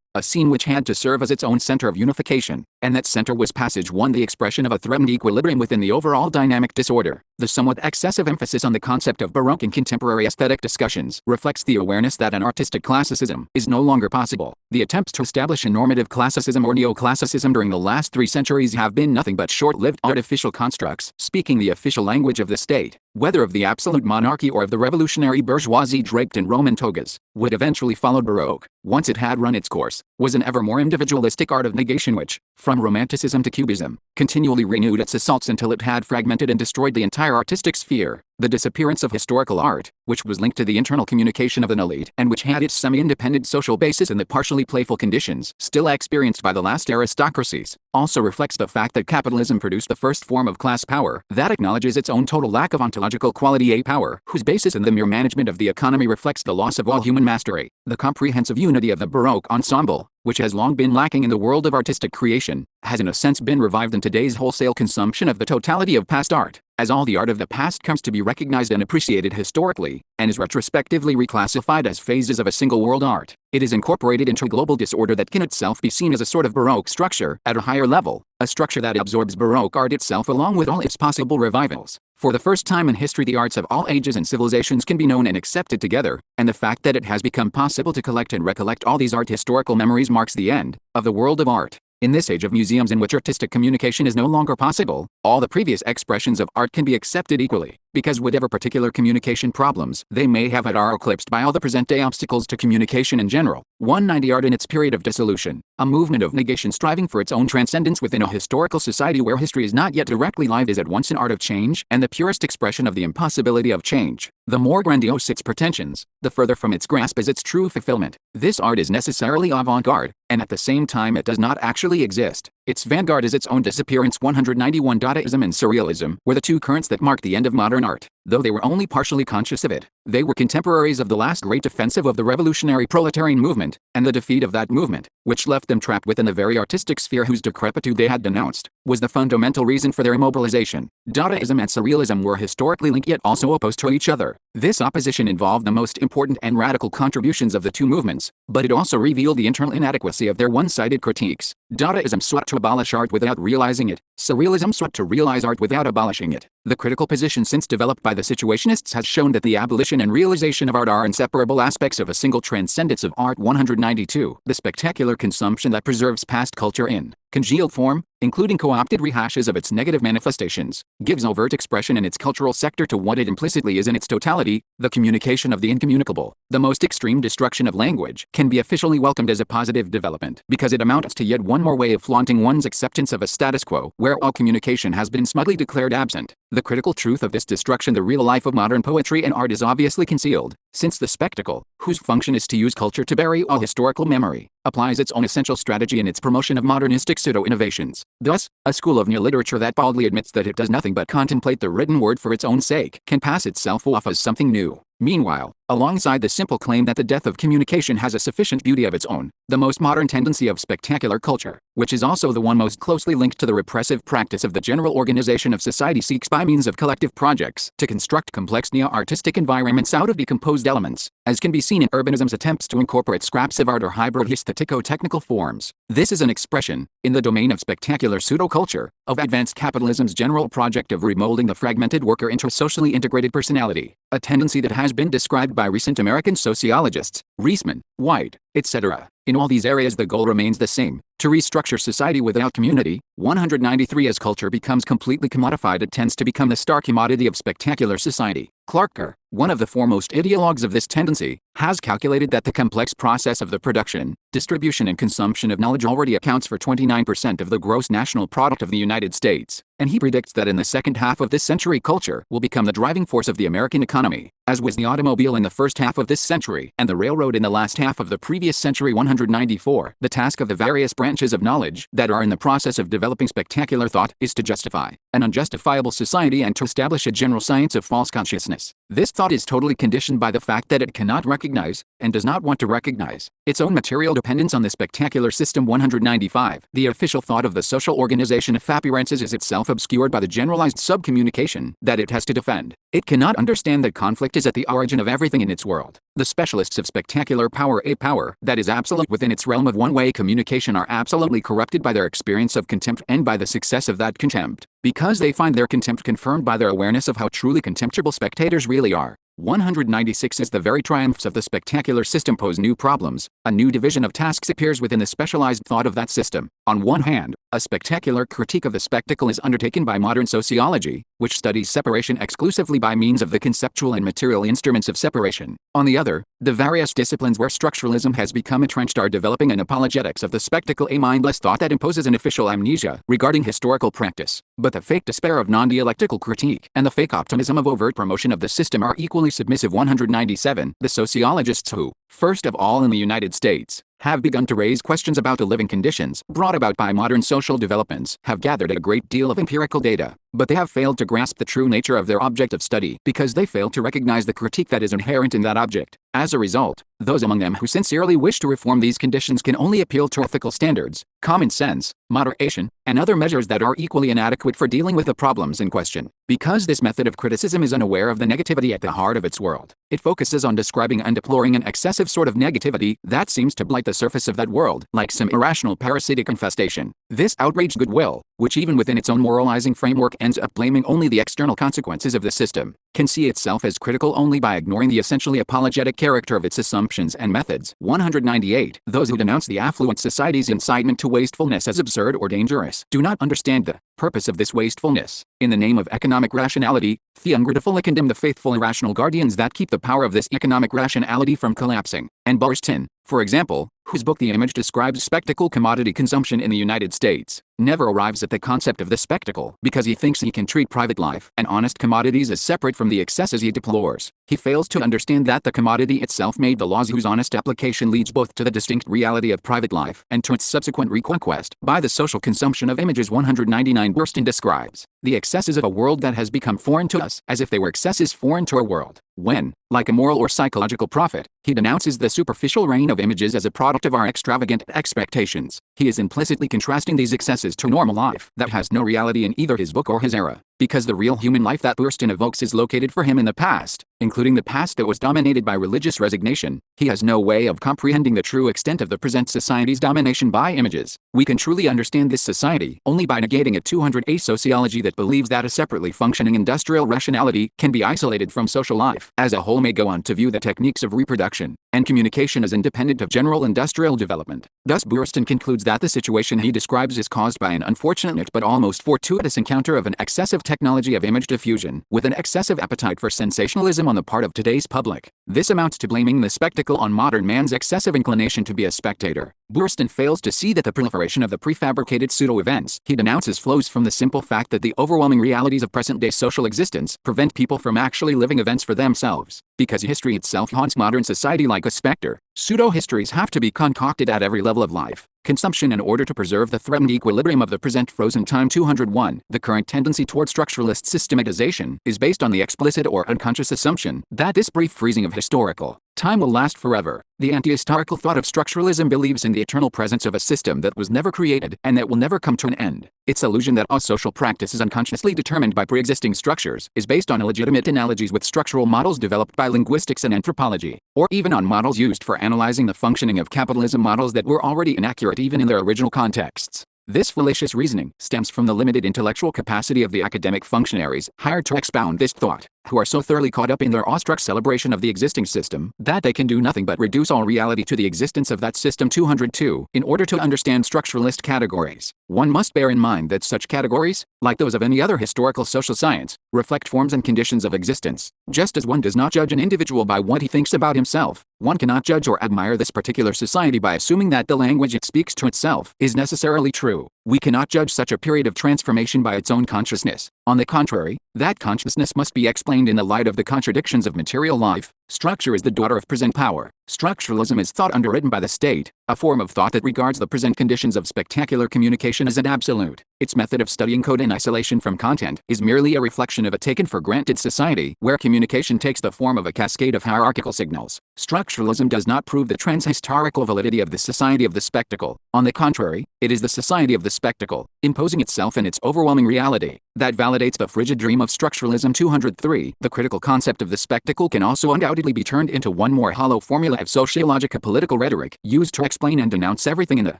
which had to serve as its own center of unification, and that center was passage 1, the expression of a threatened equilibrium within the overall dynamic disorder. The somewhat excessive emphasis on the concept of Baroque in contemporary aesthetic discussions reflects the awareness that an artistic classicism is no longer possible. The attempts to establish a normative classicism or neoclassicism during the last 3 centuries have been nothing but short-lived artificial constructs, speaking the official language of the state, whether of the absolute monarchy or of the revolutionary bourgeoisie draped in Roman togas. What eventually followed Baroque, once it had run its course, was an ever more individualistic art of negation which, from Romanticism to Cubism, continually renewed its assaults until it had fragmented and destroyed the entire artistic sphere. The disappearance of historical art, which was linked to the internal communication of an elite and which had its semi-independent social basis in the partially playful conditions still experienced by the last aristocracies, also reflects the fact that capitalism produced the first form of class power that acknowledges its own total lack of ontological quality, a power whose basis in the mere management of the economy reflects the loss of all human mastery. The comprehensive unity of the Baroque ensemble, which has long been lacking in the world of artistic creation, has in a sense been revived in today's wholesale consumption of the totality of past art, as all the art of the past comes to be recognized and appreciated historically, and is retrospectively reclassified as phases of a single world art. It is incorporated into a global disorder that can itself be seen as a sort of Baroque structure at a higher level, a structure that absorbs Baroque art itself along with all its possible revivals. For the first time in history, the arts of all ages and civilizations can be known and accepted together, and the fact that it has become possible to collect and recollect all these art historical memories marks the end of the world of art. In this age of museums in which artistic communication is no longer possible, all the previous expressions of art can be accepted equally, because whatever particular communication problems they may have had are eclipsed by all the present-day obstacles to communication in general. 190. Art in its period of dissolution, a movement of negation striving for its own transcendence within a historical society where history is not yet directly lived, is at once an art of change and the purest expression of the impossibility of change. The more grandiose its pretensions, the further from its grasp is its true fulfillment. This art is necessarily avant-garde, and at the same time it does not actually exist. Its vanguard is its own disappearance. 191. Dadaism and Surrealism were the two currents that marked the end of modern art. Though they were only partially conscious of it, they were contemporaries of the last great offensive of the revolutionary proletarian movement, and the defeat of that movement. which left them trapped within the very artistic sphere whose decrepitude they had denounced, was the fundamental reason for their immobilization. Dadaism and Surrealism were historically linked yet also opposed to each other. This opposition involved the most important and radical contributions of the two movements, but it also revealed the internal inadequacy of their one-sided critiques. Dadaism sought to abolish art without realizing it. Surrealism sought to realize art without abolishing it. The critical position since developed by the Situationists has shown that the abolition and realization of art are inseparable aspects of a single transcendence of art. 192. The spectacular consumption that preserves past culture in congealed form, including co-opted rehashes of its negative manifestations, gives overt expression in its cultural sector to what it implicitly is in its totality, the communication of the incommunicable. The most extreme destruction of language can be officially welcomed as a positive development because it amounts to yet one more way of flaunting one's acceptance of a status quo where all communication has been smugly declared absent. The critical truth of this destruction, the real life of modern poetry and art, is obviously concealed, since the spectacle, whose function is to use culture to bury all historical memory, applies its own essential strategy in its promotion of modernistic pseudo-innovations. Thus, a school of new literature that baldly admits that it does nothing but contemplate the written word for its own sake can pass itself off as something new. Meanwhile, alongside the simple claim that the death of communication has a sufficient beauty of its own, the most modern tendency of spectacular culture, which is also the one most closely linked to the repressive practice of the general organization of society, seeks by means of collective projects to construct complex neo-artistic environments out of decomposed elements, as can be seen in urbanism's attempts to incorporate scraps of art or hybrid aesthetico-technical forms. This is an expression, in the domain of spectacular pseudo-culture, of advanced capitalism's general project of remolding the fragmented worker into a socially integrated personality, a tendency that has been described by recent American sociologists, Reisman, White, etc. In all these areas the goal remains the same, to restructure society without community. 193. As culture becomes completely commodified, it tends to become the star commodity of spectacular society. Clarker, one of the foremost ideologues of this tendency, has calculated that the complex process of the production, distribution and consumption of knowledge already accounts for 29% of the gross national product of the United States, and he predicts that in the second half of this century culture will become the driving force of the American economy, as was the automobile in the first half of this century and the railroad in the last half of the previous century. 194. The task of the various branches of knowledge that are in the process of developing spectacular thought is to justify an unjustifiable society and to establish a general science of false consciousness. This thought is totally conditioned by the fact that it cannot recognize, and does not want to recognize, its own material dependence on the spectacular system. 195. The official thought of the social organization of appearances is itself obscured by the generalized subcommunication that it has to defend. It cannot understand that conflict is at the origin of everything in its world. The specialists of spectacular power, a power that is absolute within its realm of one-way communication, are absolutely corrupted by their experience of contempt and by the success of that contempt, because they find their contempt confirmed by their awareness of how truly contemptible spectators really are. 196. As the very triumphs of the spectacular system pose new problems, a new division of tasks appears within the specialized thought of that system. On one hand, a spectacular critique of the spectacle is undertaken by modern sociology, which studies separation exclusively by means of the conceptual and material instruments of separation. On the other, the various disciplines where structuralism has become entrenched are developing an apologetics of the spectacle, a mindless thought that imposes an official amnesia regarding historical practice. But the fake despair of non-dialectical critique and the fake optimism of overt promotion of the system are equally submissive. 197. The sociologists who, first of all in the United States, have begun to raise questions about the living conditions brought about by modern social developments, have gathered a great deal of empirical data, but they have failed to grasp the true nature of their object of study because they fail to recognize the critique that is inherent in that object. As a result, those among them who sincerely wish to reform these conditions can only appeal to ethical standards, common sense, moderation, and other measures that are equally inadequate for dealing with the problems in question. Because this method of criticism is unaware of the negativity at the heart of its world, it focuses on describing and deploring an excessive sort of negativity that seems to blight the surface of that world like some irrational parasitic infestation. This outraged goodwill, which even within its own moralizing framework ends up blaming only the external consequences of the system, can see itself as critical only by ignoring the essentially apologetic character of its assumptions and methods. 198. Those who denounce the affluent society's incitement to wastefulness as absurd or dangerous do not understand the purpose of this wastefulness. In the name of economic rationality, the ungrateful condemn the faithful irrational guardians that keep the power of this economic rationality from collapsing. And Barstin, for example, whose book The Image describes spectacle commodity consumption in the United States, never arrives at the concept of the spectacle because he thinks he can treat private life and honest commodities as separate from the excesses he deplores. He fails to understand that the commodity itself made the laws whose honest application leads both to the distinct reality of private life and to its subsequent reconquest by the social consumption of images. 199. 1989, Burston describes the excesses of a world that has become foreign to us as if they were excesses foreign to our world. When, like a moral or psychological prophet, he denounces the superficial reign of images as a product of our extravagant expectations, he is implicitly contrasting these excesses to normal life that has no reality in either his book or his era, because the real human life that Burston evokes is located for him in the past, including the past that was dominated by religious resignation. He has no way of comprehending the true extent of the present society's domination by images. We can truly understand this society only by negating a 200A sociology that believes that a separately functioning industrial rationality can be isolated from social life as a whole, may go on to view the techniques of reproduction and communication as independent of general industrial development. Thus Burston concludes that the situation he describes is caused by an unfortunate but almost fortuitous encounter of an excessive technology of image diffusion with an excessive appetite for sensationalism on the part of today's public. This amounts to blaming the spectacle on modern man's excessive inclination to be a spectator. Burston fails to see that the proliferation of the prefabricated pseudo-events he denounces flows from the simple fact that the overwhelming realities of present-day social existence prevent people from actually living events for themselves. Because history itself haunts modern society like a specter, pseudo-histories have to be concocted at every level of life. Consumption in order to preserve the threatened equilibrium of the present frozen time. 201. The current tendency toward structuralist systematization is based on the explicit or unconscious assumption that this brief freezing of historical time will last forever. The anti-historical thought of structuralism believes in the eternal presence of a system that was never created and that will never come to an end. Its illusion that all social practice is unconsciously determined by pre-existing structures is based on illegitimate analogies with structural models developed by linguistics and anthropology, or even on models used for analyzing the functioning of capitalism, models that were already inaccurate even in their original contexts. This fallacious reasoning stems from the limited intellectual capacity of the academic functionaries hired to expound this thought, who are so thoroughly caught up in their awestruck celebration of the existing system that they can do nothing but reduce all reality to the existence of that system. 202. In order to understand structuralist categories, one must bear in mind that such categories, like those of any other historical social science, reflect forms and conditions of existence. Just as one does not judge an individual by what he thinks about himself, one cannot judge or admire this particular society by assuming that the language it speaks to itself is necessarily true. We cannot judge such a period of transformation by its own consciousness. On the contrary, that consciousness must be explained in the light of the contradictions of material life. Structure is the daughter of present power. Structuralism is thought underwritten by the state, a form of thought that regards the present conditions of spectacular communication as an absolute. Its method of studying code in isolation from content is merely a reflection of a taken-for-granted society where communication takes the form of a cascade of hierarchical signals. Structuralism does not prove the trans-historical validity of the society of the spectacle. On the contrary, it is the society of the spectacle, imposing itself in its overwhelming reality, that validates the frigid dream of structuralism. 203. The critical concept of the spectacle can also undoubtedly be turned into one more hollow formula of sociological political rhetoric used to explain and denounce everything in the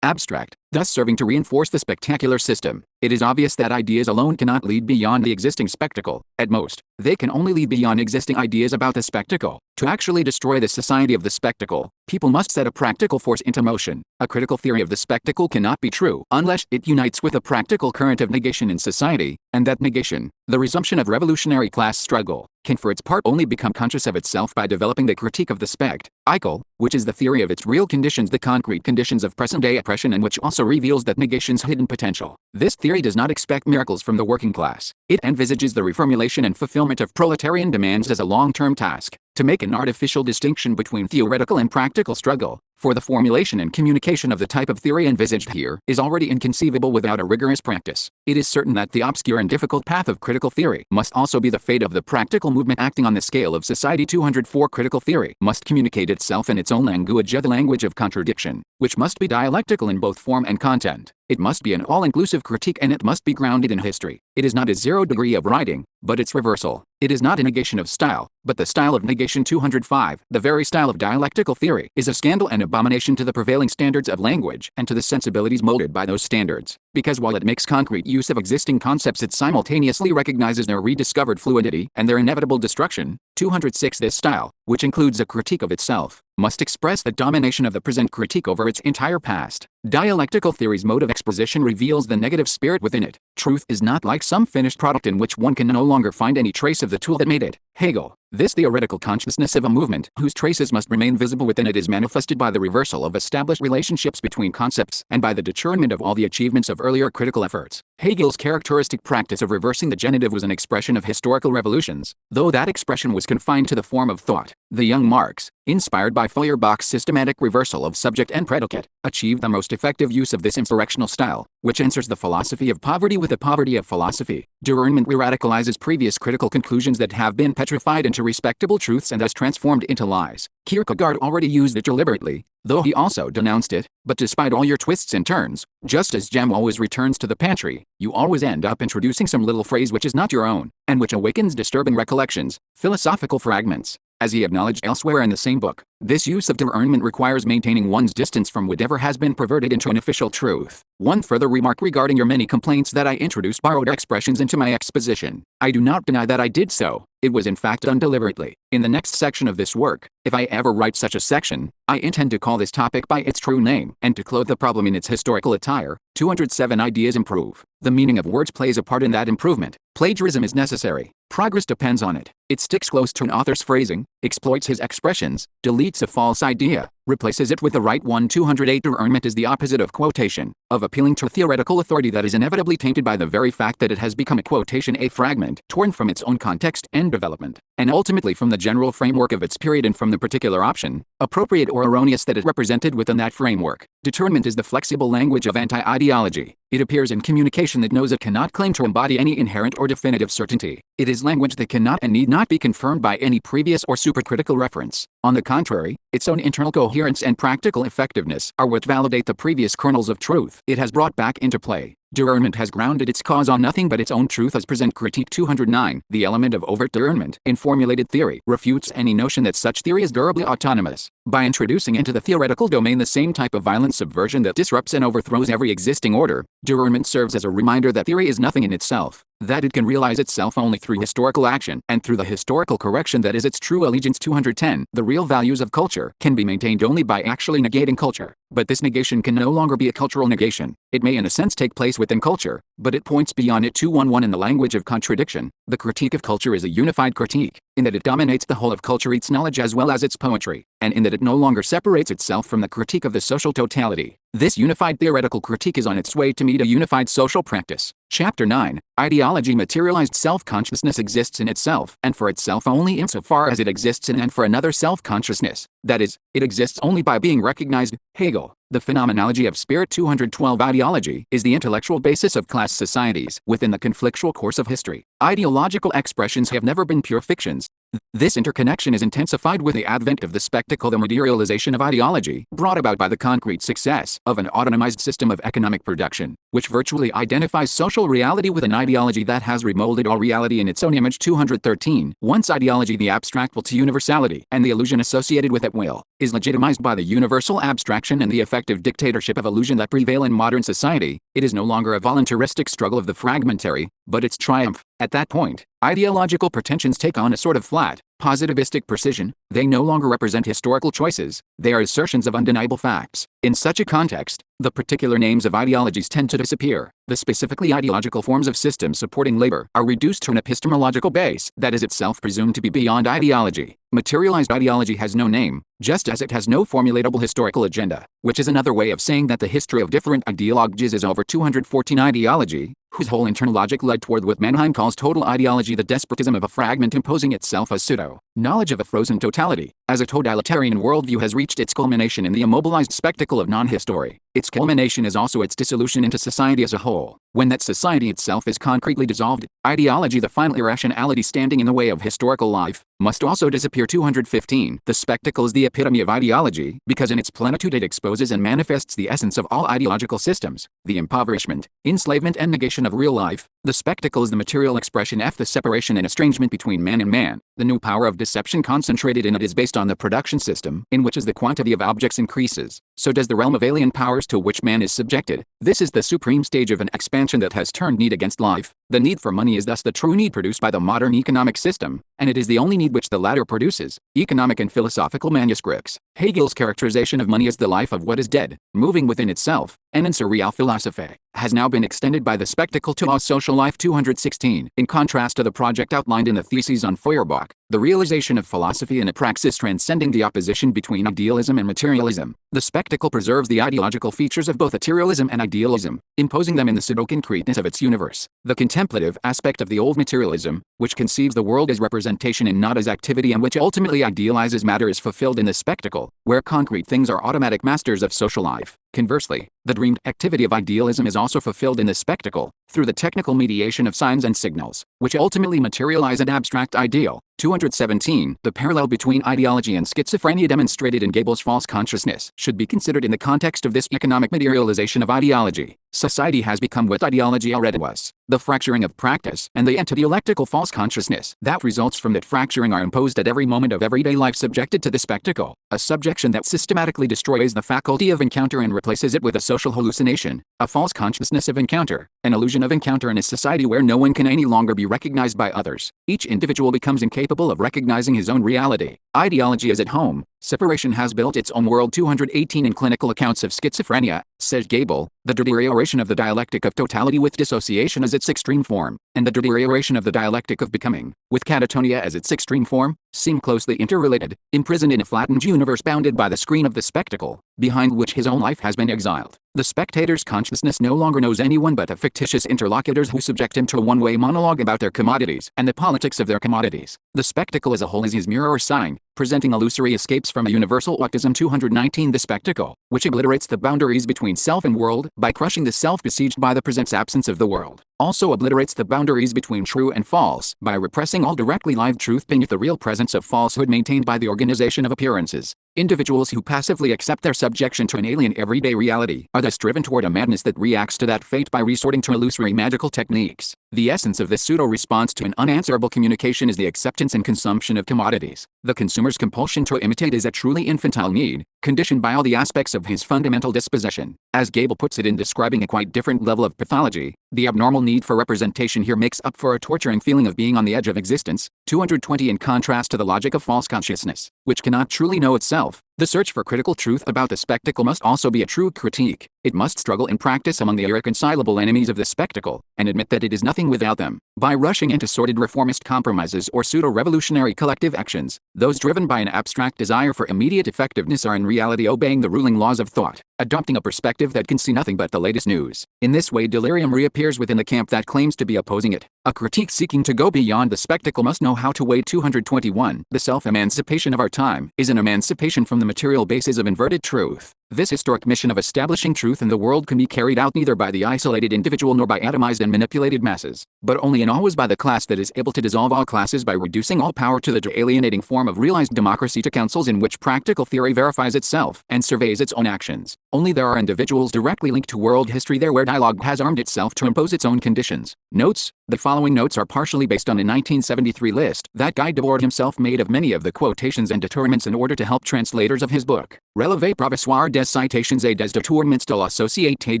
abstract, thus serving to reinforce the spectacular system. It is obvious that ideas alone cannot lead beyond the existing spectacle. At most, they can only lead beyond existing ideas about the spectacle. To actually destroy the society of the spectacle, people must set a practical force into motion. A critical theory of the spectacle cannot be true unless it unites with a practical current of negation in society, and that negation, the resumption of revolutionary class struggle, can for its part only become conscious of itself by developing the critique of the spectacle, which is the theory of its real conditions, the concrete conditions of present-day oppression, and which also reveals that negation's hidden potential. This theory does not expect miracles from the working class. It envisages the reformulation and fulfillment of proletarian demands as a long-term task. To make an artificial distinction between theoretical and practical struggle, for the formulation and communication of the type of theory envisaged here is already inconceivable without a rigorous practice. It is certain that the obscure and difficult path of critical theory must also be the fate of the practical movement acting on the scale of society. 204. Critical theory must communicate itself in its own language, the language of contradiction, which must be dialectical in both form and content. It must be an all-inclusive critique, and it must be grounded in history. It is not a zero degree of writing, but its reversal. It is not a negation of style, but the style of negation. 205. The very style of dialectical theory is a scandal and abomination to the prevailing standards of language and to the sensibilities molded by those standards, because while it makes concrete use of existing concepts, it simultaneously recognizes their rediscovered fluidity and their inevitable destruction. 206. This style, which includes a critique of itself, must express the domination of the present critique over its entire past. Dialectical theory's mode of exposition reveals the negative spirit within it. Truth is not like some finished product in which one can no longer find any trace of the tool that made it. Hegel. This theoretical consciousness of a movement whose traces must remain visible within it is manifested by the reversal of established relationships between concepts and by the deterrent of all the achievements of earlier critical efforts. Hegel's characteristic practice of reversing the genitive was an expression of historical revolutions, though that expression was confined to the form of thought. The young Marx, inspired by Feuerbach's systematic reversal of subject and predicate, achieved the most most effective use of this insurrectional style, which answers the philosophy of poverty with the poverty of philosophy. Derailment re-radicalizes previous critical conclusions that have been petrified into respectable truths and thus transformed into lies. Kierkegaard already used it deliberately, though he also denounced it, but despite all your twists and turns, just as jam always returns to the pantry, you always end up introducing some little phrase which is not your own, and which awakens disturbing recollections, philosophical fragments. As he acknowledged elsewhere in the same book, this use of derailment requires maintaining one's distance from whatever has been perverted into an official truth. One further remark regarding your many complaints that I introduced borrowed expressions into my exposition. I do not deny that I did so. It was in fact done deliberately. In the next section of this work, if I ever write such a section, I intend to call this topic by its true name and to clothe the problem in its historical attire. 207 Ideas improve. The meaning of words plays a part in that improvement. Plagiarism is necessary. Progress depends on it. It sticks close to an author's phrasing, exploits his expressions, deletes a false idea, replaces it with the right one. 208 Derailment is the opposite of quotation, of appealing to theoretical authority that is inevitably tainted by the very fact that it has become a quotation, a fragment, torn from its own context and development, and ultimately from the general framework of its period and from the particular option, appropriate or erroneous, that it represented within that framework. Derailment is the flexible language of anti-ideology. It appears in communication that knows it cannot claim to embody any inherent or definitive certainty. It is language that cannot and need not be confirmed by any previous or supercritical reference. On the contrary, its own internal coherence and practical effectiveness are what validate the previous kernels of truth it has brought back into play. Derailment has grounded its cause on nothing but its own truth as present. Critique 209. The element of overt derailment in formulated theory refutes any notion that such theory is durably autonomous. By introducing into the theoretical domain the same type of violent subversion that disrupts and overthrows every existing order, derailment serves as a reminder that theory is nothing in itself, that it can realize itself only through historical action and through the historical correction that is its true allegiance. 210. The real values of culture can be maintained only by actually negating culture, but this negation can no longer be a cultural negation. It may in a sense take place within culture, but it points beyond it. 211. In the language of contradiction, the critique of culture is a unified critique, in that it dominates the whole of culture, its knowledge as well as its poetry, and in that it no longer separates itself from the critique of the social totality. This unified theoretical critique is on its way to meet a unified social practice. Chapter 9. Ideology. Materialized self-consciousness exists in itself and for itself only insofar as it exists in and for another self-consciousness. That is, it exists only by being recognized. Hegel. The phenomenology of spirit. 212. Ideology is the intellectual basis of class societies within the conflictual course of history. Ideological expressions have never been pure fictions. This interconnection is intensified with the advent of the spectacle, the materialization of ideology, brought about by the concrete success of an autonomized system of economic production, which virtually identifies social reality with an ideology that has remolded all reality in its own image. 213. Once ideology, the abstract will to universality, and the illusion associated with it will, is legitimized by the universal abstraction and the effective dictatorship of illusion that prevail in modern society, it is no longer a voluntaristic struggle of the fragmentary, but its triumph. At that point, ideological pretensions take on a sort of flat, positivistic precision. They no longer represent historical choices, they are assertions of undeniable facts. In such a context, the particular names of ideologies tend to disappear. The specifically ideological forms of systems supporting labor are reduced to an epistemological base that is itself presumed to be beyond ideology. Materialized ideology has no name, just as it has no formulatable historical agenda, which is another way of saying that the history of different ideologies is over. 214. Ideology, whose whole internal logic led toward what Mannheim calls total ideology, the despotism of a fragment imposing itself as pseudo-knowledge of a frozen totality, as a totalitarian worldview has reached its culmination in the immobilized spectacle of non-history. Its culmination is also its dissolution into society as a whole. When that society itself is concretely dissolved, ideology, the final irrationality standing in the way of historical life, must also disappear. 215. The spectacle is the epitome of ideology, because in its plenitude it exposes and manifests the essence of all ideological systems, the impoverishment, enslavement and negation of real life. The spectacle is the material expression the separation and estrangement between man and man. The new power of deception concentrated in it is based on the production system, in which as the quantity of objects increases, so does the realm of alien powers to which man is subjected. This is the supreme stage of an expansion that has turned need against life. The need for money is thus the true need produced by the modern economic system, and it is the only need which the latter produces. Economic and philosophical manuscripts. Hegel's characterization of money as the life of what is dead, moving within itself, and in surreal philosophy, has now been extended by the spectacle to all social life. 216. In contrast to the project outlined in the Theses on Feuerbach, the realization of philosophy in a praxis transcending the opposition between idealism and materialism, the spectacle preserves the ideological features of both materialism and idealism, imposing them in the pseudo-concreteness of its universe. The contemplative aspect of the old materialism, which conceives the world as representation and not as activity and which ultimately idealizes matter, is fulfilled in the spectacle, where concrete things are automatic masters of social life. Conversely, the dreamed activity of idealism is also fulfilled in the spectacle, through the technical mediation of signs and signals, which ultimately materialize an abstract ideal. 217. The parallel between ideology and schizophrenia demonstrated in Gabel's false consciousness should be considered in the context of this economic materialization of ideology. Society has become what ideology already was. The fracturing of practice and the anti-dialectical false consciousness that results from that fracturing are imposed at every moment of everyday life subjected to the spectacle, a subjection that systematically destroys the faculty of encounter and replaces it with a social hallucination, a false consciousness of encounter, an illusion of encounter in a society where no one can any longer be recognized by others. Each individual becomes incapable of recognizing his own reality. Ideology is at home. Separation has built its own world. 218. In clinical accounts of schizophrenia, says Gabel, the deterioration of the dialectic of totality with dissociation as its extreme form, and the deterioration of the dialectic of becoming, with catatonia as its extreme form, seem closely interrelated. Imprisoned in a flattened universe bounded by the screen of the spectacle, behind which his own life has been exiled, the spectator's consciousness no longer knows anyone but the fictitious interlocutors who subject him to a one-way monologue about their commodities and the politics of their commodities. The spectacle as a whole is his mirror or sign, presenting illusory escapes from a universal autism. 219. The spectacle, which obliterates the boundaries between self and world by crushing the self besieged by the present absence of the world, also obliterates the boundaries between true and false by repressing all directly live truth beneath the real presence of falsehood maintained by the organization of appearances. Individuals who passively accept their subjection to an alien everyday reality are thus driven toward a madness that reacts to that fate by resorting to illusory magical techniques. The essence of this pseudo-response to an unanswerable communication is the acceptance and consumption of commodities. The consumer's compulsion to imitate is a truly infantile need, conditioned by all the aspects of his fundamental disposition. As Gabel puts it in describing a quite different level of pathology, the abnormal need for representation here makes up for a torturing feeling of being on the edge of existence. 220. In contrast to the logic of false consciousness, which cannot truly know itself, the search for critical truth about the spectacle must also be a true critique. It must struggle in practice among the irreconcilable enemies of the spectacle, and admit that it is nothing without them. By rushing into sordid reformist compromises or pseudo-revolutionary collective actions, those driven by an abstract desire for immediate effectiveness are in reality obeying the ruling laws of thought, adopting a perspective that can see nothing but the latest news. In this way delirium reappears within the camp that claims to be opposing it. A critique seeking to go beyond the spectacle must know how to weigh. 221. The self-emancipation of our time is an emancipation from the material bases of inverted truth. This historic mission of establishing truth in the world can be carried out neither by the isolated individual nor by atomized and manipulated masses, but only and always by the class that is able to dissolve all classes by reducing all power to the alienating form of realized democracy, to councils in which practical theory verifies itself and surveys its own actions. Only there are individuals directly linked to world history there where dialogue has armed itself to impose its own conditions. Notes: the following notes are partially based on a 1973 list that Guy Debord himself made of many of the quotations and determinants in order to help translators of his book. Relevé provisoire des citations et des détournements de la société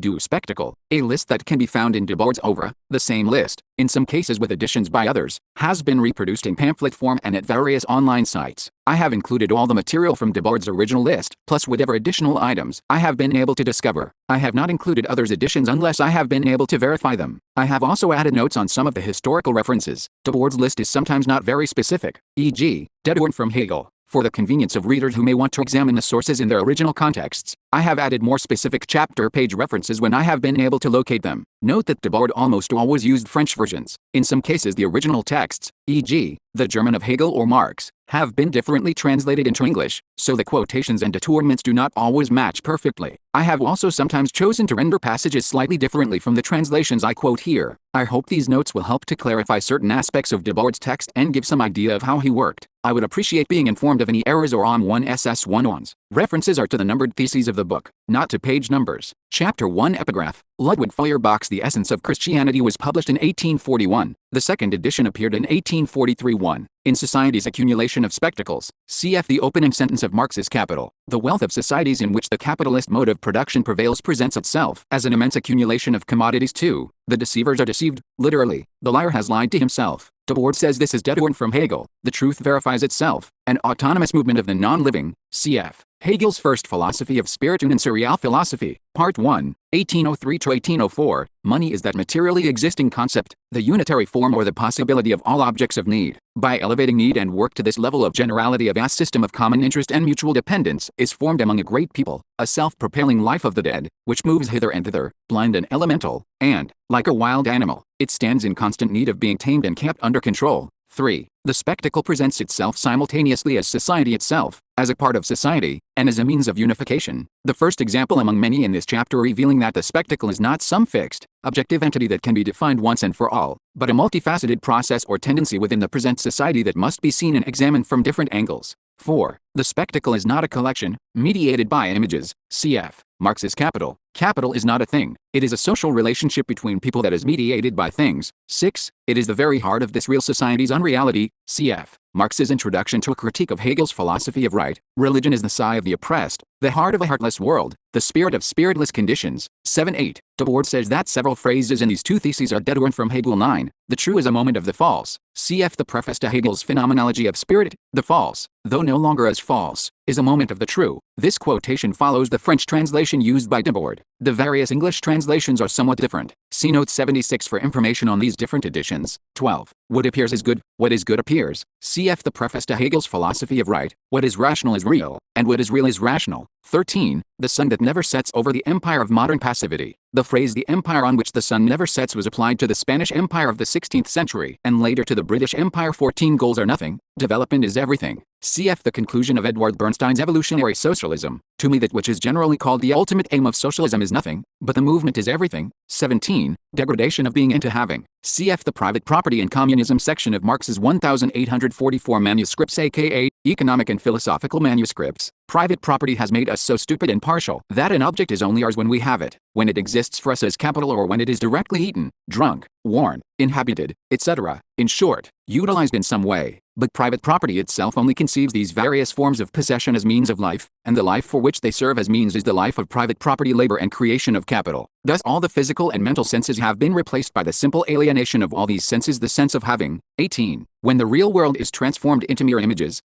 du spectacle, a list that can be found in Debord's oeuvre. The same list, in some cases with additions by others, has been reproduced in pamphlet form and at various online sites. I have included all the material from Debord's original list, plus whatever additional items I have been able to discover. I have not included others' additions unless I have been able to verify them. I have also added notes on some of the historical references. Debord's list is sometimes not very specific, e.g., Debord from Hegel. For the convenience of readers who may want to examine the sources in their original contexts, I have added more specific chapter-page references when I have been able to locate them. Note that Debord almost always used French versions. In some cases the original texts, e.g., the German of Hegel or Marx, have been differently translated into English, so the quotations and détournements do not always match perfectly. I have also sometimes chosen to render passages slightly differently from the translations I quote here. I hope these notes will help to clarify certain aspects of Debord's text and give some idea of how he worked. I would appreciate being informed of any errors or OM1SS1-ons. References are to the numbered theses of the book, not to page numbers. Chapter 1 Epigraph. Ludwig Feuerbach's The Essence of Christianity was published in 1841. The second edition appeared in 1843. 1. In society's accumulation of spectacles, cf. the opening sentence of Marx's Capital, the wealth of societies in which the capitalist mode of production prevails presents itself as an immense accumulation of commodities too. The deceivers are deceived, literally. The liar has lied to himself. Debord says this is Debord from Hegel. The truth verifies itself. An autonomous movement of the non-living, cf. Hegel's First Philosophy of Spirit and Serial Philosophy, Part 1, 1803–1804, money is that materially existing concept, the unitary form or the possibility of all objects of need. By elevating need and work to this level of generality, a vast system of common interest and mutual dependence is formed among a great people, a self-propelling life of the dead, which moves hither and thither, blind and elemental, and, like a wild animal, it stands in constant need of being tamed and kept under control. 3. The spectacle presents itself simultaneously as society itself, as a part of society, and as a means of unification. The first example among many in this chapter revealing that the spectacle is not some fixed, objective entity that can be defined once and for all, but a multifaceted process or tendency within the present society that must be seen and examined from different angles. 4. The spectacle is not a collection, mediated by images, cf. Marx's Capital. Capital is not a thing, it is a social relationship between people that is mediated by things. 6. It is the very heart of this real society's unreality, cf. Marx's Introduction to a Critique of Hegel's Philosophy of Right. Religion is the sigh of the oppressed, the heart of a heartless world, the spirit of spiritless conditions. 7-8. Debord says that several phrases in these two theses are dead from Hegel. 9. The true is a moment of the false, cf. the preface to Hegel's Phenomenology of Spirit. The false, though no longer as false, is a moment of the true. This quotation follows the French translation used by Debord. The various English translations are somewhat different. See note 76 for information on these different editions. 12. What appears is good, what is good appears, cf. the preface to Hegel's Philosophy of Right. What is rational is real, and what is real is rational. 13. The sun that never sets over the empire of modern passivity. The phrase "the empire on which the sun never sets" was applied to the Spanish Empire of the 16th century, and later to the British Empire. 14. Goals are nothing, development is everything. Cf. the conclusion of Edward Bernstein's Evolutionary Socialism. To me, that which is generally called the ultimate aim of socialism is nothing, but the movement is everything. 17. Degradation of being into having. Cf. the Private Property and Communism section of Marx's 1844 manuscripts, aka Economic and Philosophical Manuscripts. Private property has made us so stupid and partial that an object is only ours when we have it, when it exists for us as capital, or when it is directly eaten, drunk, worn, inhabited, etc., in short, utilized in some way. But private property itself only conceives these various forms of possession as means of life, and the life for which they serve as means is the life of private property, labor, and creation of capital. Thus all the physical and mental senses have been replaced by the simple alienation of all these senses, the sense of having. 18. When the real world is transformed into mere images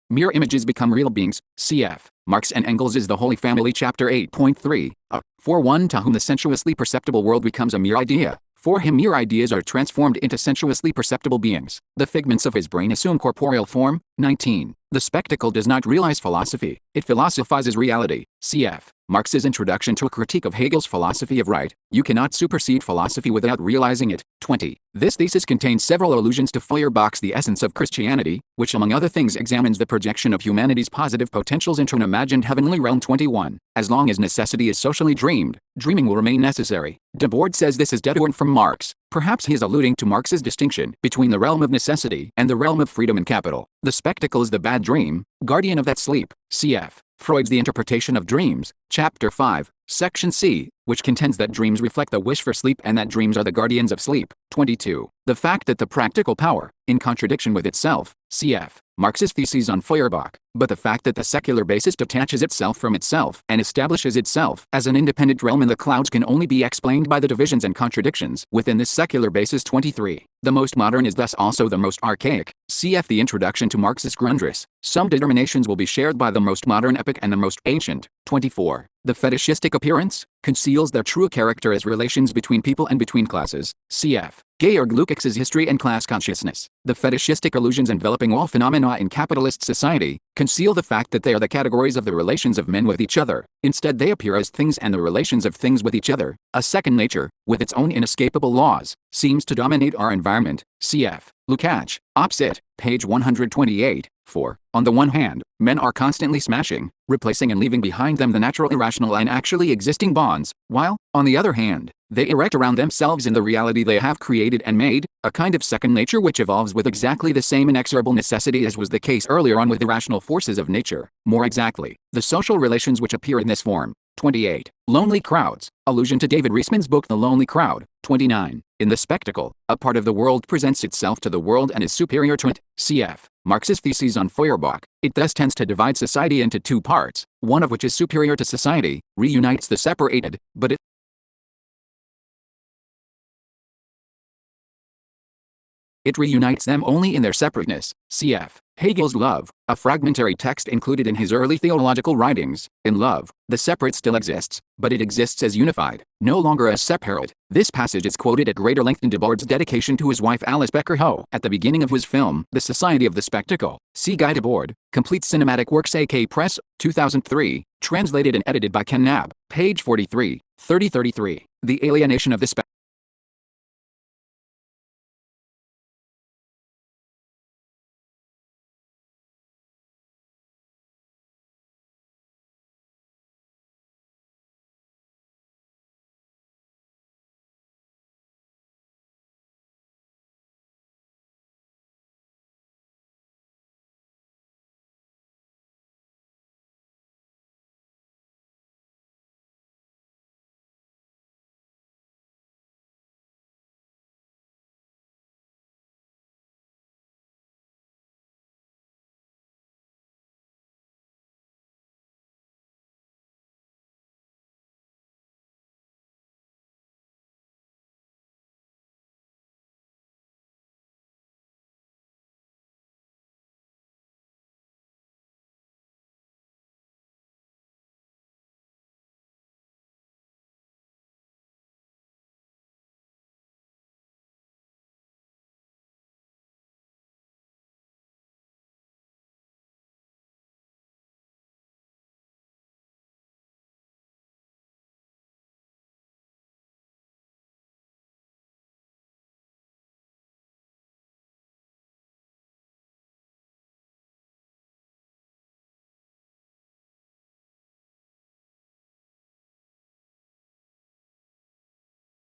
become real beings. Cf. Marx and Engels is the Holy Family, chapter 8.3. For one to whom the sensuously perceptible world becomes a mere idea, for him mere ideas are transformed into sensuously perceptible beings. The figments of his brain assume corporeal form. 19. The spectacle does not realize philosophy, it philosophizes reality. Cf. Marx's Introduction to a Critique of Hegel's Philosophy of Right. You cannot supersede philosophy without realizing it. 20. This thesis contains several allusions to Feuerbach's The Essence of Christianity, which among other things examines the projection of humanity's positive potentials into an imagined heavenly realm. 21. As long as necessity is socially dreamed, dreaming will remain necessary. Debord says this is dead from Marx. Perhaps he is alluding to Marx's distinction between the realm of necessity and the realm of freedom and capital. The spectacle is the bad dream, guardian of that sleep. Cf. Freud's The Interpretation of Dreams, Chapter 5, Section C, which contends that dreams reflect the wish for sleep and that dreams are the guardians of sleep. 22. The fact that the practical power, in contradiction with itself, cf. Marx's theses on Feuerbach, but the fact that the secular basis detaches itself from itself and establishes itself as an independent realm in the clouds can only be explained by the divisions and contradictions within this secular basis. 23. The most modern is thus also the most archaic. Cf. the Introduction to Marx's Grundrisse. Some determinations will be shared by the most modern epoch and the most ancient. 24. The fetishistic appearance conceals their true character as relations between people and between classes. Cf. Georg Lukács's History and Class Consciousness. The fetishistic illusions enveloping all phenomena in capitalist society conceal the fact that they are the categories of the relations of men with each other. Instead, they appear as things and the relations of things with each other. A second nature, with its own inescapable laws, seems to dominate our environment. Cf. Lukács, Opsit, page 128. 4. On the one hand, men are constantly smashing, replacing and leaving behind them the natural, irrational, and actually existing bonds, while, on the other hand, they erect around themselves in the reality they have created and made, a kind of second nature which evolves with exactly the same inexorable necessity as was the case earlier on with the rational forces of nature. More exactly, the social relations which appear in this form. 28. Lonely crowds. Allusion to David Reisman's book The Lonely Crowd. 29. In the spectacle, a part of the world presents itself to the world and is superior to it. Cf. Marx's theses on Feuerbach. It thus tends to divide society into two parts, one of which is superior to society, reunites the separated, but it reunites them only in their separateness. Cf. Hegel's Love, a fragmentary text included in his early theological writings. In Love, the separate still exists, but it exists as unified, no longer as separate. This passage is quoted at greater length in Debord's dedication to his wife Alice Becker-Ho at the beginning of his film, The Society of the Spectacle. See Guy Debord, Complete Cinematic Works, AK Press, 2003, translated and edited by Ken Knabb, page 43, 3033. The alienation of the spectacle.